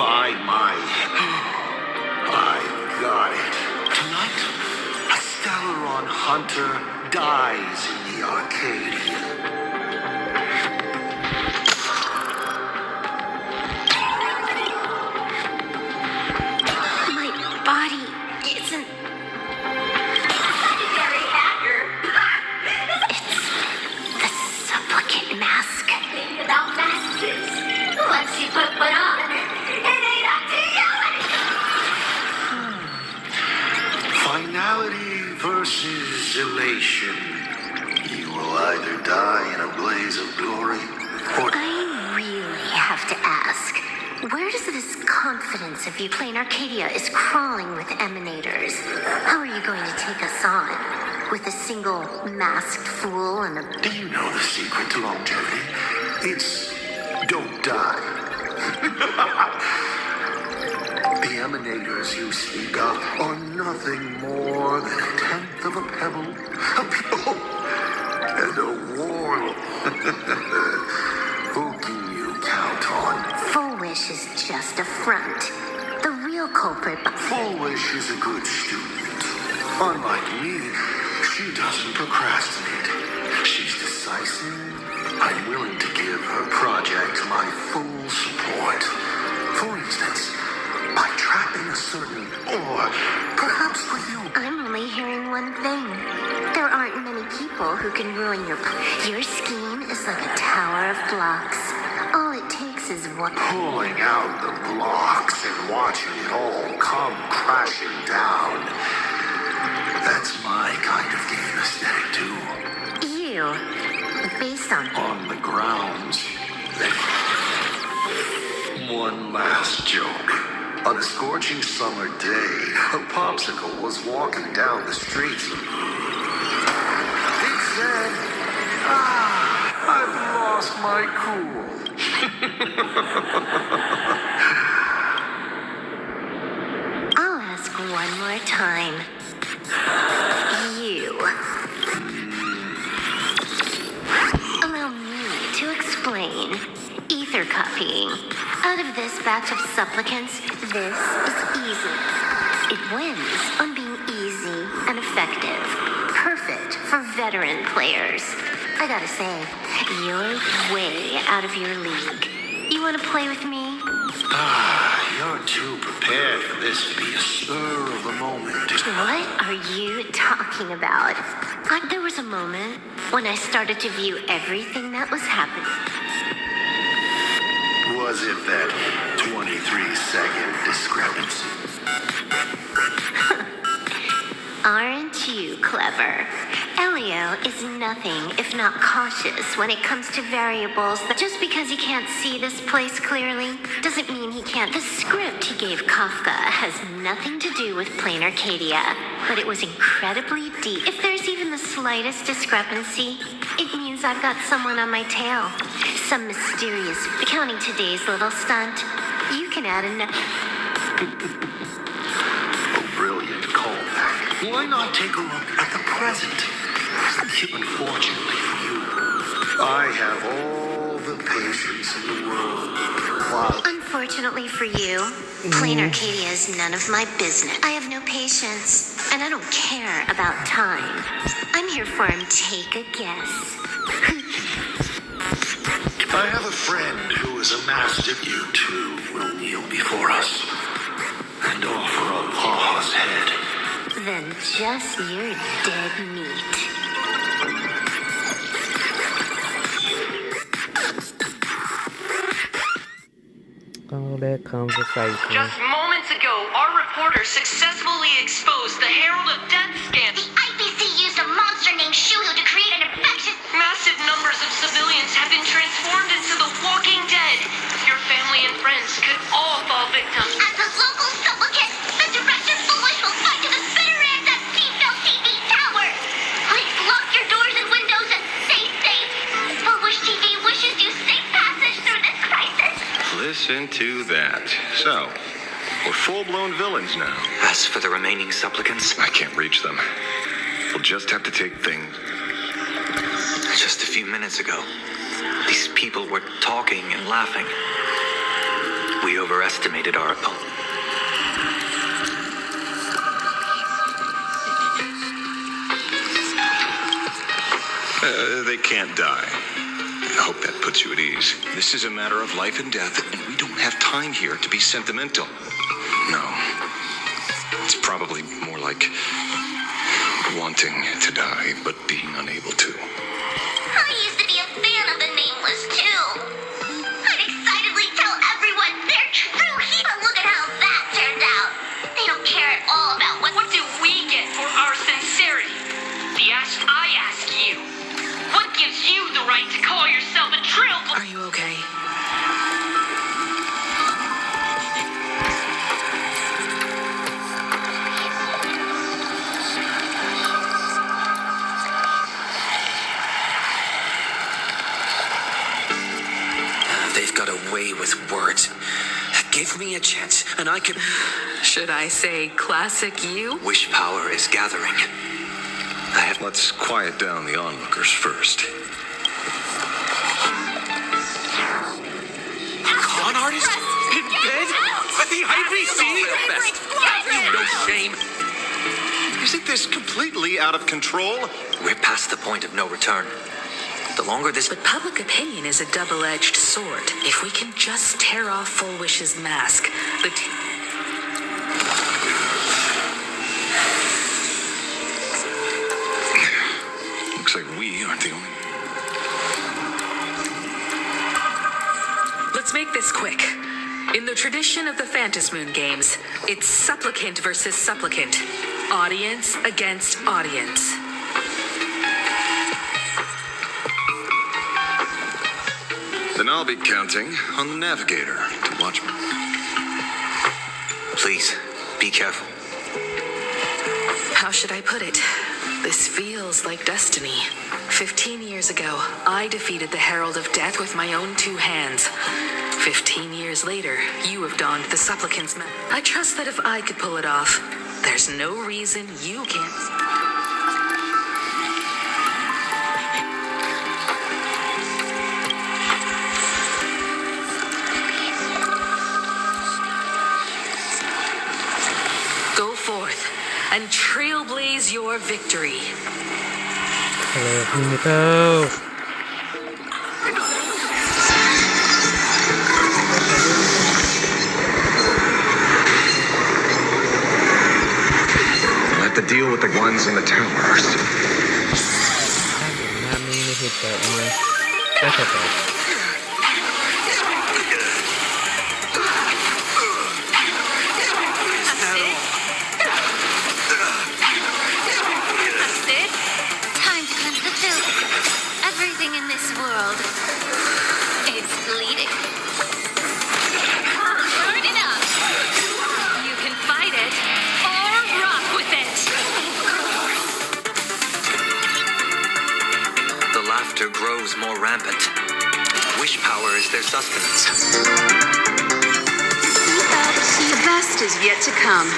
By my... I got it. Tonight, a Stellaron hunter dies in the Arcadia. My body isn't... It's the supplicant mask. About masks. Once you put one on, it ain't up to you. Finality versus elation. You will either die in a blaze of glory, or... I really have to ask, where does this confidence of you playing Arcadia is crawling with emanators? How are you going to take us on? With a single masked fool and a... Do you know the secret to longevity? It's... don't die. The emanators you speak of are nothing more than a tenth of a pebble, a pebble, and a warlord. Who can you count on? Full Wish is just a front. The real culprit... Full Wish is a good student. Unlike me, she doesn't procrastinate. She's decisive. I'm willing to give her project my full support. For instance, by trapping a certain, or perhaps with you. I'm only hearing one thing. There aren't many people who can ruin your... Your scheme is like a tower of blocks. All it takes is one... Pulling out the blocks and watching it all come crashing down. That's my kind of game aesthetic, too. You... Based on... On the grounds. One last joke. On a scorching summer day, a popsicle was walking down the street. He said, I've lost my cool. I'll ask one more time. You... Allow me to explain. Ether copying. Out of this batch of supplicants, this is easy. It wins on being easy and effective. Perfect for veteran players. I gotta say, you're way out of your league. You wanna play with me? You're too prepared for this to be a spur of the moment. What are you talking about? Like there was a moment when I started to view everything that was happening. Was it that 23-second discrepancy? Aren't you clever? Elio is nothing if not cautious when it comes to variables. That just because he can't see this place clearly doesn't mean he can't. The script he gave Kafka has nothing to do with plain Arcadia, but it was incredibly deep. If there's even the slightest discrepancy, it means I've got someone on my tail. Some mysterious, counting today's little stunt. You can add a Brilliant callback. Why not take a look at the present? Unfortunately for you, I have all the patience in the world. While Unfortunately for you, plain Arcadia is none of my business. I have no patience, and I don't care about time. I'm here for him. Take a guess. I have a friend who is a master. You too will kneel before us and offer up Pa's head. Then just your dead meat. Oh, that conversation. Just moments ago, our reporter successfully exposed the Herald of Death scandal. The IPC used a monster named Shulu to create an infection. Massive numbers of civilians have been transformed into the Walking Dead. Your family and friends could all fall victim. As a local supplicant, the director Foolish will fight to the bitter end at Seafell TV Tower. Please lock your doors and windows and stay safe. Foolish TV wishes you safe passage through this crisis. Listen to that. So, we're full-blown villains now. As for the remaining supplicants, I can't reach them. We'll just have to take things. just a few minutes ago, these people were talking and laughing. We overestimated underestimated our opponent. They can't die. I hope that puts you at ease. This is a matter of life and death, and we don't have time here to be sentimental. No. It's probably more like wanting to die, but being unable to. I used to be a fan of the Nameless, too. I'd excitedly tell everyone their true heat, but look at how that turned out. They don't care at all about What do we get for our sincerity? I ask you. What gives you the right to call yourself a trailblazer? Are you okay? They've got a way with words. Give me a chance, and I could... Should I say classic you? Wish power is gathering. Let's quiet down the onlookers first. Con artist? In bed? At the IBC? Have you no shame? Isn't this completely out of control? We're past the point of no return. The longer this... But public opinion is a double-edged sword. If we can just tear off Full Wish's mask, the... Looks like we aren't the only... Let's make this quick. In the tradition of the Phantasmoon games, it's supplicant versus supplicant. Audience against audience. Then I'll be counting on the navigator to watch me. Please, be careful. How should I put it? This feels like destiny. 15 years ago, I defeated the Herald of Death with my own 2 hands. 15 years later, you have donned the supplicant's mask. I trust that if I could pull it off, there's no reason you can't. Go forth and trailblaze your victory. We'll have to deal with the ones in the towers. I did not mean to hit that one. That's okay. Time to cleanse the filth. Everything in this world is bleeding. Burn it up. You can fight it or rock with it. The laughter grows more rampant. Wish power is their sustenance. The best is yet to come.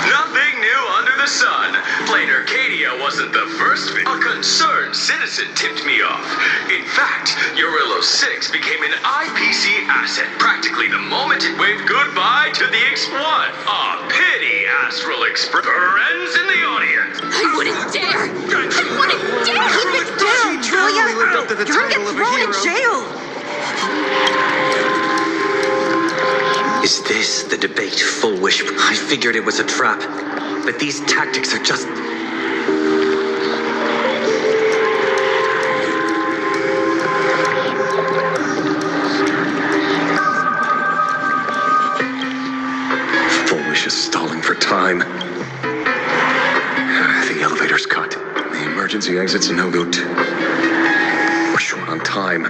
Nothing new under the sun. Plain Arcadia wasn't the first A concerned citizen tipped me off. In fact, Urillo 6 became an IPC asset practically the moment it waved goodbye to the X1. A pity Astral Express. Friends in the audience. I wouldn't dare! I wouldn't dare! Keep it down, Julia! You're gonna get thrown in jail! Is this the debate Full Wish? I figured it was a trap, but these tactics are just... Full Wish is stalling for time. The elevator's cut. The emergency exit's a no-go too. We're short on time.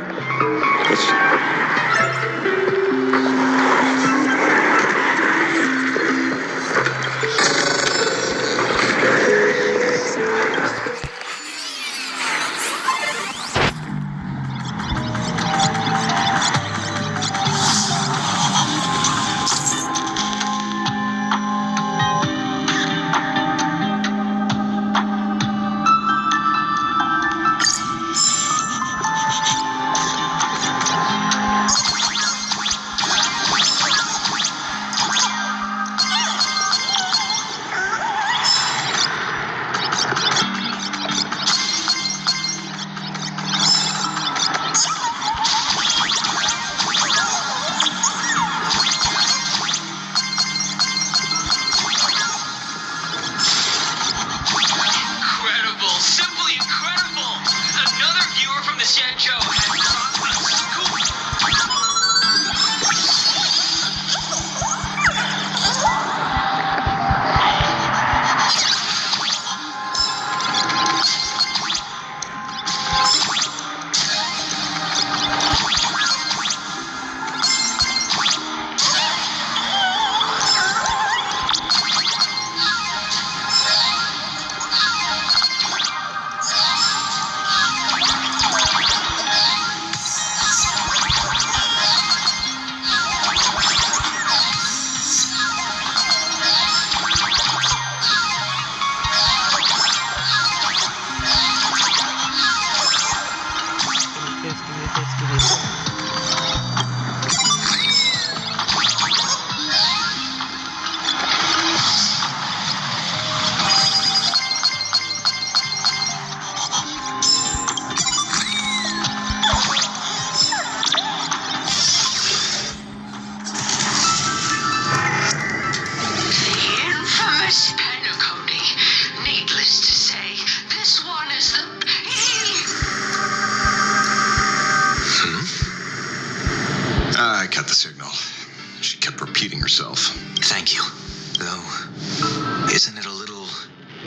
got the signal. She kept repeating herself. Thank you. Though, isn't it a little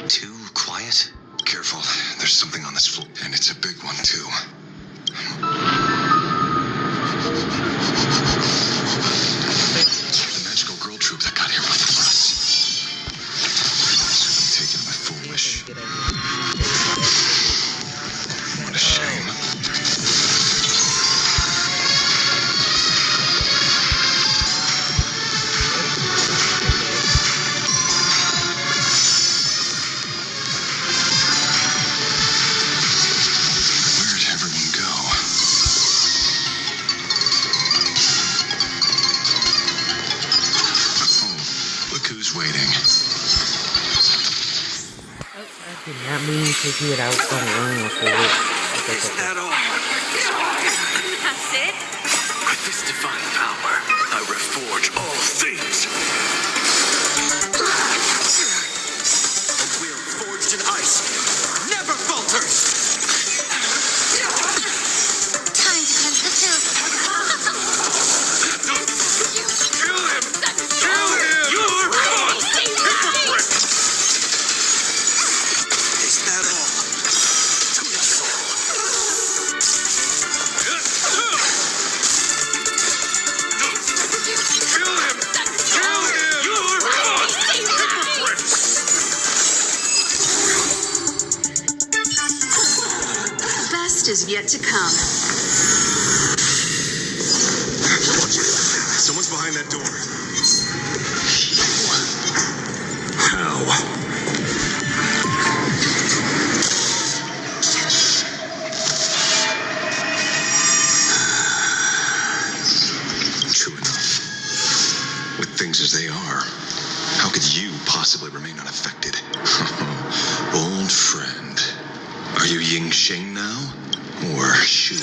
too quiet? Careful, there's something on this floor, and it's a big one, too. The magical girl troop that got here before us. Taking my full wish. What a shame. Not mean to get out from the room for it. Is that all? That's it? With this divine power, I reforge all things. A will forged in ice never falters. Time to cleanse the filth. Kill him! Kill him! You're gone! Hypocrite! Is that all? To the soul. Kill him! Kill him! You're gone! Hypocrite! The best is yet to come. Watch it. Someone's behind that door. How? True enough. With things as they are, how could you possibly remain unaffected? Old friend. Are you Ying Sheng now? Or Shu?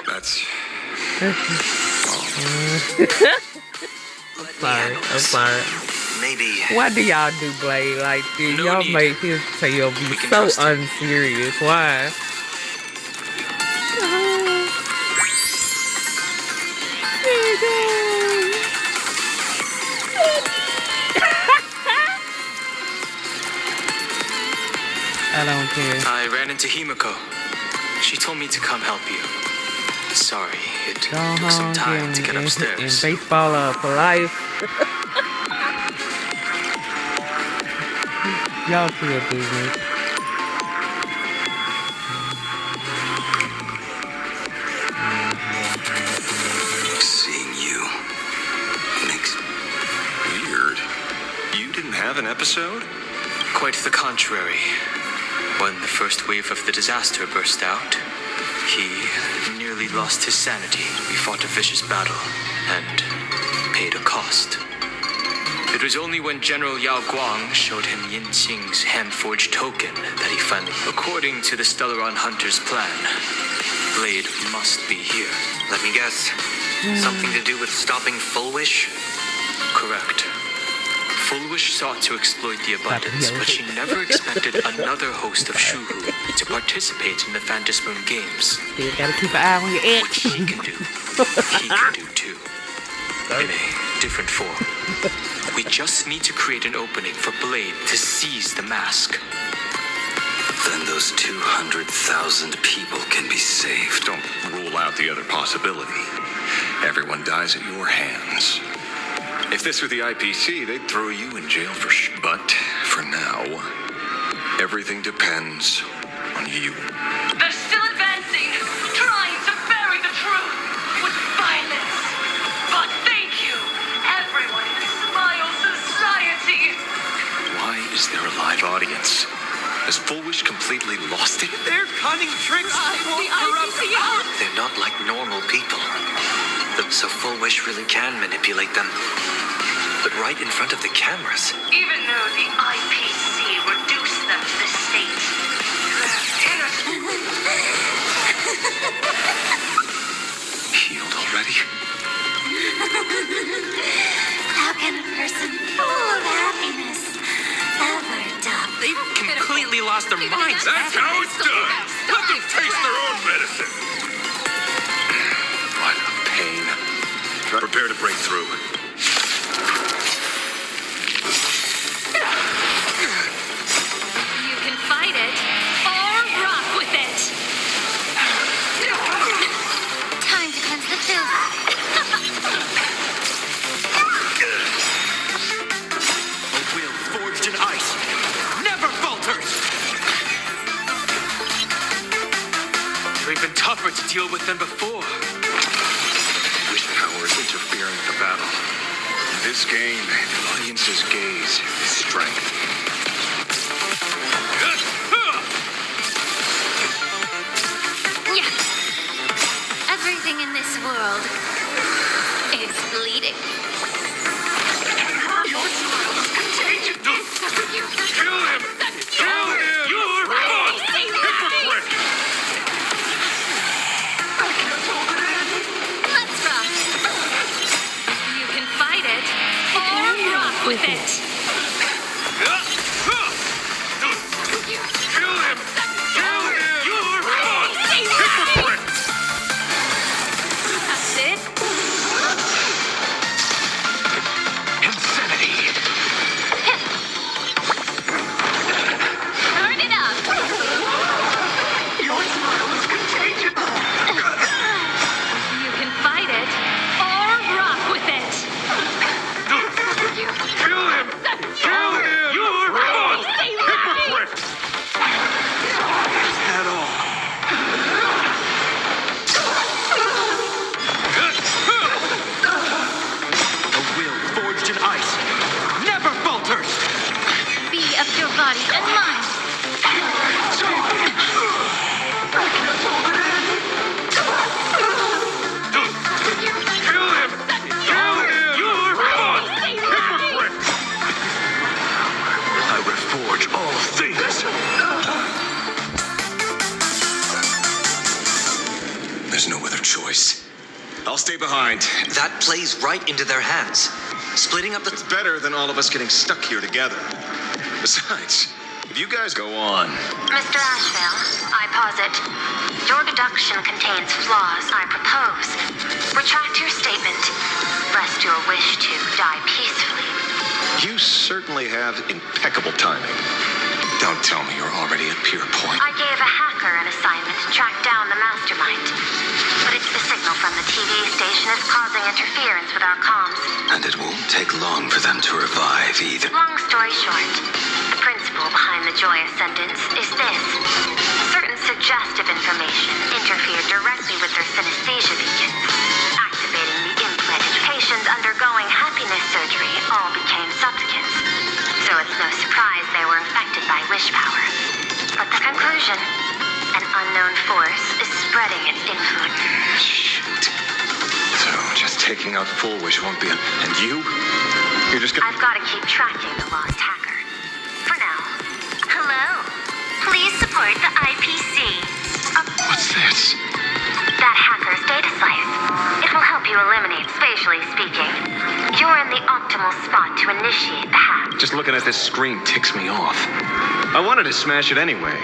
That's... I'm sorry. Maybe. Why do y'all do Blade like this? No y'all need. make his tale be We can so trust him. unserious. Why? I don't care. I ran into Himiko. She told me to come help you. Sorry, it Go took some home time to get and upstairs. baseball for life. Y'all kill business. Seeing you makes... Weird. You didn't have an episode? Quite the contrary. When the first wave of the disaster burst out, he nearly lost his sanity. We fought a vicious battle and paid a cost. It was only when General Yao Guang showed him Yin Qing's hand-forged token that he finally... According to the Stellaron Hunter's plan, Blade must be here. Let me guess. Something to do with stopping Full Wish? Correct. Full Wish sought to exploit the abundance, but she never expected another host of Shuhu to participate in the Phantom Moon Games. Still gotta keep an eye on your ex. What she can do, he can do too. In a different form. We just need to create an opening for Blade to seize the mask. Then those 200,000 people can be saved. Don't rule out the other possibility. Everyone dies at your hands. If this were the IPC, they'd throw you in jail for But for now, everything depends on you. They're still advancing, trying to bury the truth with violence. But thank you, everyone in the Smile Society. Why is there a live audience? Has Full Wish completely lost it? Their cunning tricks won't corrupt. They're not like normal people. So Full Wish really can manipulate them. But right in front of the cameras. Even though the IPC reduced them to this state, they're innocent. Healed already? How can a person full of happiness ever doubt? They've completely lost their minds. That's how it's done. Let them taste their own medicine. What a pain. Prepare to break through. You can fight it or rock with it. Time to cleanse the filth. A will forged in ice never falters. We've been tougher to deal with than before. Wish power is interfering with the battle. In this game, the audience's gaze is strength. Yeah. Everything in this world is bleeding. Your smile is contagious. Kill him! Kill him! You're gone! Hypocrite! Let's rock. You can fight it or rock with it. Kill him! Kill him! You're gone! Hypocrite! That's it. Insanity! Turn it up. Your smile is contagious! You can fight it or rock with it. Kill him! Kill him! You're gone! Hypocrite! Is that all? A will forged in ice never falters. Be of your body and mind. Kill him! Kill him! You're gone! Hypocrite! I reforge all things! There's no other choice. I'll stay behind. That plays right into their hands. Splitting up the... It's better than all of us getting stuck here together. Besides, if you guys go on... Mr. Ashvale, I posit. Your deduction contains flaws I propose. Retract your statement, lest your wish to die peacefully. You certainly have impeccable timing. Don't tell me you're already at Pier Point. I gave a hacker an assignment to track down the mastermind. But it's the signal from the TV station is causing interference with our comms. And it won't take long for them to revive either. Long story short, the principle behind the joyous sentence is this. Certain suggestive information interfered directly with their synesthesia beacons. Activating the implanted patients undergoing happiness surgery all became supplicants. So it's no surprise they were affected by wish power. But the conclusion, an unknown force is spreading its influence. Shoot. So just taking out Full Wish won't be And you? You're just gonna... I've got to keep tracking the lost hacker. For now. Hello. Please support the IPC. What's this? That hacker's data slice. It will help you eliminate, spatially speaking. You're in the optimal spot to initiate the hack. Just looking at this screen ticks me off. I wanted to smash it anyway.